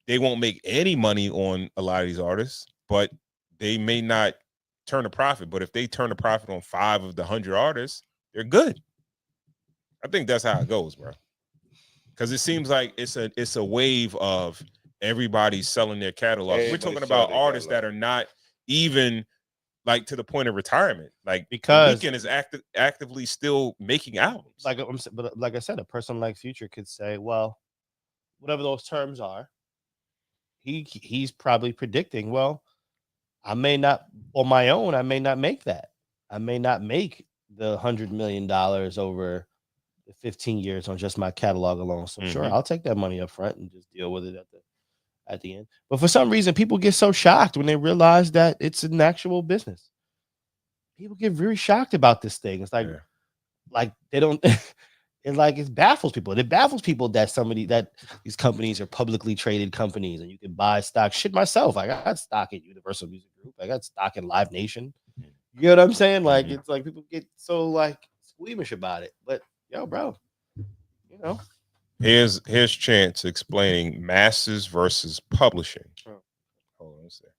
Speaker 1: they won't make any money on a lot of these artists, but they may not turn a profit. But if they turn a profit on 5 of the 100 artists, they're good. I think that's how it goes, bro. Because it seems like it's a wave of everybody selling their catalog. We're talking about artists that are not even like to the point of retirement. Like
Speaker 8: because
Speaker 1: The Weeknd is actively still making albums.
Speaker 8: But like I said, a person like Future could say, well, whatever those terms are, he's probably predicting, well, I may not on my own, I may not make that. I may not make the $100 million over 15 years on just my catalog alone. So sure, I'll take that money up front and just deal with it at the end. But for some reason, people get so shocked when they realize that it's an actual business. People get very shocked about this thing. It's like they don't it baffles people. It baffles people that these companies are publicly traded companies and you can buy stock. Shit, myself, I got stock in Universal Music Group. I got stock in Live Nation. You know what I'm saying? Like it's like people get so like squeamish about it. But yo, bro, you know.
Speaker 1: Here's Chance explaining masses versus publishing. Hold on a second.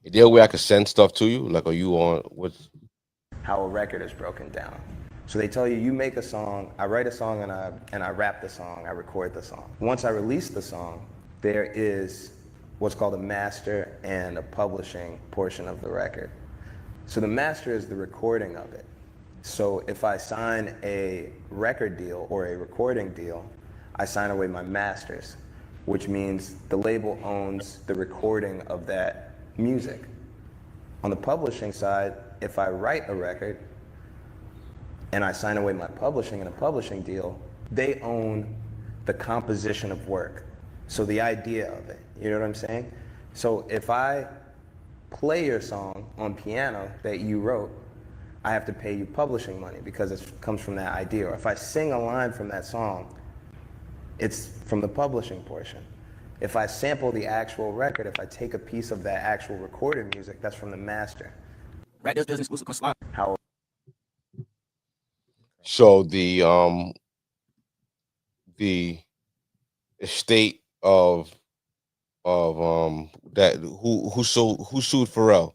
Speaker 2: Is there a way I could send stuff to you? Like, are you on what's
Speaker 18: how a record is broken down? So they tell you, you make a song, I write a song and I rap the song, I record the song. Once I release the song, there is what's called a master and a publishing portion of the record. So the master is the recording of it. So if I sign a record deal or a recording deal, I sign away my masters, which means the label owns the recording of that music. On the publishing side, if I write a record and I sign away my publishing in a publishing deal, they own the composition of work. So the idea of it, you know what I'm saying? So if I play your song on piano that you wrote, I have to pay you publishing money because it comes from that idea. Or if I sing a line from that song, it's from the publishing portion. If I sample the actual record, if I take a piece of that actual recorded music, that's from the master. How?
Speaker 2: So the estate of that who sued Pharrell?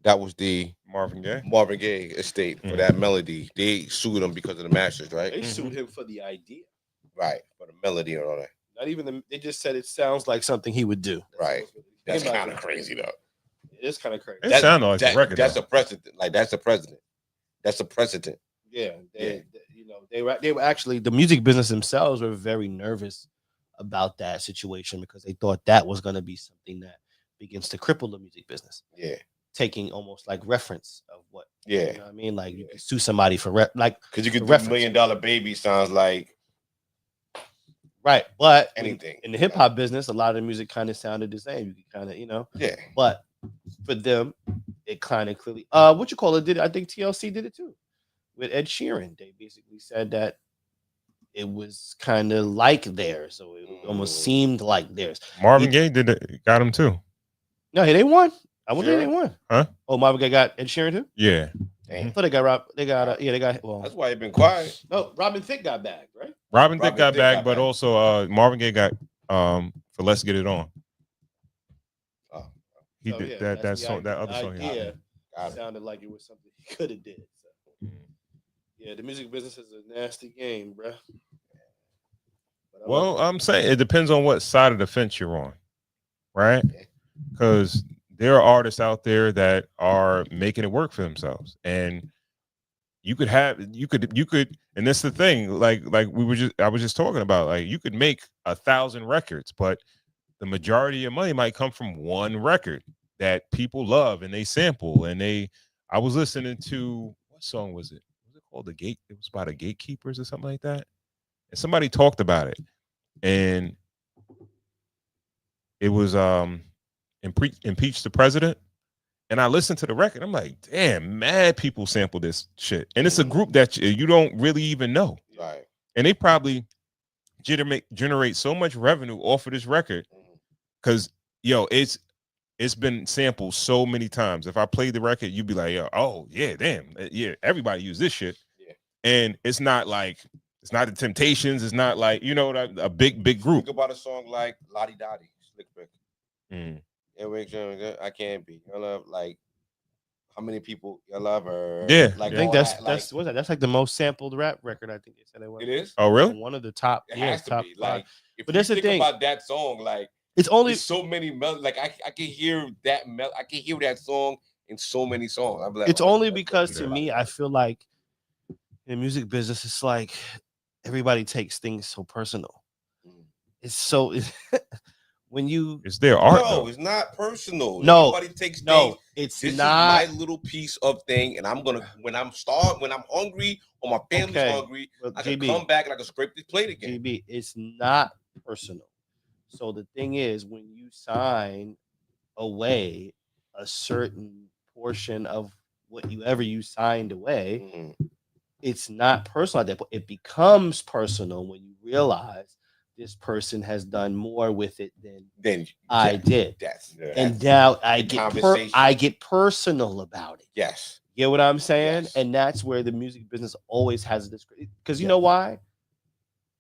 Speaker 2: That was the
Speaker 1: Marvin
Speaker 2: Gaye estate for that melody. They sued him because of the masters, right?
Speaker 8: They sued him for the idea.
Speaker 2: Right, for the melody and all that.
Speaker 8: Not even they just said it sounds like something he would do.
Speaker 2: Right. That's kind of crazy though.
Speaker 8: It is kind of crazy.
Speaker 1: It sounded like a record.
Speaker 2: That's a precedent. Like that's a precedent. That's a precedent.
Speaker 8: Yeah. They were actually, the music business themselves were very nervous about that situation because they thought that was going to be something that begins to cripple the music business.
Speaker 2: Yeah.
Speaker 8: Taking almost like reference of what.
Speaker 2: Yeah.
Speaker 8: You know what I mean? Like you could sue somebody for
Speaker 2: because you could do $1 Million Baby sounds like.
Speaker 8: Right, but
Speaker 2: anything
Speaker 8: in the hip hop business, a lot of the music kind of sounded the same. You could kind of,
Speaker 2: yeah.
Speaker 8: But for them, it kind of clearly, what you call it? I think TLC did it too with Ed Sheeran. They basically said that it was kind of like theirs, so it almost seemed like theirs.
Speaker 1: Marvin Gaye got him too.
Speaker 8: No, they won. I wonder they won.
Speaker 1: Huh?
Speaker 8: Oh, Marvin Gaye got Ed Sheeran too.
Speaker 1: Yeah.
Speaker 8: I thought they got Rob. They got well.
Speaker 2: That's why they've been quiet.
Speaker 8: No, Robin Thicke got bagged, right?
Speaker 1: Robin Thicke got bagged, but also Marvin Gaye got for Let's Get It On. He did that song, that other song.
Speaker 8: Yeah, sounded like it was something he could have did. So. Yeah, the music business is a nasty game, bruh.
Speaker 1: Well, I'm saying it depends on what side of the fence you're on, right? Because there are artists out there that are making it work for themselves, and you could, and that's the thing. Like I was just talking about. Like you could make 1,000 records, but the majority of your money might come from one record that people love and they sample. And I was listening to, what song was it? Was it called it was about a Gatekeepers or something like that. And somebody talked about it, and it was impeach the president. And I listened to the record. I'm like, damn, mad people sample this shit. And it's a group that you don't really even know.
Speaker 2: Right.
Speaker 1: And they probably generate so much revenue off of this record because, it's been sampled so many times. If I played the record, you'd be like, oh, yeah, damn. Yeah, everybody use this shit. Yeah. And it's not the Temptations. It's not like, a big group.
Speaker 2: Think about a song like Lottie Dottie, Slick Rick. I can't be. I love, like, how many people I love her.
Speaker 1: Yeah,
Speaker 8: I think that's like the most sampled rap record. I think they said it was.
Speaker 2: It is.
Speaker 1: Oh, really?
Speaker 8: One of the top.
Speaker 2: It has to
Speaker 8: top
Speaker 2: be.
Speaker 8: 5.
Speaker 2: Like, if
Speaker 8: but
Speaker 2: you
Speaker 8: that's the
Speaker 2: think
Speaker 8: thing
Speaker 2: about that song, like,
Speaker 8: it's only
Speaker 2: so many like I can hear that I can hear that song in so many songs. I'm like,
Speaker 8: it's only because to me, I feel like in the music business, it's like everybody takes things so personal. It's so when you
Speaker 1: it's their art.
Speaker 2: No, it's not personal.
Speaker 8: No,
Speaker 2: everybody takes
Speaker 8: no,
Speaker 2: things.
Speaker 8: it's
Speaker 2: this
Speaker 8: not.
Speaker 2: is my little piece of thing, and I'm gonna when I'm hungry or my family's hungry, I can come back and I can scrape this plate again.
Speaker 8: GB, it's not personal. So the thing is, when you sign away a certain portion of whatever you signed away, it's not personal at that point. It becomes personal when you realize this person has done more with it than I did. And now I get personal about it.
Speaker 2: Yes.
Speaker 8: You get what I'm saying? Yes. And that's where the music business always has this, because you know why?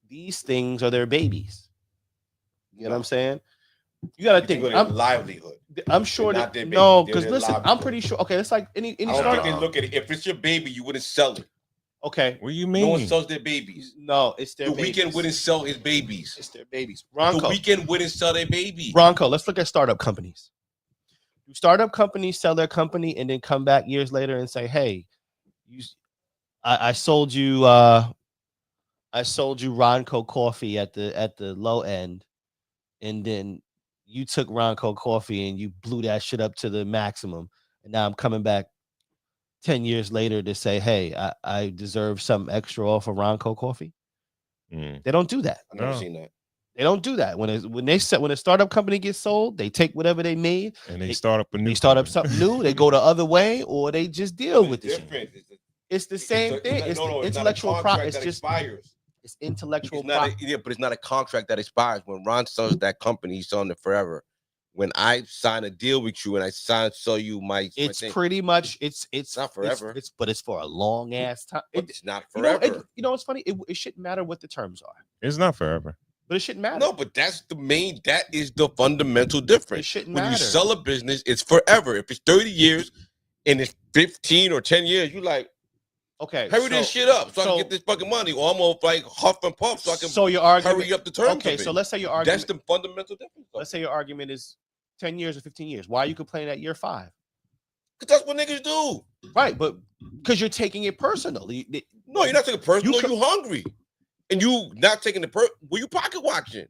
Speaker 8: These things are their babies. You know what I'm saying? You got to think.
Speaker 2: Livelihood.
Speaker 8: I'm sure that no, because listen, I'm pretty sure. Okay, it's like any
Speaker 2: I don't think they look at it. If it's your baby, you wouldn't sell it.
Speaker 8: Okay,
Speaker 1: what do you mean?
Speaker 2: No one sells their babies.
Speaker 8: No, it's their.
Speaker 2: The Weeknd wouldn't sell his babies.
Speaker 8: It's their babies. Ronco.
Speaker 2: The Weeknd wouldn't sell their babies.
Speaker 8: Ronco, let's look at startup companies. Startup companies sell their company and then come back years later and say, "Hey, I sold you Ronco coffee at the low end, and then you took Ronco coffee and you blew that shit up to the maximum, and now I'm coming back 10 years later to say, hey, I deserve something extra off of Ronco coffee." They don't do that.
Speaker 2: I've never seen that.
Speaker 8: They don't do that. When a startup company gets sold, they take whatever they made
Speaker 1: and they start up
Speaker 8: something new. They go the other way, or they just deal with it. It's the same thing. It's the intellectual property. It's just expires. It's intellectual property.
Speaker 2: But it's not a contract that expires. When Ron sells that company, he's selling it forever. When I sign a deal with you and I sell you my
Speaker 8: pretty much it's
Speaker 2: not forever.
Speaker 8: But it's for a long ass time.
Speaker 2: It's not forever.
Speaker 8: It's funny. It shouldn't matter what the terms are.
Speaker 1: It's not forever.
Speaker 8: But it shouldn't matter.
Speaker 2: No, but that is the fundamental difference.
Speaker 8: It shouldn't
Speaker 2: when
Speaker 8: matter.
Speaker 2: You sell a business, it's forever. If it's 30 years and it's 15 or 10 years, you like,
Speaker 8: okay,
Speaker 2: hurry this shit up so I can get this fucking money, or I'm gonna like huff and puff so I can hurry up the terms.
Speaker 8: Okay, so let's say your argument.
Speaker 2: That's the fundamental difference.
Speaker 8: Let's say your argument is 10 years or 15 years. Why are you complaining at year 5?
Speaker 2: Because that's what niggas do.
Speaker 8: Right, but because you're taking it personally.
Speaker 2: No, you're not taking it personal. You're hungry. And you not taking the were you pocket watching?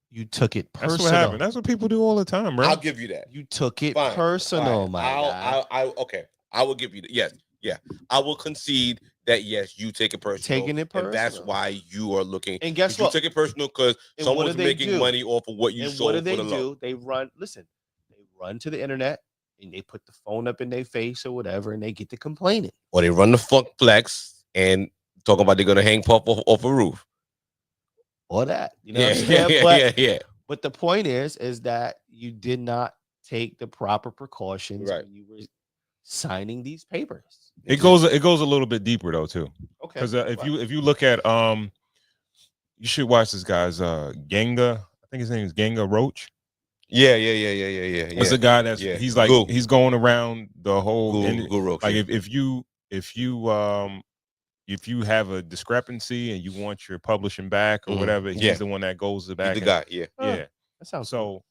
Speaker 8: You took it personal.
Speaker 1: That's what happened. That's what people do all the time, bro.
Speaker 2: I'll give you that.
Speaker 8: You took it personal, my guy.
Speaker 2: Okay. I will give you that. Yes. Yeah. I will concede that yes, you take it personal.
Speaker 8: Taking it personal.
Speaker 2: And that's why you are looking.
Speaker 8: And guess what?
Speaker 2: You take it personal because someone's making money off of what you sold.
Speaker 8: What do? They run to the internet and they put the phone up in their face or whatever, and they get to complaining.
Speaker 2: Or they run the funk flex and talking about they're gonna hang puff off a roof.
Speaker 8: Or that. You know what I'm saying?
Speaker 2: Yeah.
Speaker 8: But the point is that you did not take the proper precautions when you were signing these papers.
Speaker 1: It goes a little bit deeper though too.
Speaker 8: Okay.
Speaker 1: Because if you look at you should watch this guy's Ganga. I think his name is Ganga Roach.
Speaker 2: Yeah.
Speaker 1: It's a guy that's he's like he's going around the whole
Speaker 2: Roach.
Speaker 1: Like if you if you have a discrepancy and you want your publishing back or whatever, he's the one that goes to back.
Speaker 2: He's the guy. Yeah.
Speaker 1: Yeah.
Speaker 8: That sounds
Speaker 1: so.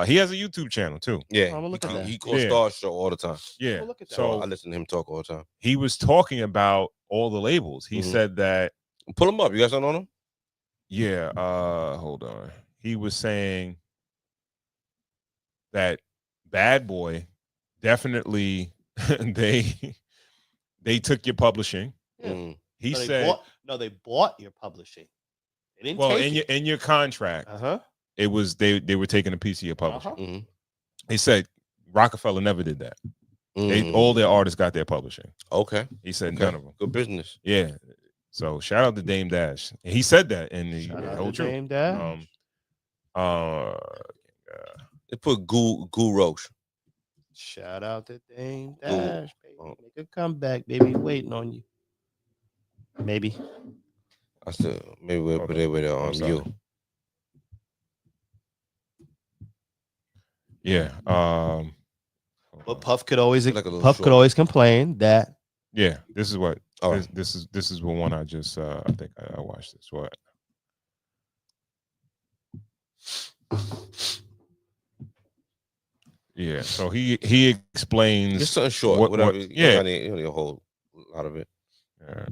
Speaker 1: He has a YouTube channel too.
Speaker 2: Yeah, he calls Star Show all the time.
Speaker 1: Yeah,
Speaker 2: so I listen to him talk all the time.
Speaker 1: He was talking about all the labels. He said that.
Speaker 2: Pull him up. You guys don't know him?
Speaker 1: Yeah. Hold on. He was saying that Bad Boy definitely they took your publishing.
Speaker 8: Yeah.
Speaker 1: He
Speaker 8: So they
Speaker 1: said
Speaker 8: they bought your publishing. They didn't
Speaker 1: well
Speaker 8: take
Speaker 1: in your contract. It was they were taking a piece of your publishing. He said Rockefeller never did that. All their artists got their publishing.
Speaker 2: Okay.
Speaker 1: He said none of them.
Speaker 2: Good business.
Speaker 1: Yeah. So shout out to Dame Dash. And he said that in the whole truth.
Speaker 8: Dame Dash.
Speaker 2: They put Goo Roche.
Speaker 8: Shout out to Dame Dash, baby. Make a comeback, baby. Waiting on you. Maybe.
Speaker 2: I still maybe we'll put it with you.
Speaker 1: Yeah.
Speaker 8: But Puff could always
Speaker 2: Puff
Speaker 8: could always complain that.
Speaker 1: Yeah, this is what this is the one I just I think I watched this. What? Yeah, so he explains
Speaker 2: just something short. Whatever. You don't need a whole lot of it.
Speaker 1: Yeah.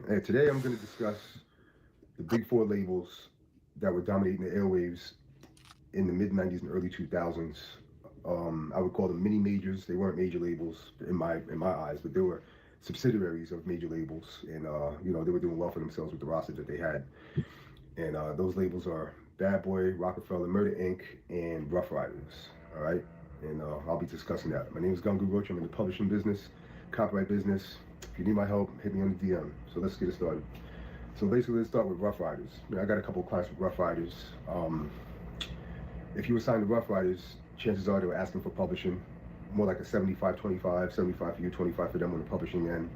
Speaker 19: And today I'm going to discuss the big four labels that were dominating the airwaves in the mid 90s and early 2000s. I would call them mini majors. They weren't major labels in my eyes, but they were subsidiaries of major labels, and they were doing well for themselves with the roster that they had. And those labels are Bad Boy, Rockefeller, Murder Inc., and Rough Riders. All right, and I'll be discussing that. My name is Gungu Roach. I'm in the publishing business, copyright business. If you need my help, hit me on the DM. So let's get it started. So basically, let's start with Rough Riders. I got a couple of clients with Rough Riders. If you were signed to Rough Riders, chances are they were asking for publishing, more like a 75-25, 75 for you, 25 for them on the publishing end.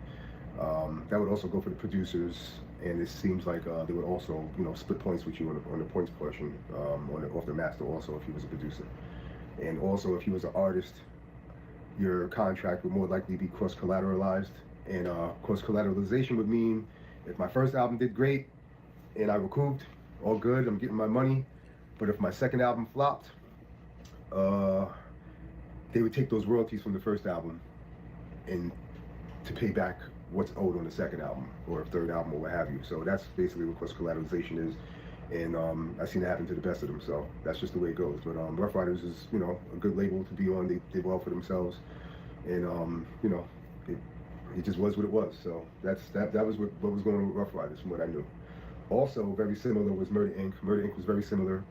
Speaker 19: That would also go for the producers, and it seems like they would also, split points with you on the points portion, off the master also if he was a producer. And also if he was an artist, your contract would more likely be cross-collateralized. And cross-collateralization would mean if my first album did great and I recouped, all good, I'm getting my money. But if my second album flopped, they would take those royalties from the first album and to pay back what's owed on the second album or third album or what have you. So that's basically what cross-collateralization is. And I've seen it happen to the best of them. So that's just the way it goes. But Rough Riders is, a good label to be on. They did well for themselves. And, it just was what it was. So that was what was going on with Rough Riders from what I knew. Also very similar was Murder Inc. Murder Inc. was very similar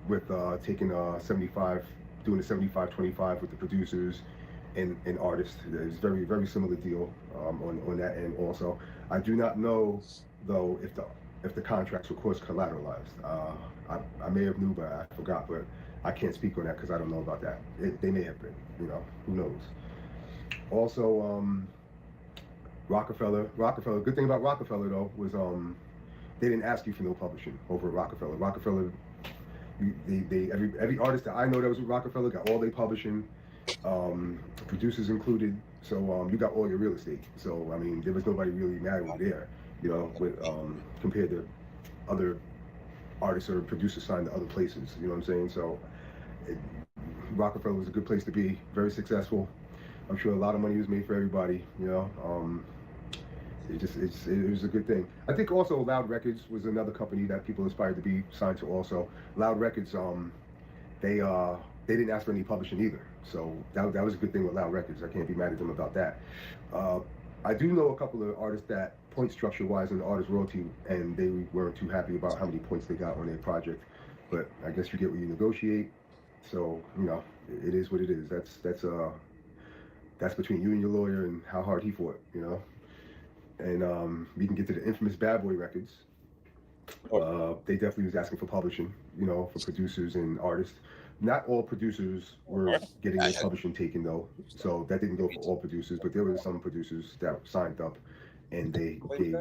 Speaker 19: with taking 75, doing the 75-25 with the producers and artists. It's very, very similar deal on that end also. I do not know though if the contracts were cross collateralized. I may have knew, but I forgot. But I can't speak on that because I don't know about that. They may have been. Who knows? Also, Rockefeller. Good thing about Rockefeller though was they didn't ask you for no publishing over at Rockefeller. Rockefeller, every artist that I know that was with Rockefeller got all their publishing, producers included. So you got all your real estate. So I mean, there was nobody really mad over there, with compared to other artists or producers signed to other places. You know what I'm saying? So Rockefeller was a good place to be. Very successful. I'm sure a lot of money was made for everybody. It was a good thing. I think also Loud Records was another company that people aspired to be signed to also. Loud Records, they didn't ask for any publishing either. So that was a good thing with Loud Records. I can't be mad at them about that. I do know a couple of artists that point structure wise in the artist royalty, and they weren't too happy about how many points they got on their project. But I guess you get what you negotiate. So, it is what it is. That's between you and your lawyer and how hard he fought, And we can get to the infamous Bad Boy records. They definitely was asking for publishing, for producers and artists. Not all producers were getting their publishing taken though, so that didn't go for all producers. But there were some producers that signed up, and they gave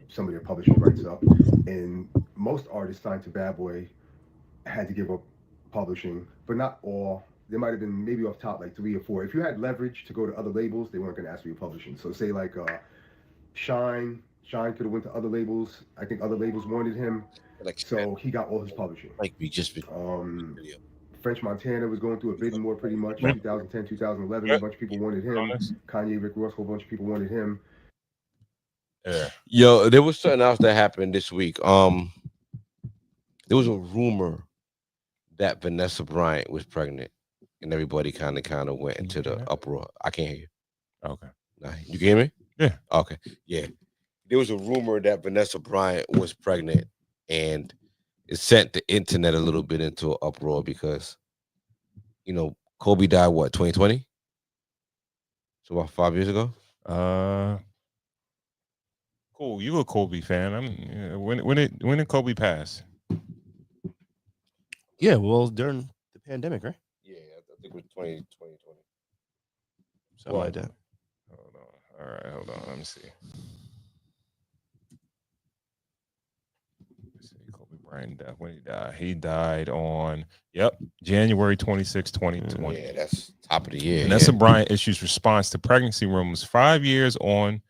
Speaker 19: some of their publishing rights up. And most artists signed to Bad Boy had to give up publishing, but not all there might have been maybe off top like 3 or 4. If you had leverage to go to other labels, they weren't going to ask for your publishing. So say like Shine could have went to other labels. I think other labels wanted him, so he got all his publishing.
Speaker 2: Like we just
Speaker 19: French Montana was going through a bidding war pretty much. 2010, 2011, a bunch of people wanted him. Kanye, Rick Ross, a whole bunch of people wanted him.
Speaker 1: Yeah.
Speaker 2: Yo, there was something else that happened this week. There was a rumor that Vanessa Bryant was pregnant, and everybody kind of went into the uproar. I can't hear you.
Speaker 1: Okay.
Speaker 2: Nah, you can hear me?
Speaker 1: Yeah.
Speaker 2: Okay. Yeah. There was a rumor that Vanessa Bryant was pregnant, and it sent the internet a little bit into an uproar because, you know, Kobe died, what, 2020? So about 5 years ago?
Speaker 1: Cool. You a Kobe fan. When did Kobe pass?
Speaker 8: Yeah, well, during the pandemic, right?
Speaker 2: Yeah, I think it was 2020.
Speaker 8: Something like that.
Speaker 1: Hold on. All right, hold on. Let me see. Kobe Bryant died. When he died? He died on, January 26, 2020.
Speaker 2: Yeah, that's top of the year.
Speaker 1: Vanessa Bryant issues response to pregnancy rumors 5 years on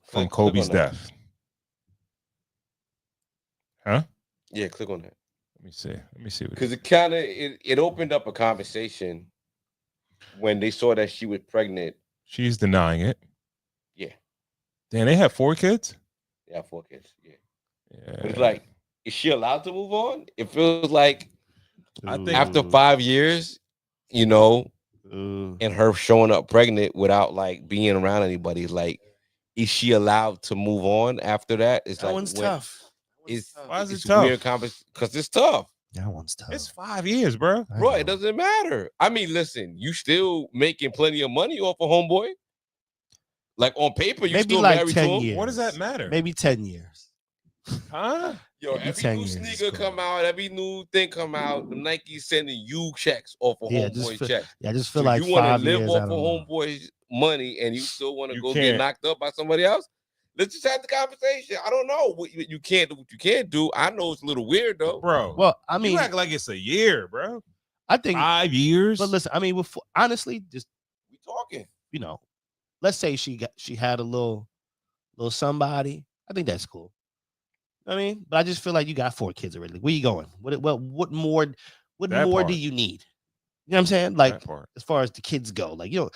Speaker 1: from Kobe's death. Huh?
Speaker 2: Yeah, click on that.
Speaker 1: Let me see.
Speaker 2: Because it opened up a conversation when they saw that she was pregnant.
Speaker 1: She's denying it.
Speaker 2: Yeah.
Speaker 1: Damn, they have 4 kids?
Speaker 2: They have 4 kids. Yeah. But it's like, is she allowed to move on? It feels like I think after 5 years, you know, and her showing up pregnant without like being around anybody, like, is she allowed to move on after that? It's
Speaker 8: that
Speaker 2: like
Speaker 8: one's tough.
Speaker 1: Why is it tough?
Speaker 2: Because it's tough.
Speaker 8: That one's tough.
Speaker 1: It's 5 years, bro.
Speaker 2: Bro, it doesn't matter. I mean, listen, you still making plenty of money off a homeboy. Like on paper, you
Speaker 8: maybe
Speaker 2: still
Speaker 8: like
Speaker 2: married
Speaker 8: 10
Speaker 2: to him.
Speaker 8: years.
Speaker 1: What does that matter?
Speaker 8: Maybe 10 years.
Speaker 1: Huh?
Speaker 2: Yo,
Speaker 8: Maybe
Speaker 2: every
Speaker 8: 10
Speaker 2: new
Speaker 8: years is
Speaker 2: sneaker come out, every new thing come out, the Nike's sending you checks off a homeboy check.
Speaker 8: Yeah, I just feel
Speaker 2: So
Speaker 8: like
Speaker 2: you want to
Speaker 8: 5
Speaker 2: live
Speaker 8: years,
Speaker 2: off
Speaker 8: I
Speaker 2: a
Speaker 8: don't know.
Speaker 2: homeboy's money and you still want to go get
Speaker 1: can't.
Speaker 2: knocked up by somebody else? Let's just have the conversation. I don't know what you can't do. What you can't do. I know it's a little weird though,
Speaker 1: Bro.
Speaker 8: Well, I mean,
Speaker 1: you act like it's a year, bro.
Speaker 8: I think
Speaker 1: 5 years.
Speaker 8: But listen, I mean, honestly, just
Speaker 2: we talking.
Speaker 8: You know, let's say she had a little somebody. I think that's cool. I mean, but I just feel like you got 4 kids already. Where you going? What more do you need? You know what I'm saying? Like as far as the kids go, like, you know,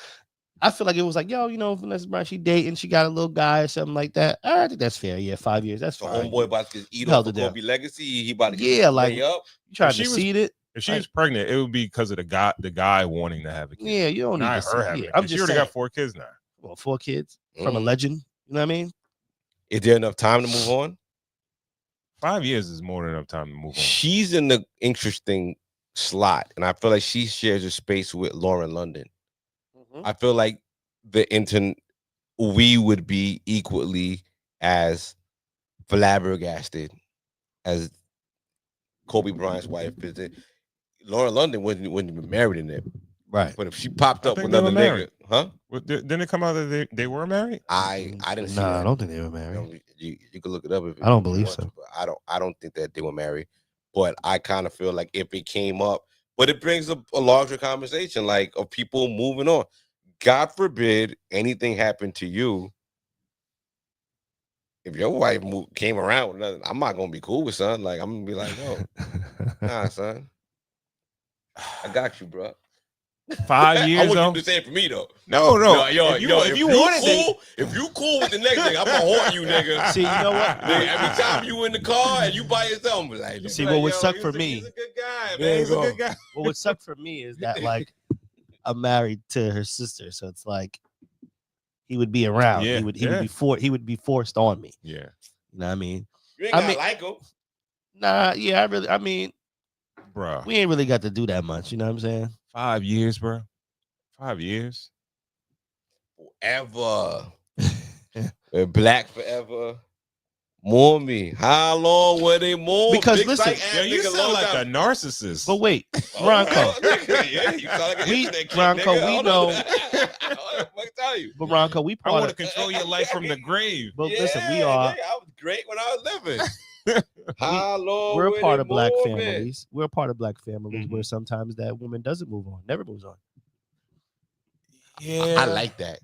Speaker 8: I feel like it was like, yo, you know, Vanessa Bryant, she dating, she got a little guy or something like that. I think that's fair. Yeah, 5 years, that's
Speaker 2: So
Speaker 8: fine.
Speaker 2: homeboy about to eat
Speaker 8: Held
Speaker 2: off of
Speaker 8: it down.
Speaker 2: Kobe legacy. He about to get
Speaker 8: like
Speaker 2: way up.
Speaker 8: you trying
Speaker 1: If
Speaker 8: to
Speaker 1: she was-
Speaker 8: seed it.
Speaker 1: If she was pregnant, it would be because of the guy wanting to have a kid.
Speaker 8: Yeah, you don't need
Speaker 1: Not
Speaker 8: to
Speaker 1: her
Speaker 8: see-
Speaker 1: having
Speaker 8: yeah,
Speaker 1: a
Speaker 8: I'm
Speaker 1: kid.
Speaker 8: just
Speaker 1: She already
Speaker 8: saying.
Speaker 1: got 4 kids now.
Speaker 8: Well, 4 kids from a legend. You know what I mean?
Speaker 2: Is there enough time to move on?
Speaker 1: 5 years is more than enough time to move on.
Speaker 2: She's in the interesting slot, and I feel like she shares a space with Lauren London. I feel like we would be equally as flabbergasted as Kobe Bryant's wife. Lauren London wouldn't be married in it,
Speaker 8: right?
Speaker 2: But if she popped
Speaker 1: I
Speaker 2: up
Speaker 1: think
Speaker 2: with
Speaker 1: they
Speaker 2: another
Speaker 1: were married.
Speaker 2: nigga, huh?
Speaker 1: Didn't it come out that they were married?
Speaker 2: I didn't see
Speaker 8: Nah,
Speaker 2: that.
Speaker 8: I don't think they were married.
Speaker 2: You can look it up if
Speaker 8: I don't
Speaker 2: if you
Speaker 8: believe
Speaker 2: want
Speaker 8: so.
Speaker 2: to, but I don't think that they were married. But I kind of feel like if it came up, but it brings up a larger conversation, like of people moving on. God forbid anything happened to you. If your wife came around with nothing, I'm not gonna be cool with son. Like I'm gonna be like, yo, nah, son, I got you, bro.
Speaker 1: 5 years
Speaker 2: I want
Speaker 1: though.
Speaker 2: you to say it for me though.
Speaker 1: No.
Speaker 2: Yo,
Speaker 1: If you wanted
Speaker 2: cool, if you cool with the next nigga, I'm gonna haunt you, nigga.
Speaker 8: See, you know what?
Speaker 2: Nigga, every time you in the car and you by yourself, I'm like,
Speaker 8: See, what would suck for me?
Speaker 2: He's a good guy,
Speaker 1: Yeah,
Speaker 2: man.
Speaker 1: he's a good guy.
Speaker 8: What would suck for me is that like I'm married to her sister, so it's like he would be around.
Speaker 1: Yeah,
Speaker 8: He would be forced on me.
Speaker 1: Yeah.
Speaker 8: You know what I mean?
Speaker 2: You ain't gotta like him.
Speaker 8: Nah, yeah, I mean,
Speaker 1: Bro.
Speaker 8: we ain't really got to do that much. You know what I'm saying?
Speaker 1: 5 years, bro. 5 years.
Speaker 2: Forever. We're black forever. More me. How long were they more?
Speaker 8: Because
Speaker 2: Big
Speaker 8: listen,
Speaker 2: psych ass
Speaker 1: Yo, you
Speaker 2: nigga,
Speaker 1: sound
Speaker 2: long
Speaker 1: like a
Speaker 2: time.
Speaker 1: narcissist.
Speaker 8: But wait,
Speaker 2: Oh,
Speaker 8: Ronco.
Speaker 2: yeah, you sound like an
Speaker 8: We-
Speaker 2: internet kid,
Speaker 8: Ronco,
Speaker 2: nigga.
Speaker 8: we
Speaker 2: Hold
Speaker 8: know-
Speaker 2: on. What I tell you?
Speaker 8: But Ronco, we
Speaker 1: I
Speaker 8: part
Speaker 1: want to
Speaker 8: of.
Speaker 1: control your life from the grave.
Speaker 8: But listen, we are.
Speaker 2: Nigga, I was great when I was living. How long
Speaker 8: We're a
Speaker 2: will
Speaker 8: part
Speaker 2: it
Speaker 8: of black
Speaker 2: move
Speaker 8: families. We're a part of black families where sometimes that woman doesn't move on, never moves on.
Speaker 1: Yeah,
Speaker 2: I like that.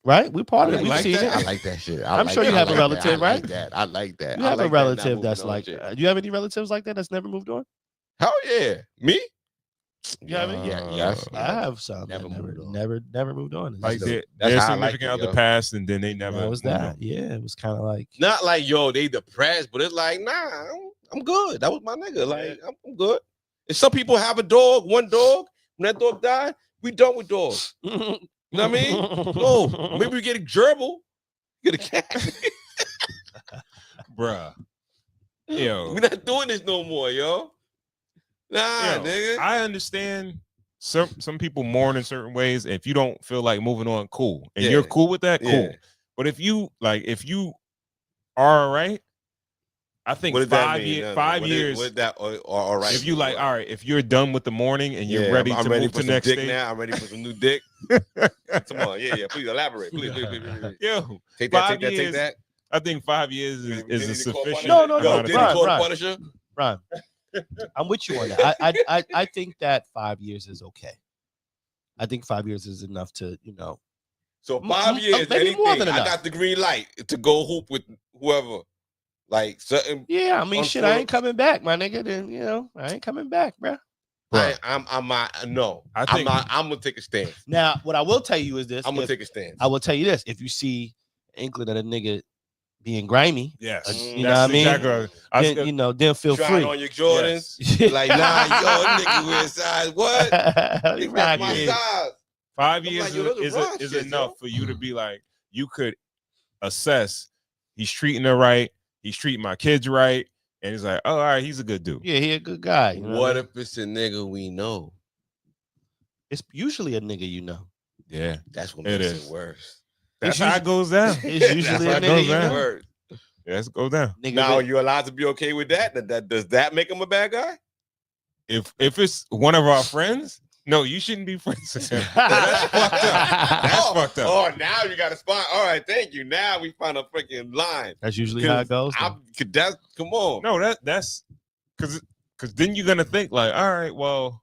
Speaker 8: Right? We're part of it.
Speaker 2: I
Speaker 8: We've
Speaker 2: like
Speaker 8: seen
Speaker 2: that.
Speaker 8: it.
Speaker 2: I like that shit.
Speaker 8: I'm sure you have a relative, right?
Speaker 2: I like that.
Speaker 8: You
Speaker 2: I
Speaker 8: have
Speaker 2: like
Speaker 8: a
Speaker 2: that not
Speaker 8: relative that's
Speaker 2: moving on
Speaker 8: like.
Speaker 2: shit.
Speaker 8: Do you have any relatives like that that's never moved on?
Speaker 2: Hell yeah, me.
Speaker 8: You have any?
Speaker 2: Yes.
Speaker 8: I have some.
Speaker 2: Never moved on.
Speaker 8: Never moved on. It's
Speaker 1: Like
Speaker 8: just-
Speaker 1: their
Speaker 2: how I like
Speaker 1: significant
Speaker 2: it,
Speaker 1: other
Speaker 2: yo.
Speaker 1: passed, and then they never.
Speaker 8: that was
Speaker 1: moved
Speaker 8: that.
Speaker 1: on.
Speaker 8: Yeah, it was kind of like.
Speaker 2: Not like yo, they depressed, but it's like nah, I'm good. That was my nigga. Like I'm good. If some people have a dog, one dog, when that dog died, we done with dogs. You know what I mean? No, maybe we get a gerbil, get a cat.
Speaker 1: Bruh. Yo,
Speaker 2: We're not doing this no more, yo. Nah,
Speaker 1: yo,
Speaker 2: nigga.
Speaker 1: I understand some people mourn in certain ways. If you don't feel like moving on, cool. And you're
Speaker 2: Yeah.
Speaker 1: cool with that, cool.
Speaker 2: Yeah.
Speaker 1: But if you are all right, I think
Speaker 2: What does that
Speaker 1: 5
Speaker 2: mean?
Speaker 1: years.
Speaker 2: No, no.
Speaker 1: 5
Speaker 2: What is-
Speaker 1: years.
Speaker 2: what that all right?
Speaker 1: If you like, all right, if you're done with the morning and you're
Speaker 2: Yeah,
Speaker 1: ready
Speaker 2: I'm
Speaker 1: to
Speaker 2: ready
Speaker 1: move
Speaker 2: for
Speaker 1: to
Speaker 2: some
Speaker 1: next
Speaker 2: dick
Speaker 1: stage,
Speaker 2: now. I'm ready for some new dick. Come on, yeah. Please elaborate. Please.
Speaker 1: yo,
Speaker 2: Take that,
Speaker 1: 5
Speaker 2: take that,
Speaker 1: ye's,
Speaker 2: take that.
Speaker 1: I think 5 years is
Speaker 2: Did
Speaker 1: a
Speaker 2: he call
Speaker 1: sufficient.
Speaker 2: Punisher?
Speaker 8: No,
Speaker 2: Yo, did he call
Speaker 8: Ron.
Speaker 2: Punisher?
Speaker 8: Ron, I'm with you on that. I think that 5 years is okay. I think 5 years is enough to,
Speaker 2: So 5 years,
Speaker 8: maybe more
Speaker 2: anything.
Speaker 8: than
Speaker 2: I
Speaker 8: enough.
Speaker 2: got the green light to go hoop with whoever. Like certain.
Speaker 8: Yeah, I mean, shit, I ain't coming back, my nigga. Then I ain't coming back, bro.
Speaker 2: I'm no. I'm gonna take a stance.
Speaker 8: Now, what I will tell you is this:
Speaker 2: I'm gonna take a stance.
Speaker 8: I will tell you this: if you see inkling of a nigga being grimy,
Speaker 1: yes,
Speaker 8: you know what I mean.
Speaker 1: Exactly.
Speaker 8: Then, then feel
Speaker 2: Trying
Speaker 8: free.
Speaker 2: on your Jordans, like nah, yo, nigga wear size what? Nigga, that's my size.
Speaker 1: 5
Speaker 2: I'm
Speaker 1: years
Speaker 2: like, yo, those are raw
Speaker 1: is
Speaker 2: shit,
Speaker 1: enough
Speaker 2: yo.
Speaker 1: for you to be like, you could assess he's treating her right, he's treating my kids right, and he's like, oh, all right, he's a good dude.
Speaker 8: Yeah, he a good guy. You know
Speaker 2: What
Speaker 8: I mean?
Speaker 2: if it's a nigga we know?
Speaker 8: It's usually a nigga you know.
Speaker 1: Yeah,
Speaker 2: that's what
Speaker 1: it
Speaker 2: makes
Speaker 1: is
Speaker 2: it worse.
Speaker 1: That's how it goes down.
Speaker 8: It's usually
Speaker 1: That's
Speaker 8: a
Speaker 1: how it
Speaker 8: nigga
Speaker 1: goes
Speaker 8: you
Speaker 1: down.
Speaker 8: know.
Speaker 1: Yeah, let's go down.
Speaker 2: Now you're allowed to be okay with that. That does that make him a bad guy?
Speaker 1: If it's one of our friends, no, you shouldn't be friends with him.
Speaker 2: That's fucked up.
Speaker 1: That's fucked up.
Speaker 2: Oh, now you got a spot. All right, thank you. Now we found a freaking line.
Speaker 8: That's usually how it goes.
Speaker 2: Come on.
Speaker 1: No, that's because then you're gonna think like, all right, well,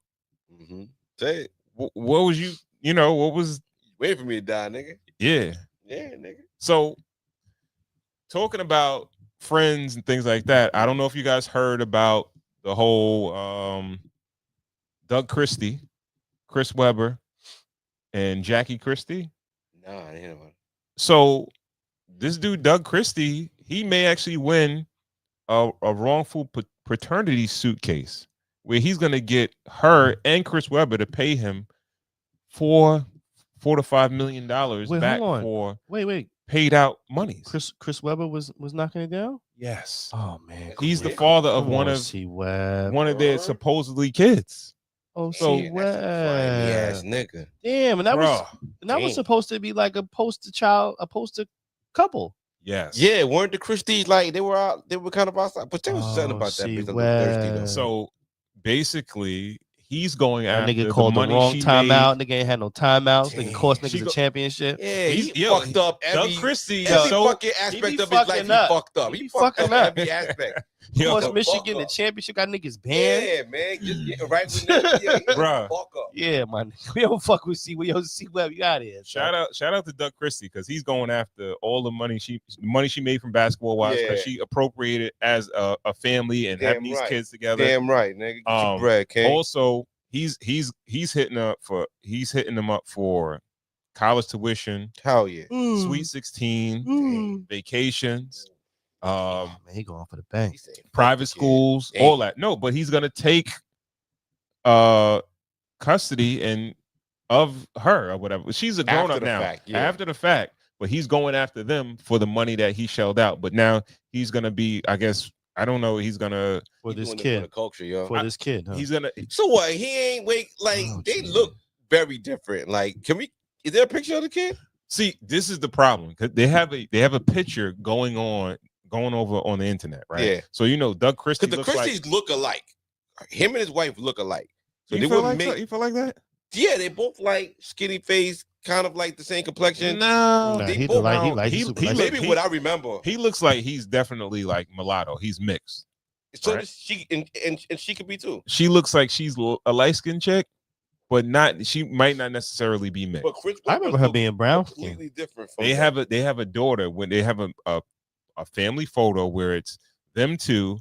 Speaker 2: say it.
Speaker 1: What was what was
Speaker 2: waiting for me to die, nigga?
Speaker 1: Yeah,
Speaker 2: nigga.
Speaker 1: So talking about friends and things like that, I don't know if you guys heard about the whole Doug Christie, Chris Webber, and Jackie Christie.
Speaker 2: No, I didn't hear about it.
Speaker 1: So this dude, Doug Christie, he may actually win a wrongful paternity suit case where he's going to get her and Chris Webber to pay him $4 to $5 million back
Speaker 8: hold on.
Speaker 1: for
Speaker 8: Wait.
Speaker 1: paid out monies.
Speaker 8: Chris Webber was knocking it down.
Speaker 1: Yes.
Speaker 8: Oh man,
Speaker 1: he's the father of one of their supposedly kids.
Speaker 8: Oh,
Speaker 1: so
Speaker 2: ass nigga.
Speaker 8: Damn, and that was supposed to be like a poster couple.
Speaker 1: Yes.
Speaker 2: Yeah, weren't the Christies like they were kind of outside, but they was something about that bitch a little thirsty though.
Speaker 1: So basically, he's going
Speaker 8: That
Speaker 1: after
Speaker 8: nigga
Speaker 1: the
Speaker 8: called the
Speaker 1: money
Speaker 8: wrong
Speaker 1: she
Speaker 8: timeout.
Speaker 1: made.
Speaker 8: Nigga ain't had no timeouts. Nigga cost niggas a championship.
Speaker 2: Yeah, he fucked up every
Speaker 1: Doug Christie,
Speaker 2: every
Speaker 1: so
Speaker 2: fucking aspect of his life. He fucked up. He fucked up every aspect.
Speaker 8: Cost Michigan the championship. Got niggas banned.
Speaker 2: Yeah, man, just getting right with niggas. Yeah,
Speaker 1: Bruh.
Speaker 2: fuck up.
Speaker 8: Yeah, man. We don't fuck with C. We don't see Web. You out here.
Speaker 1: Shout out to Doug Christie because he's going after all the money she made from basketball wives because she appropriated as a family and having these kids together.
Speaker 2: Damn right, nigga. Get your bread, King.
Speaker 1: Also, he's hitting them up for college tuition.
Speaker 2: Hell yeah.
Speaker 1: Sweet 16, vacations.
Speaker 8: Man, he going for the bank.
Speaker 1: Private schools, all that. No, but he's gonna take custody of her or whatever. She's a grown up now. After the fact, but he's going after them for the money that he shelled out. But now he's gonna be, I guess, I don't know. He's gonna
Speaker 8: for this
Speaker 2: doing it
Speaker 8: kid.
Speaker 2: for the culture, yo.
Speaker 8: For this kid, huh?
Speaker 1: He's gonna.
Speaker 2: So what? He ain't they look very different. Like, is there a picture of the kid?
Speaker 1: See, this is the problem because they have a picture going over on the internet, right?
Speaker 2: Yeah.
Speaker 1: So Doug Christie.
Speaker 2: Because the Christies look alike. Him and his wife look alike. So
Speaker 1: you
Speaker 2: they
Speaker 1: feel
Speaker 2: would
Speaker 1: like
Speaker 2: make.
Speaker 1: You feel like that?
Speaker 2: Yeah, they both like skinny face, kind of like the same complexion.
Speaker 1: No,
Speaker 2: they both.
Speaker 1: maybe
Speaker 2: what I remember.
Speaker 1: He looks like he's definitely like mulatto. He's mixed.
Speaker 2: So
Speaker 1: right?
Speaker 2: does she and she could be too.
Speaker 1: She looks like she's a light skinned chick, but not. She might not necessarily be mixed.
Speaker 2: But Chris
Speaker 8: I remember her being brown.
Speaker 2: completely different from
Speaker 1: They have a daughter when they have a family photo where it's them two,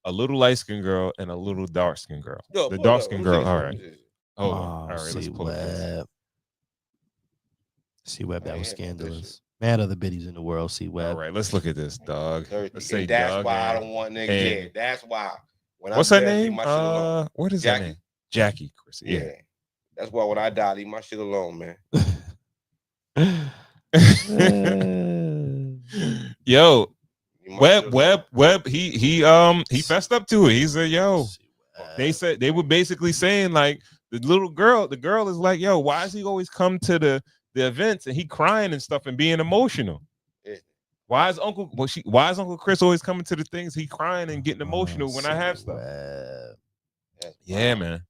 Speaker 1: a little light skinned girl and a little dark skinned girl.
Speaker 2: Yo,
Speaker 1: the
Speaker 2: pull it
Speaker 1: dark
Speaker 2: up.
Speaker 1: skinned
Speaker 2: Let me
Speaker 1: girl.
Speaker 2: see
Speaker 1: All
Speaker 2: this.
Speaker 1: right.
Speaker 2: Let me see this.
Speaker 1: Hold on. All right, let's pull it.
Speaker 8: C-Web, that was scandalous. Man of the biddies in the world, C-Web.
Speaker 1: All right, let's look at this, dog. Let's say
Speaker 2: And that's
Speaker 1: Doug
Speaker 2: why I
Speaker 1: and-
Speaker 2: don't want niggas.
Speaker 1: and-
Speaker 2: Yeah, that's why. When
Speaker 1: What's
Speaker 2: I'm
Speaker 1: her
Speaker 2: dead, leave
Speaker 1: name?
Speaker 2: my shit alone.
Speaker 1: What is
Speaker 2: Jackie?
Speaker 1: her name? Jackie. Chris. Yeah.
Speaker 2: That's why when I die, leave my shit alone, man.
Speaker 1: Yo, Webb. He fessed up to it. He said, "Yo." They were basically saying like the girl is like, "Yo, why does he always come to the events and he crying and stuff and being emotional?
Speaker 2: Yeah.
Speaker 1: Why is Uncle Chris always coming to the things he crying and getting emotional when I have stuff?" Yeah, man.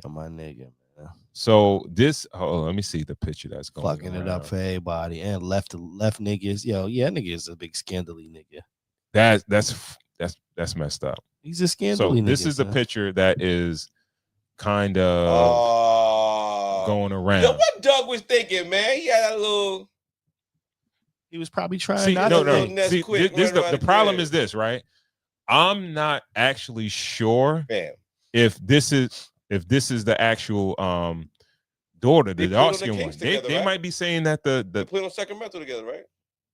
Speaker 8: Yo, my nigga, man.
Speaker 1: So this, let me see the picture that's going.
Speaker 8: Fucking it up for everybody and left niggas. Yo, yeah, nigga is a big scandally nigga.
Speaker 1: That's messed up.
Speaker 8: He's a scandally
Speaker 1: So
Speaker 8: nigga.
Speaker 1: this is the
Speaker 8: son.
Speaker 1: picture that is kind of going around.
Speaker 2: Yo, what Doug was thinking, man? He had a little.
Speaker 8: He was probably trying
Speaker 1: See,
Speaker 8: not
Speaker 1: no.
Speaker 8: to.
Speaker 1: See, the problem is this, right? I'm not actually sure if this is the actual daughter, the
Speaker 2: They
Speaker 1: dark
Speaker 2: played on the
Speaker 1: skin one.
Speaker 2: Kings together,
Speaker 1: They
Speaker 2: right?
Speaker 1: might be saying that the
Speaker 2: They played on Sacramento together, right?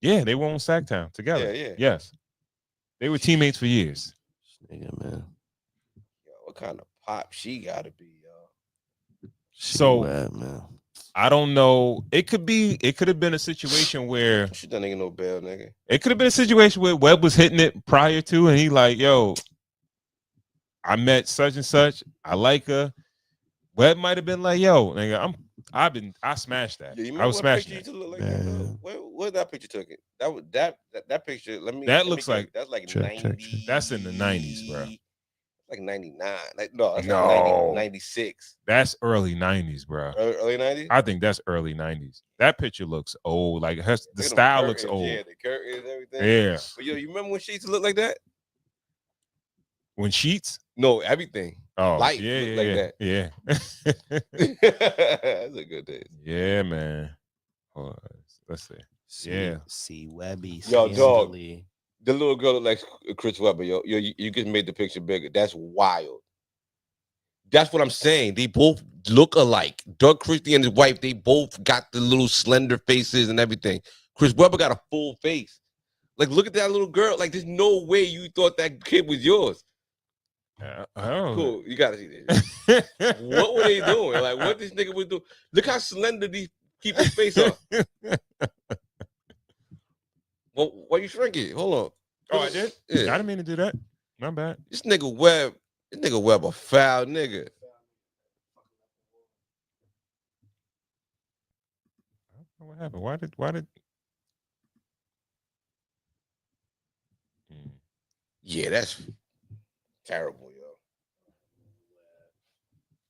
Speaker 1: yeah, they were on Sacktown together.
Speaker 2: Yeah.
Speaker 1: Yes, they were teammates for years.
Speaker 8: Nigga, man.
Speaker 2: Yo, what kind of pop she gotta be, yo?
Speaker 1: So
Speaker 8: man.
Speaker 1: I don't know. It could have been a situation where
Speaker 2: She done nigga no bail, nigga.
Speaker 1: it could have been a situation where Webb was hitting it prior to, and he like, yo, I met such and such. I like her. Webb might have been like, yo, nigga, I smashed that.
Speaker 2: Yeah, you
Speaker 1: I was
Speaker 2: remember what
Speaker 1: smashing
Speaker 2: picture
Speaker 1: that.
Speaker 2: used to look like that? Where that picture took it? That picture.
Speaker 1: That looks like
Speaker 2: that's like
Speaker 8: check.
Speaker 2: 90.
Speaker 1: That's in the 90s, bro.
Speaker 2: Like 99. That's
Speaker 1: No.
Speaker 2: like 90, 96.
Speaker 1: That's early 90s, bro.
Speaker 2: Early 90s?
Speaker 1: I think that's early 90s. That picture looks old. Like the
Speaker 2: Look at them
Speaker 1: style looks
Speaker 2: curtains,
Speaker 1: old.
Speaker 2: Yeah, the curtains and everything.
Speaker 1: Yeah.
Speaker 2: But yo, you remember when she used to look like that?
Speaker 1: When sheets?
Speaker 2: No, everything.
Speaker 1: Oh,
Speaker 2: Life
Speaker 1: yeah,
Speaker 2: looked
Speaker 1: yeah,
Speaker 2: like
Speaker 1: yeah.
Speaker 2: that.
Speaker 1: Yeah.
Speaker 2: That's a good day.
Speaker 1: Yeah, man. Hold on. Let's see. Yeah.
Speaker 8: See Webby.
Speaker 2: Yo, dog.
Speaker 8: scandally.
Speaker 2: The little girl look like Chris Webber. Yo, you just made the picture bigger. That's wild. That's what I'm saying. They both look alike. Doug Christie and his wife, they both got the little slender faces and everything. Chris Webber got a full face. Like, look at that little girl. Like, there's no way you thought that kid was yours. Cool. You gotta see this. What were they doing? Like, what this nigga was doing? Look how slender these people's face are. Well, why you shrink it? Hold on.
Speaker 1: Oh, I did?
Speaker 2: Yeah.
Speaker 1: I didn't mean to do that. My bad.
Speaker 2: This nigga Webb a foul nigga.
Speaker 1: What happened? Why did
Speaker 2: Yeah, that's terrible, yo.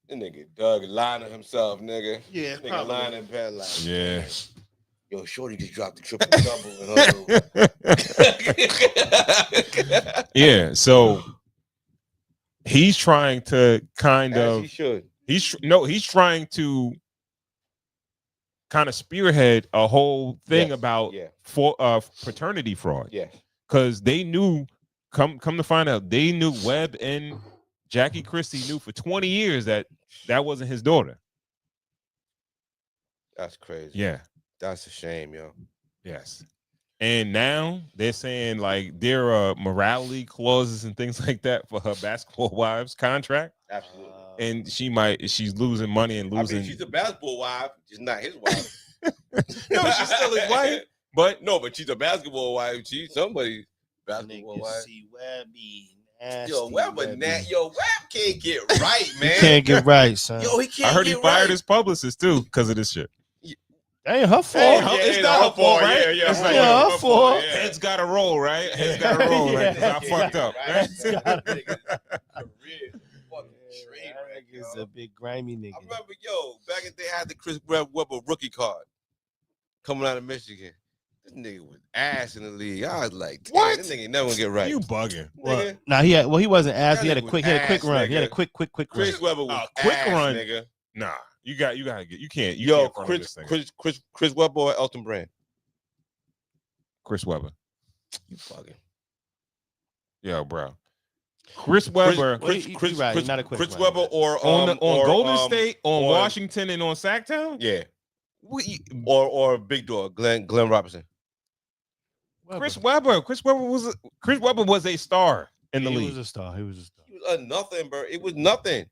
Speaker 2: This nigga Doug lying to himself, nigga.
Speaker 8: Yeah,
Speaker 2: This nigga lying in bed like,
Speaker 1: Yeah.
Speaker 2: yo, Shorty just dropped the triple double.
Speaker 1: Yeah, so he's trying to kind
Speaker 2: As
Speaker 1: of
Speaker 2: he should.
Speaker 1: he's trying to kind of spearhead a whole thing
Speaker 2: Yes,
Speaker 1: about
Speaker 2: yeah.
Speaker 1: paternity fraud.
Speaker 2: Yes.
Speaker 1: Because they knew, come to find out, they knew Webb and Jackie Christie knew for 20 years that wasn't his daughter.
Speaker 2: That's crazy.
Speaker 1: Yeah.
Speaker 2: That's a shame, yo.
Speaker 1: Yes. And now they're saying like there are morality clauses and things like that for her basketball wives contract.
Speaker 2: Absolutely.
Speaker 1: And she's losing money and losing.
Speaker 2: I mean, she's a basketball wife, just not his wife.
Speaker 1: No, she's still his wife. But
Speaker 2: no, but she's a basketball wife. She's somebody's basketball wife.
Speaker 8: See Webby.
Speaker 2: Yo, Webb can't get right, man.
Speaker 8: He can't get right, son.
Speaker 2: Yo, he can't.
Speaker 1: I heard he
Speaker 2: get
Speaker 1: fired
Speaker 2: right.
Speaker 1: his publicist too because of this shit.
Speaker 8: That ain't her fault.
Speaker 1: It's not her fault, right?
Speaker 2: Yeah,
Speaker 1: It's like
Speaker 8: her fault.
Speaker 1: Heads got to roll, right? Heads got to roll. Like, I fucked up.
Speaker 8: Nigga's a big grimy nigga.
Speaker 2: I remember, yo, back second they had the Chris Webber rookie card coming out of Michigan. This nigga was ass in the league. I was like, what? This nigga ain't never gonna get right.
Speaker 1: You bugging.
Speaker 8: Well, nah, he wasn't ass. He had a
Speaker 2: That
Speaker 8: quick
Speaker 2: nigga was
Speaker 8: run.
Speaker 2: ass,
Speaker 8: He had a
Speaker 2: nigga.
Speaker 8: quick run.
Speaker 2: Chris Webber was
Speaker 1: quick
Speaker 2: ass,
Speaker 1: run.
Speaker 2: nigga.
Speaker 1: Nah, you gotta get. You can't. You
Speaker 2: Yo,
Speaker 1: can't front on this thing.
Speaker 2: Chris Webber or Elton Brand?
Speaker 1: Chris Webber.
Speaker 2: You fucking.
Speaker 1: Yo, bro. Chris Webber.
Speaker 2: Chris
Speaker 8: Chris
Speaker 2: Webber or
Speaker 1: on Golden
Speaker 2: or,
Speaker 1: State, on Washington, and on Sacktown.
Speaker 2: Yeah. Or Big Dog, Glenn Robinson.
Speaker 1: Chris Webber was a star in the league.
Speaker 8: He was a star.
Speaker 2: He was a nothing, bro. It was nothing.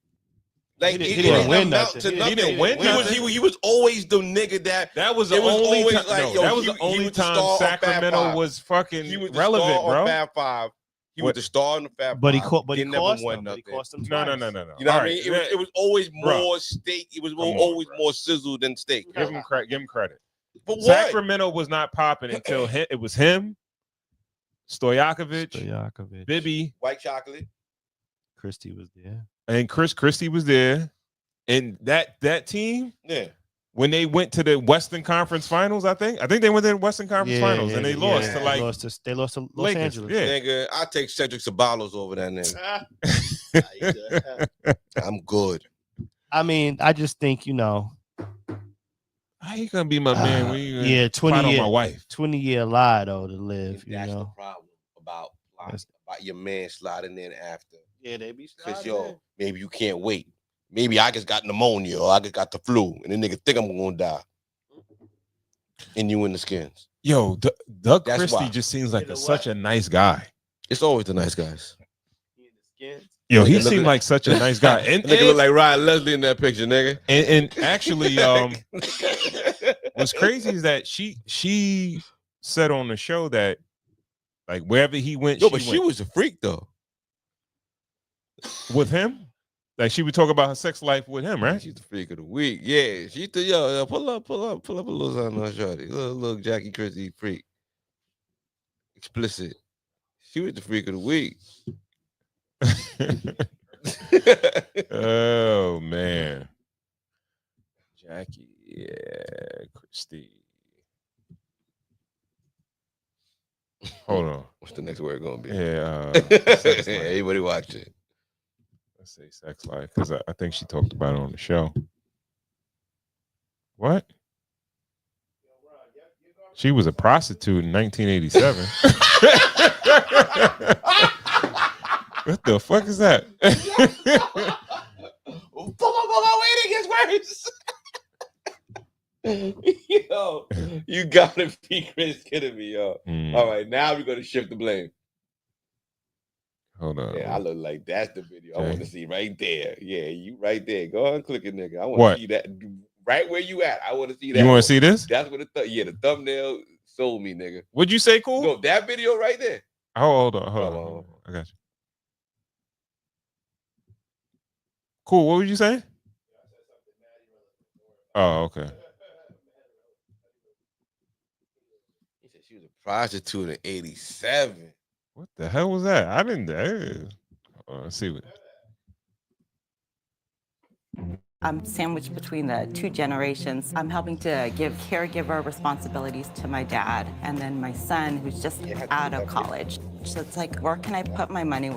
Speaker 2: Like
Speaker 8: He didn't win nothing.
Speaker 1: He didn't win nothing.
Speaker 2: He was always the nigga that
Speaker 1: was the only time. That was the only time Sacramento was fucking relevant, bro.
Speaker 2: Fab Five. He was the star in the Fab
Speaker 8: But he
Speaker 2: Five.
Speaker 8: never won nothing. He cost them
Speaker 1: No.
Speaker 2: You know what I mean? It was always more steak. It was always more sizzle than steak.
Speaker 1: Give him credit.
Speaker 2: But what?
Speaker 1: Sacramento was not popping until it was him, Stojakovic, Bibby,
Speaker 2: White Chocolate.
Speaker 8: Christie was there.
Speaker 1: And Christie was there. And that team,
Speaker 2: yeah.
Speaker 1: When they went to the Western Conference Finals, I think they went to the Western Conference Finals and they lost to
Speaker 8: they lost to Los
Speaker 1: Lakers.
Speaker 8: Angeles.
Speaker 1: Yeah.
Speaker 2: Nigga, I take Cedric Ceballos over that nigga. I'm good.
Speaker 8: I mean, I just think,
Speaker 1: how you gonna be my man when you
Speaker 8: 20
Speaker 1: on my wife?
Speaker 8: 20-year lie though to live.
Speaker 2: That's the problem about your man sliding in after.
Speaker 8: Yeah, they be
Speaker 2: Cause maybe you can't wait. Maybe I just got pneumonia or I just got the flu, and the nigga think I'm gonna die. And you in the skins.
Speaker 1: Yo, Doug
Speaker 2: That's
Speaker 1: Christie
Speaker 2: why.
Speaker 1: just seems like such a nice guy.
Speaker 2: It's always the nice guys.
Speaker 1: Yo, he seemed like such a nice guy. And
Speaker 2: nigga look like Ryan Leslie in that picture, nigga.
Speaker 1: And actually, what's crazy is that she said on the show that like wherever he went,
Speaker 2: she was a freak though.
Speaker 1: With him. Like she would talk about her sex life with him, right?
Speaker 2: She's the freak of the week. Yeah, she yo, pull up a little something on shorty. Little Jackie Christie freak. Explicit. She was the freak of the week.
Speaker 1: Oh man. Jackie, yeah, Christie. Hold on.
Speaker 2: What's the next word gonna be?
Speaker 1: Yeah,
Speaker 2: everybody watch it.
Speaker 1: Let's say sex life, because I think she talked about it on the show. What? She was a prostitute in 1987. What the fuck is that?
Speaker 2: Wait, it gets worse. Yo, you gotta be Chris kidding me, yo. All right, now we're gonna shift the blame.
Speaker 1: Hold on.
Speaker 2: Yeah, I look like that's the video I want to see right there. Yeah, you right there. Go ahead and click it, nigga. I want
Speaker 1: What?
Speaker 2: to see that right where you at. I want to see that.
Speaker 1: You want to see this?
Speaker 2: That's what the thumbnail sold me, nigga.
Speaker 1: Would you say cool?
Speaker 2: No, that video right there.
Speaker 1: Oh, hold on. I got you. Cool. What would you say? Oh, okay.
Speaker 2: He said she was a prostitute in 87.
Speaker 1: What the hell was that? I didn't. Let's see what.
Speaker 20: I'm sandwiched between the two generations. I'm helping to give caregiver responsibilities to my dad and then my son who's just out of college. So it's like, where can I put my money?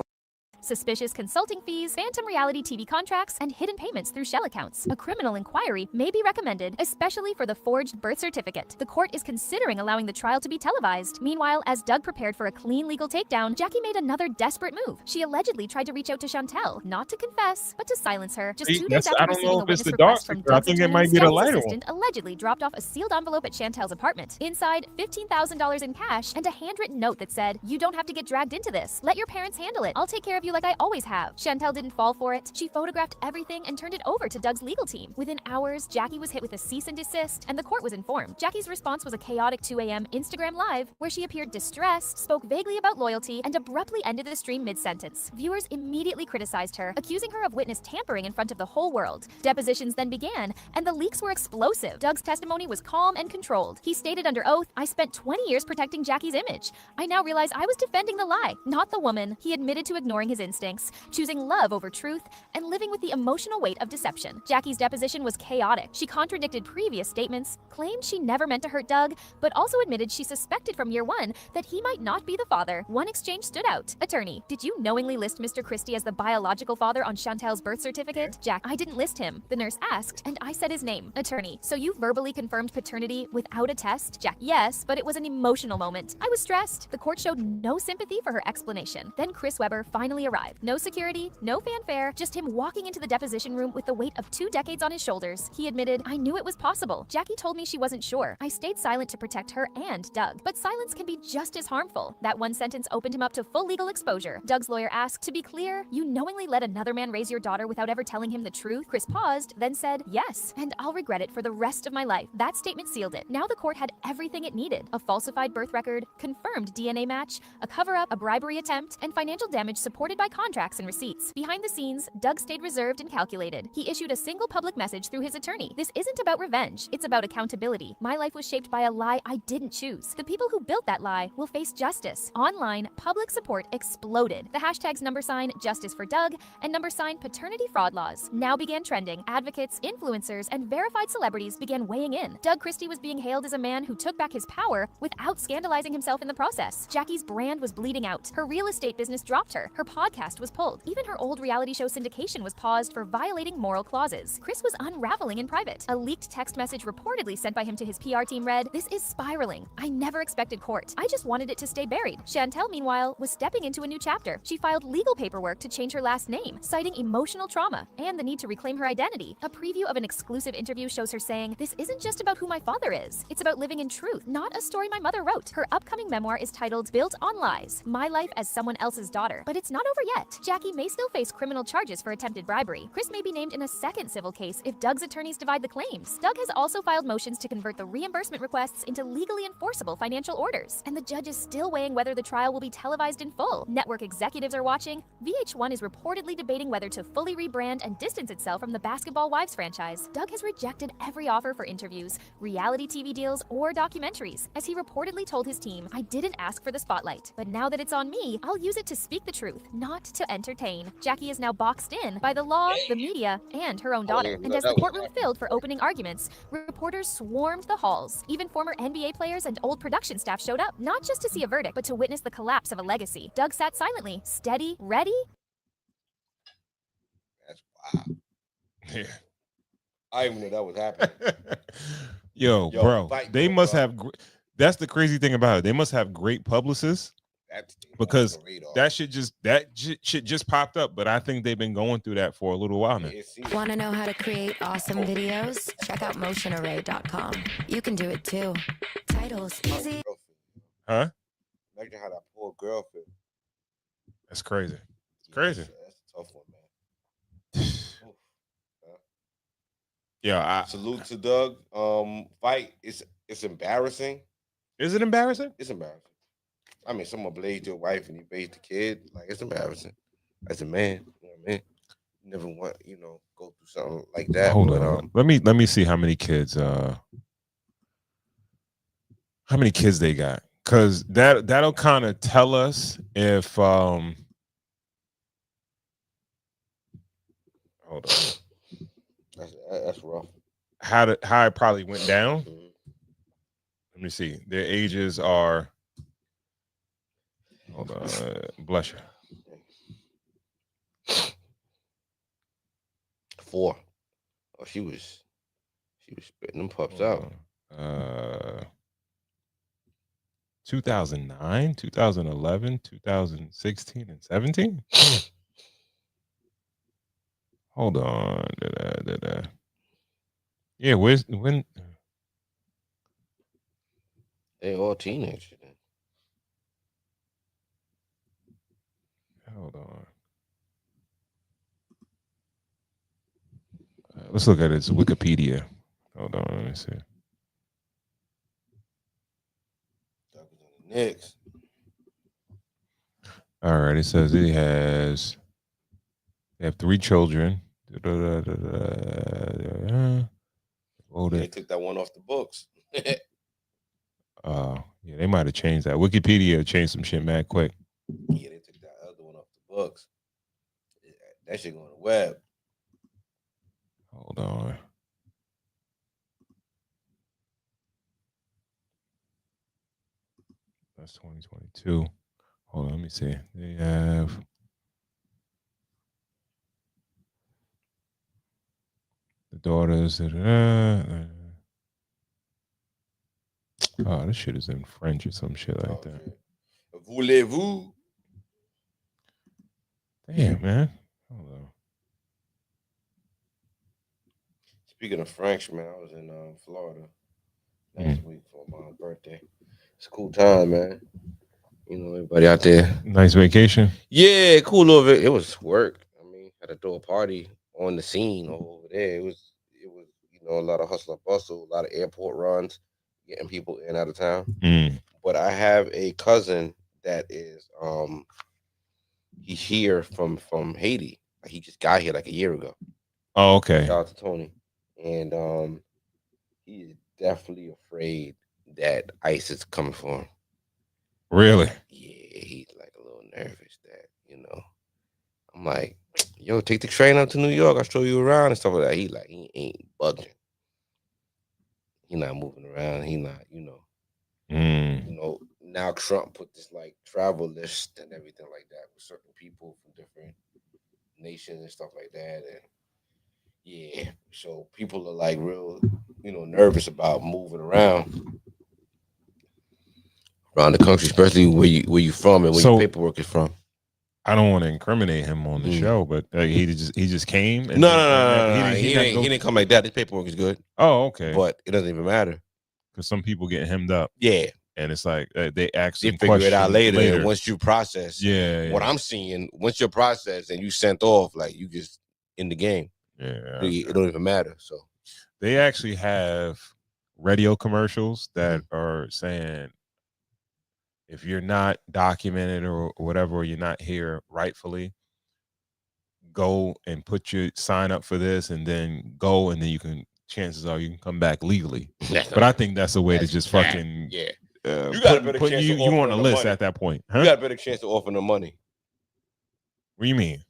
Speaker 21: Suspicious consulting fees, phantom reality TV contracts, and hidden payments through shell accounts. A criminal inquiry may be recommended, especially for the forged birth certificate. The court is considering allowing the trial to be televised. Meanwhile, as Doug prepared for a clean legal takedown, Jackie made another desperate move. She allegedly tried to reach out to Chantel, not to confess, but to silence her. Just 2 days after receiving a witness request from Doug's attorney, Jackie's assistant allegedly dropped off a sealed envelope at Chantel's apartment. Inside, $15,000 in cash and a handwritten note that said, "You don't have to get dragged into this. Let your parents handle it. I'll take care of you like I always have." Chantel didn't fall for it. She photographed everything and turned it over to Doug's legal team. Within hours, Jackie was hit with a cease and desist, and the court was informed. Jackie's response was a chaotic 2 a.m. Instagram Live, where she appeared distressed, spoke vaguely about loyalty, and abruptly ended the stream mid-sentence. Viewers immediately criticized her, accusing her of witness tampering in front of the whole world. Depositions then began, and the leaks were explosive. Doug's testimony was calm and controlled. He stated under oath, "I spent 20 years protecting Jackie's image. I now realize I was defending the lie, not the woman." He admitted to ignoring his instincts, choosing love over truth, and living with the emotional weight of deception. Jackie's deposition was chaotic. She contradicted previous statements, claimed she never meant to hurt Doug, but also admitted she suspected from year one that he might not be the father. One exchange stood out. Attorney, did you knowingly list Mr. Christie as the biological father on Chantel's birth certificate? Jack, I didn't list him. The nurse asked, and I said his name. Attorney, so you verbally confirmed paternity without a test? Jack, yes, but it was an emotional moment. I was stressed. The court showed no sympathy for her explanation. Then Chris Webber finally arrived. No security, no fanfare, just him walking into the deposition room with the weight of 2 decades on his shoulders. He admitted, I knew it was possible. Jackie told me she wasn't sure. I stayed silent to protect her and Doug. But silence can be just as harmful. That one sentence opened him up to full legal exposure. Doug's lawyer asked, to be clear, you knowingly let another man raise your daughter without ever telling him the truth? Chris paused, then said, yes, and I'll regret it for the rest of my life. That statement sealed it. Now the court had everything it needed. A falsified birth record, confirmed DNA match, a cover-up, a bribery attempt, and financial damage supported by contracts and receipts. Behind the scenes, Doug stayed reserved and calculated. He issued a single public message through his attorney. This isn't about revenge. It's about accountability. My life was shaped by a lie I didn't choose. The people who built that lie will face justice. Online, public support exploded. The hashtags #Justice for Doug and #paternity fraud laws now began trending. Advocates, influencers, and verified celebrities began weighing in. Doug Christie was being hailed as a man who took back his power without scandalizing himself in the process. Jackie's brand was bleeding out. Her real estate business dropped her. Her podcast was pulled. Even her old reality show syndication was paused for violating moral clauses. Chris was unraveling in private. A leaked text message reportedly sent by him to his PR team read, "This is spiraling. I never expected court. I just wanted it to stay buried." Chantel, meanwhile, was stepping into a new chapter. She filed legal paperwork to change her last name, citing emotional trauma and the need to reclaim her identity. A preview of an exclusive interview shows her saying, "This isn't just about who my father is. It's about living in truth, not a story my mother wrote." Her upcoming memoir is titled Built on Lies, My Life as Someone Else's Daughter. But it's not over yet. Jackie may still face criminal charges for attempted bribery. Chris may be named in a second civil case if Doug's attorneys divide the claims. Doug has also filed motions to convert the reimbursement requests into legally enforceable financial orders. And the judge is still weighing whether the trial will be televised in full. Network executives are watching. VH1 is reportedly debating whether to fully rebrand and distance itself from the Basketball Wives franchise. Doug has rejected every offer for interviews, reality TV deals, or documentaries. As he reportedly told his team, "I didn't ask for the spotlight, but now that it's on me, I'll use it to speak the truth, not to entertain." Jackie is now boxed in by the law, the media, and her own daughter. And as the courtroom filled for opening arguments, reporters swarmed the halls. Even former NBA players and old production staff showed up, not just to see a verdict, but to witness the collapse of a legacy. Doug sat silently, steady, ready.
Speaker 2: That's wild. Yeah. I didn't even know that was happening.
Speaker 1: Yo, bro, they must have. That's the crazy thing about it. They must have great publicists because that shit just popped up. But I think they've been going through that for a little while now.
Speaker 3: Want to know how to create awesome videos? Check out motionarray.com. You can do it too. Titles easy.
Speaker 1: Huh?
Speaker 2: Imagine how that poor girl feels.
Speaker 1: That's crazy. It's crazy.
Speaker 2: That's a tough one, man.
Speaker 1: Yeah.
Speaker 2: Salute to Doug. Fight. It's embarrassing.
Speaker 1: Is it embarrassing?
Speaker 2: It's embarrassing. I mean, someone blazed your wife and you blazed the kid. Like, it's embarrassing. As a man, you know what I mean? You never want, go through something like that.
Speaker 1: Hold on. Let me see how many kids they got. Cause that'll kind of tell us if hold on.
Speaker 2: That's rough.
Speaker 1: How it probably went down. Let me see. Their ages are. Hold on. Bless you.
Speaker 2: 4. Oh, she was spitting them pups out.
Speaker 1: 2009, 2011, 2016, and 17. Hold on. Yeah, when?
Speaker 2: They all teenagers.
Speaker 1: Hold on. Let's look at its Wikipedia. Hold on, let me see.
Speaker 2: Next.
Speaker 1: All right, it says they have 3 children.
Speaker 2: They took that one off the books.
Speaker 1: Yeah, they might have changed that. Wikipedia changed some shit mad quick.
Speaker 2: Yeah, they took that other one off the books. That shit going to web.
Speaker 1: Hold on. That's 2022. Hold on, let me see. They have the daughters. Oh, this shit is in French or some shit like that.
Speaker 2: Voulez-vous?
Speaker 1: Damn, man. Hold on.
Speaker 2: Speaking of French, man, I was in Florida last week for my birthday. It's a cool time, man. You know, everybody out there.
Speaker 1: Nice vacation.
Speaker 2: Yeah, cool little bit. It was work. I mean, had to throw a party on the scene over there. It was, you know, a lot of hustle and bustle, a lot of airport runs, getting people in and out of town. But I have a cousin that is he's here from Haiti. He just got here like a year ago.
Speaker 1: Oh, okay.
Speaker 2: Shout out to Tony. And he is definitely afraid that ICE is coming for him.
Speaker 1: Really?
Speaker 2: Yeah, he's like a little nervous that, you know. I'm like, yo, take the train up to New York. I'll show you around and stuff like that. He ain't budging. He not moving around. He not, you know. You know, now Trump put this like travel list and everything like that with certain people from different nations and stuff like that. And yeah, so people are like real, you know, nervous about moving around the country, especially where you from and where your paperwork is from.
Speaker 1: I don't want to incriminate him on the show, but he just came. And
Speaker 2: No. He didn't come like that. His paperwork is good.
Speaker 1: Oh, okay.
Speaker 2: But it doesn't even matter
Speaker 1: because some people get hemmed up.
Speaker 2: Yeah,
Speaker 1: and it's like they actually
Speaker 2: figure it out later. And once you process,
Speaker 1: yeah.
Speaker 2: What I'm seeing, once you're processed and you sent off, like you just in the game.
Speaker 1: Yeah,
Speaker 2: it don't even matter. So
Speaker 1: they actually have radio commercials that are saying, if you're not documented or whatever, or you're not here rightfully, go and sign up for this, and then go, and then you can. Chances are you can come back legally. But I think that's a way to just fucking
Speaker 2: you
Speaker 1: got a better chance. You on a list at that point, huh?
Speaker 2: You got a better chance to offer them money.
Speaker 1: What do you mean?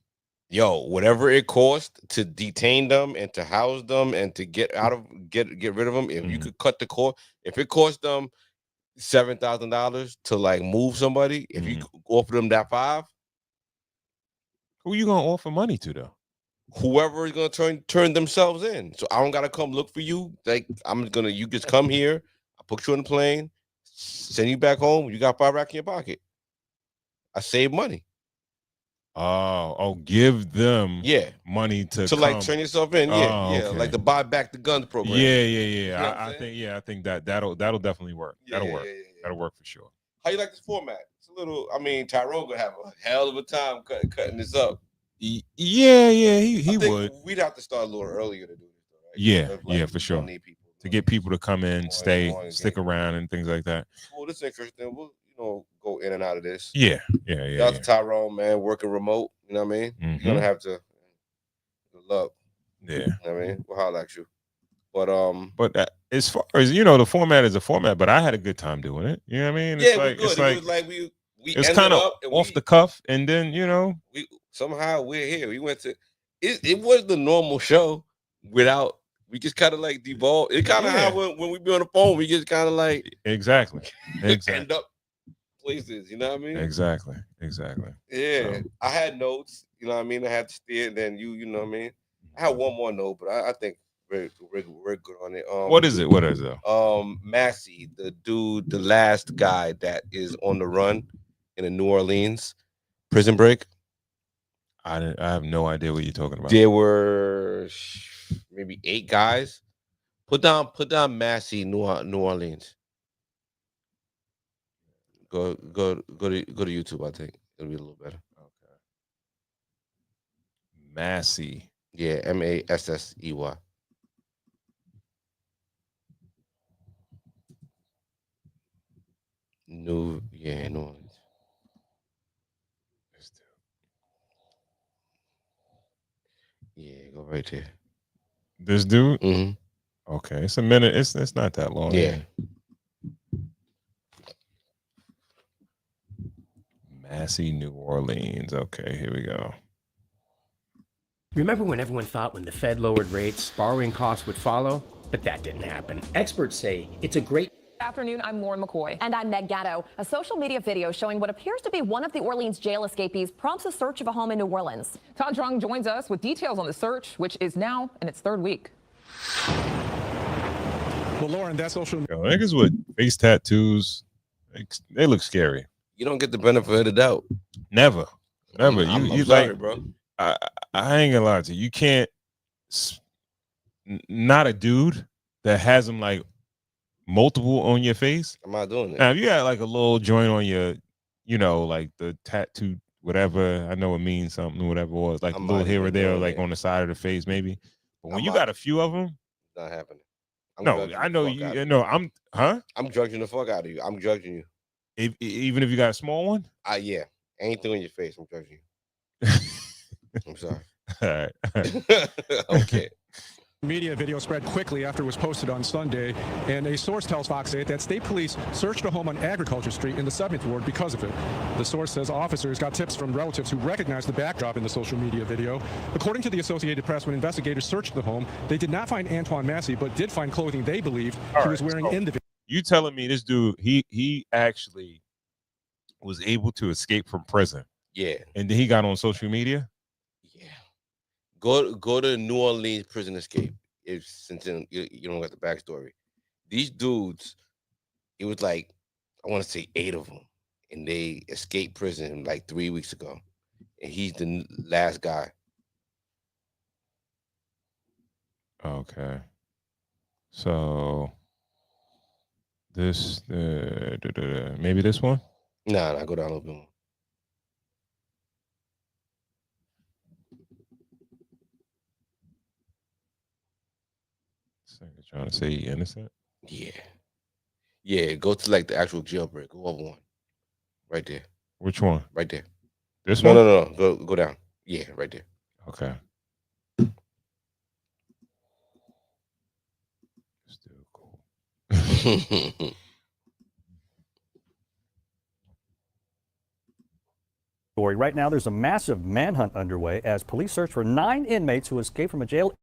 Speaker 2: Yo, whatever it costs to detain them and to house them and to get rid of them, if you could cut the cost, if it cost them $7,000 to like move somebody, if you offer them that $5,000,
Speaker 1: who you gonna offer money to though?
Speaker 2: Whoever is gonna turn themselves in. So I don't gotta come look for you. Like you just come here, I put you on the plane, send you back home. You got $5 in your pocket. I save money.
Speaker 1: Oh, give them money to
Speaker 2: like turn yourself in. Yeah,
Speaker 1: okay.
Speaker 2: like the buy back the guns program.
Speaker 1: Yeah.
Speaker 2: You know
Speaker 1: I think that'll definitely work. That'll work. That'll work for sure.
Speaker 2: How you like this format? It's a little. I mean, Tyrone gonna have a hell of a time cutting this up.
Speaker 1: Yeah, he would.
Speaker 2: We'd have to start a little earlier to do this, though, right?
Speaker 1: Yeah, for sure. To get people to come in, stick around, and things like that.
Speaker 2: Well, this is interesting. We'll go in and out of this.
Speaker 1: Yeah.
Speaker 2: Shout out to Tyrone, man, working remote. You know what I mean? You're gonna have to. Good luck.
Speaker 1: Yeah.
Speaker 2: You know what I mean? We'll holler at you. But
Speaker 1: as far as the format is a format, but I had a good time doing it. You know what I mean? It's kind of off the cuff, and then
Speaker 2: somehow we're here. We went to it was the normal show without. We just kind of like devolve. It kind of how when we be on the phone, we just kind of like
Speaker 1: exactly
Speaker 2: end up places. You know what I mean?
Speaker 1: Exactly.
Speaker 2: Yeah,
Speaker 1: So.
Speaker 2: I had notes. You know what I mean? I had to steer. Then you know what I mean? I had one more note, but I think we're good on it.
Speaker 1: What is it?
Speaker 2: Massey, the last guy that is on the run in the New Orleans prison break.
Speaker 1: I have no idea what you're talking about.
Speaker 2: There were maybe 8 guys. Put down Massey, New Orleans. Go to YouTube. I think it'll be a little better.
Speaker 1: Okay. Massey.
Speaker 2: Yeah, Massey. New Orleans. Yeah, go right there.
Speaker 1: This dude?
Speaker 2: Mm-hmm.
Speaker 1: Okay, it's a minute. It's not that long.
Speaker 2: Yeah.
Speaker 1: Massey, New Orleans. Okay, here we go.
Speaker 9: Remember when everyone thought when the Fed lowered rates, borrowing costs would follow? But that didn't happen. Experts say it's a great
Speaker 22: Afternoon, I'm Lauren McCoy. And I'm Meg Gatto. A social media video showing what appears to be one of the Orleans jail escapees prompts a search of a home in New Orleans.
Speaker 23: Todd Drung joins us with details on the search, which is now in its third week.
Speaker 24: Well, Lauren, that social
Speaker 1: Yo, niggas with face tattoos, they look scary.
Speaker 2: You don't get the benefit of the doubt.
Speaker 1: Never.
Speaker 2: I'm
Speaker 1: You
Speaker 2: sorry,
Speaker 1: like,
Speaker 2: bro.
Speaker 1: I ain't gonna lie to you. You can't. Not a dude that has them like multiple on your face.
Speaker 2: I'm not doing it.
Speaker 1: Now, if you got like a little joint on your, like the tattoo, whatever. I know it means something, whatever it was, like a little here or there, like on the side of the face, maybe. But when you got a few of them,
Speaker 2: it's not happening.
Speaker 1: No, I know you. No,
Speaker 2: I'm judging the fuck out of you. I'm judging you.
Speaker 1: Even if you got a small one.
Speaker 2: Yeah. Anything on your face, I'm judging you. I'm sorry.
Speaker 1: All right.
Speaker 2: Okay.
Speaker 24: media video spread quickly after it was posted on Sunday, and a source tells Fox 8 that state police searched a home on Agriculture Street in the 7th Ward because of it. The source says officers got tips from relatives who recognized the backdrop in the social media video. According to the Associated Press, when investigators searched the home, they did not find Antoine Massey, but did find clothing they believed he was wearing in the video.
Speaker 1: You telling me this dude, he actually was able to escape from prison?
Speaker 2: Yeah.
Speaker 1: And then he got on social media?
Speaker 2: Go to New Orleans prison escape. Since you don't got the backstory. These dudes, it was like, I want to say 8 of them, and they escaped prison like 3 weeks ago, and he's the last guy.
Speaker 1: Okay. So this maybe this one?
Speaker 2: Nah, go down a little bit more.
Speaker 1: Trying to say he innocent?
Speaker 2: Yeah, go to like the actual jailbreak. Go up one. Right there.
Speaker 1: Which one?
Speaker 2: Right there.
Speaker 1: This one?
Speaker 2: No. Go down. Yeah, right there.
Speaker 1: Okay. Still cool.
Speaker 25: Right now, there's a massive manhunt underway as police search for 9 inmates who escaped from a jail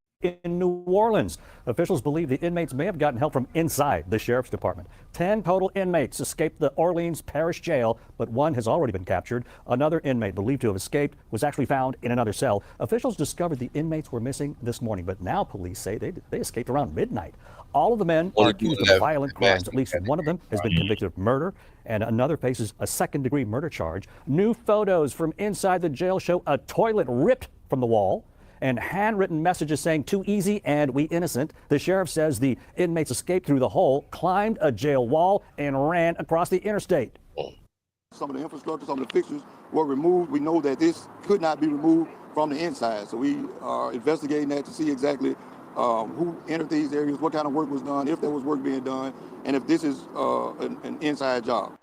Speaker 25: in New Orleans. Officials believe the inmates may have gotten help from inside the sheriff's department. 10 total inmates escaped the Orleans Parish Jail, but 1 has already been captured. Another inmate believed to have escaped was actually found in another cell. Officials discovered the inmates were missing this morning, but now police say they escaped around midnight. All of the men are accused of violent crimes. At least one of them has been convicted of murder, and another faces a second-degree murder charge. New photos from inside the jail show a toilet ripped from the wall and handwritten messages saying "too easy" and "we innocent." The sheriff says the inmates escaped through the hole, climbed a jail wall, and ran across the interstate.
Speaker 26: Some of the infrastructure, some of the fixtures were removed. We know that this could not be removed from the inside, so we are investigating that to see exactly who entered these areas, what kind of work was done, if there was work being done, and if this is an inside job.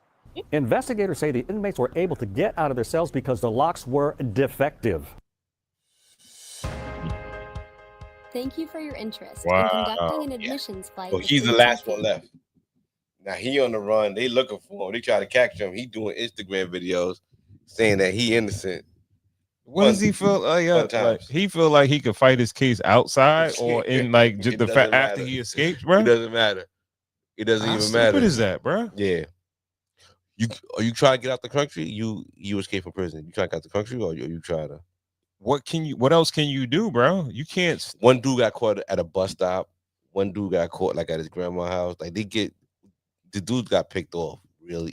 Speaker 25: Investigators say the inmates were able to get out of their cells because the locks were defective.
Speaker 27: Thank you for your interest
Speaker 2: Wow.
Speaker 27: in conducting an admissions flight.
Speaker 2: So
Speaker 27: with
Speaker 2: he's the
Speaker 27: Blue
Speaker 2: last
Speaker 27: Check
Speaker 2: one left. Now he on the run. They looking for him. They try to catch him. He doing Instagram videos saying that he innocent.
Speaker 1: What does he feel like? He feel like he could fight his case outside or in like just the fact after he escapes, bro?
Speaker 2: It doesn't matter. It doesn't
Speaker 1: How
Speaker 2: even matter.
Speaker 1: stupid is that, bro?
Speaker 2: Yeah. You try to get out the country? You escape from prison. You try to get out the country, or you try to?
Speaker 1: What else can you do, bro? You can't.
Speaker 2: One dude got caught at a bus stop. One dude got caught like at his grandma's house. Like the dude got picked off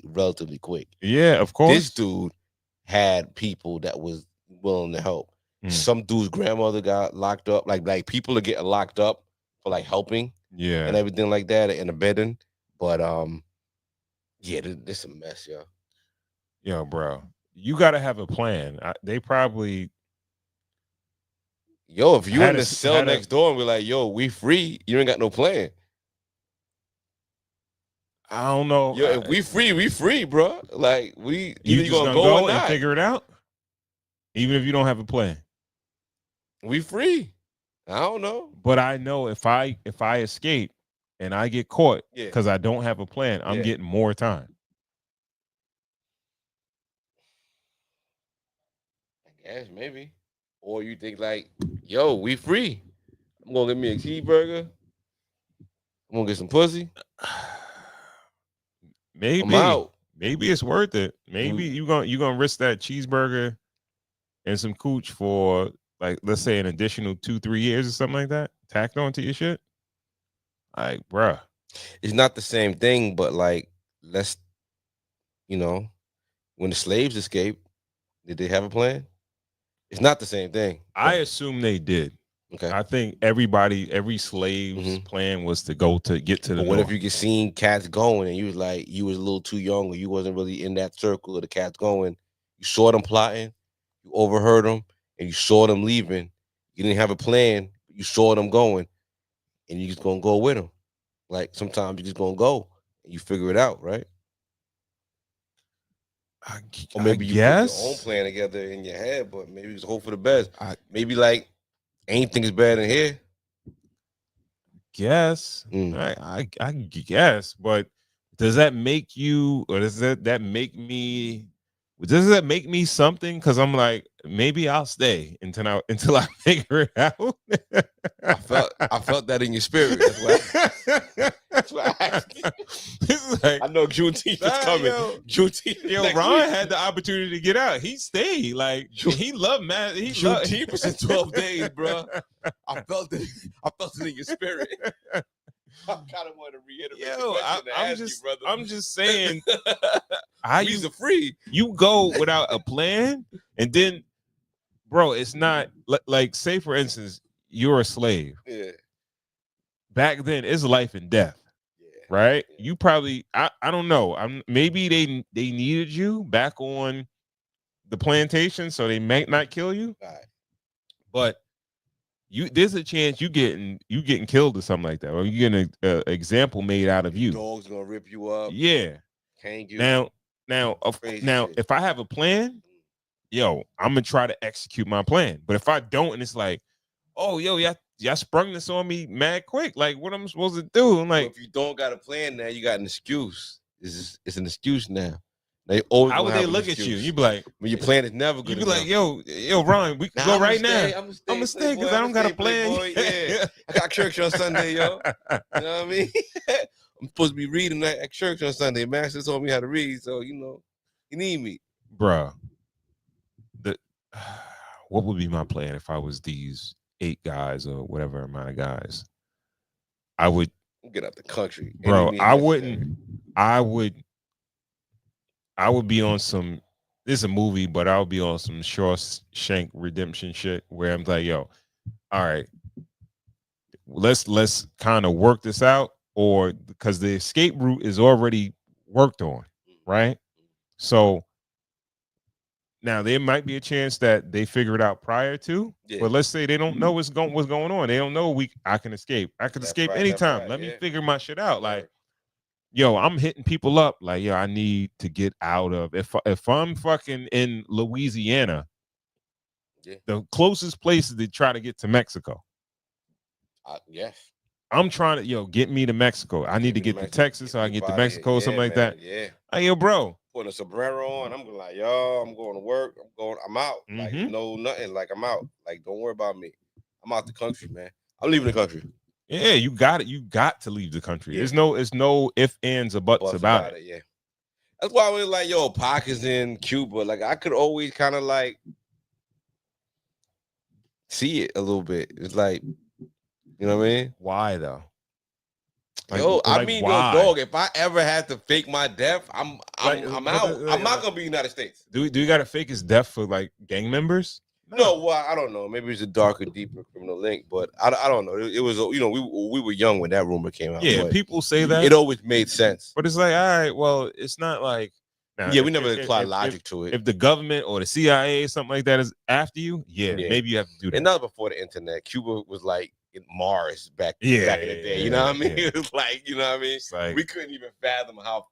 Speaker 2: relatively quick.
Speaker 1: Yeah, of course.
Speaker 2: This dude had people that was willing to help. Some dude's grandmother got locked up. Like people are getting locked up for like helping, and everything like that, and abetting. But yeah, this is a mess, yo.
Speaker 1: Yo, bro, you got to have a plan. They probably.
Speaker 2: Yo, if you in the cell next door and we're like, yo, we free, you ain't got no plan.
Speaker 1: I don't know.
Speaker 2: Yo, if we free, bro. Like you
Speaker 1: just
Speaker 2: gonna
Speaker 1: gonna
Speaker 2: go or
Speaker 1: and
Speaker 2: not.
Speaker 1: figure it out, even if you don't have a plan.
Speaker 2: We free. I don't know.
Speaker 1: But I know if I escape and I get caught
Speaker 2: Yeah.
Speaker 1: because I don't have a plan, I'm
Speaker 2: Yeah.
Speaker 1: getting more time.
Speaker 2: I guess maybe. Or you think like, yo, we free. I'm gonna get me a cheeseburger. I'm gonna get some pussy.
Speaker 1: Maybe
Speaker 2: out.
Speaker 1: maybe it's worth it. Maybe you gonna risk that cheeseburger and some cooch for like, let's say, an additional 2-3 years or something like that, tacked onto your shit. Like, bruh,
Speaker 2: It's not the same thing, but like, let's, when the slaves escaped, did they have a plan? It's not the same thing.
Speaker 1: I assume they did.
Speaker 2: Okay.
Speaker 1: I think every slave's plan was to get to the
Speaker 2: But what
Speaker 1: north.
Speaker 2: if you get seen cats going and you was a little too young or you wasn't really in that circle of the cats going? You saw them plotting, you overheard them, and you saw them leaving. You didn't have a plan, but you saw them going, and you just gonna go with them. Like sometimes you just gonna go and you figure it out, right? Or maybe you put your own plan together in your head, but maybe it's hope for the best. Maybe like anything's better than here.
Speaker 1: Guess. I guess, but does that make you, or does that make me? Does that make me something? Because I'm like, maybe I'll stay until I figure it out.
Speaker 2: I felt that in your spirit. That's why I asked you.
Speaker 1: Like,
Speaker 2: I know Juneteenth is coming. Juneteenth.
Speaker 1: Ron had the opportunity to get out. He stayed. Like, he loved man.
Speaker 2: Juneteenth was in 12 days, bro. I felt it. I felt it in your spirit. I kind of want to reiterate.
Speaker 1: I'm just saying.
Speaker 2: He's free.
Speaker 1: You go without a plan, and then, bro, it's not like, say for instance, you're a slave.
Speaker 2: Yeah.
Speaker 1: Back then, it's life and death. Right? You probably, I don't know. Maybe they needed you back on the plantation, so they might not kill you.
Speaker 2: Right.
Speaker 1: But there's a chance you getting killed or something like that, or you getting an example made out of you.
Speaker 2: Dog's gonna rip you up.
Speaker 1: Yeah.
Speaker 2: Hang you.
Speaker 1: Now, if I have a plan, yo, I'm gonna try to execute my plan. But if I don't, and it's like, oh, yo, y'all sprung this on me mad quick. Like, what am I supposed to do? I'm like,
Speaker 2: if you don't got a plan now, you got an excuse. It's an excuse now. They always
Speaker 1: how would they look at you? You be like,
Speaker 2: when your plan is never good.
Speaker 1: You be like, yo, Ron, we can go right now. I'm gonna stay because I don't got a plan.
Speaker 2: Yeah, I got church on Sunday, yo. You know what I mean? I'm supposed to be reading at church on Sunday. Master told me how to read, so you need me,
Speaker 1: bro. What would be my plan if I was these 8 guys or whatever amount of guys? I would
Speaker 2: get out the country,
Speaker 1: bro. I would be on some. This is a movie, but I would be on some Shawshank Redemption shit where I'm like, yo, all right, let's kind of work this out, or because the escape route is already worked on, right? So now there might be a chance that they figure it out prior to, but let's say they don't know what's going on. They don't know I can escape. I can escape anytime. Let me figure my shit out. Like, yo, I'm hitting people up. Like, yo, I need to get out of. If I'm fucking in Louisiana, the closest place is to try to get to Mexico.
Speaker 2: Yes.
Speaker 1: I'm trying to, get me to Mexico. I need to get to Texas, so I can get to Mexico, or something like that.
Speaker 2: Yeah.
Speaker 1: Hey, yo, bro.
Speaker 2: Putting a sombrero on, I'm like, yo, I'm going to work. I'm out. Like, no, nothing. Like, I'm out. Like, don't worry about me. I'm out the country, man. I'm leaving the country.
Speaker 1: Yeah, you got it. You got to leave the country. Yeah. There's no ifs, ands, or buts about it.
Speaker 2: Yeah. That's why I was like, yo, Pac is in Cuba. Like, I could always kind of like see it a little bit. It's like, you know what I mean?
Speaker 1: Why though?
Speaker 2: Like, yo, I mean, yo, dog. If I ever had to fake my death, I'm out. I'm not gonna be United States.
Speaker 1: Do you got to fake his death for like gang members?
Speaker 2: No, well, I don't know. Maybe it's a darker, deeper criminal link, but I don't know. It was, we were young when that rumor came out.
Speaker 1: Yeah, people say that.
Speaker 2: It always made sense.
Speaker 1: But it's like, all right, well, it's not like.
Speaker 2: Now, we never applied logic to it.
Speaker 1: If the government or the CIA, something like that, is after you, maybe you have to do that.
Speaker 2: And not before the internet. Cuba was like in Mars back in the day. You know what I mean? It was like, you know what I mean?
Speaker 1: Like,
Speaker 2: we couldn't even fathom how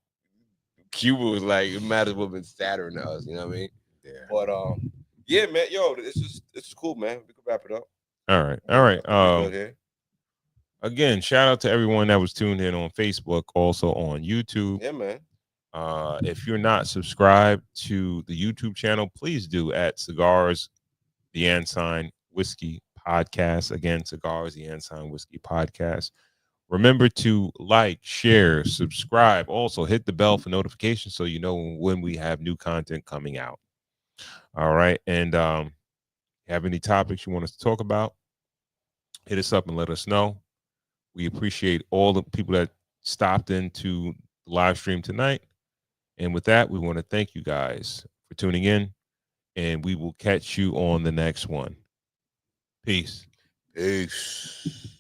Speaker 2: Cuba was like. It might as well have been Saturn to us. You know what I mean?
Speaker 1: Yeah.
Speaker 2: But yeah, man. Yo, it's cool, man. We can wrap it up.
Speaker 1: All right. Again, shout out to everyone that was tuned in on Facebook, also on YouTube.
Speaker 2: Yeah, man.
Speaker 1: If you're not subscribed to the YouTube channel, please do at Cigars, the Ensign Whiskey Podcast. Again, Cigar is the Ensign Whiskey Podcast. Remember to like, share, subscribe. Also, hit the bell for notifications so you know when we have new content coming out. All right. And have any topics you want us to talk about, hit us up and let us know. We appreciate all the people that stopped into the live stream tonight. And with that, we want to thank you guys for tuning in, and we will catch you on the next one. Peace.
Speaker 2: Peace.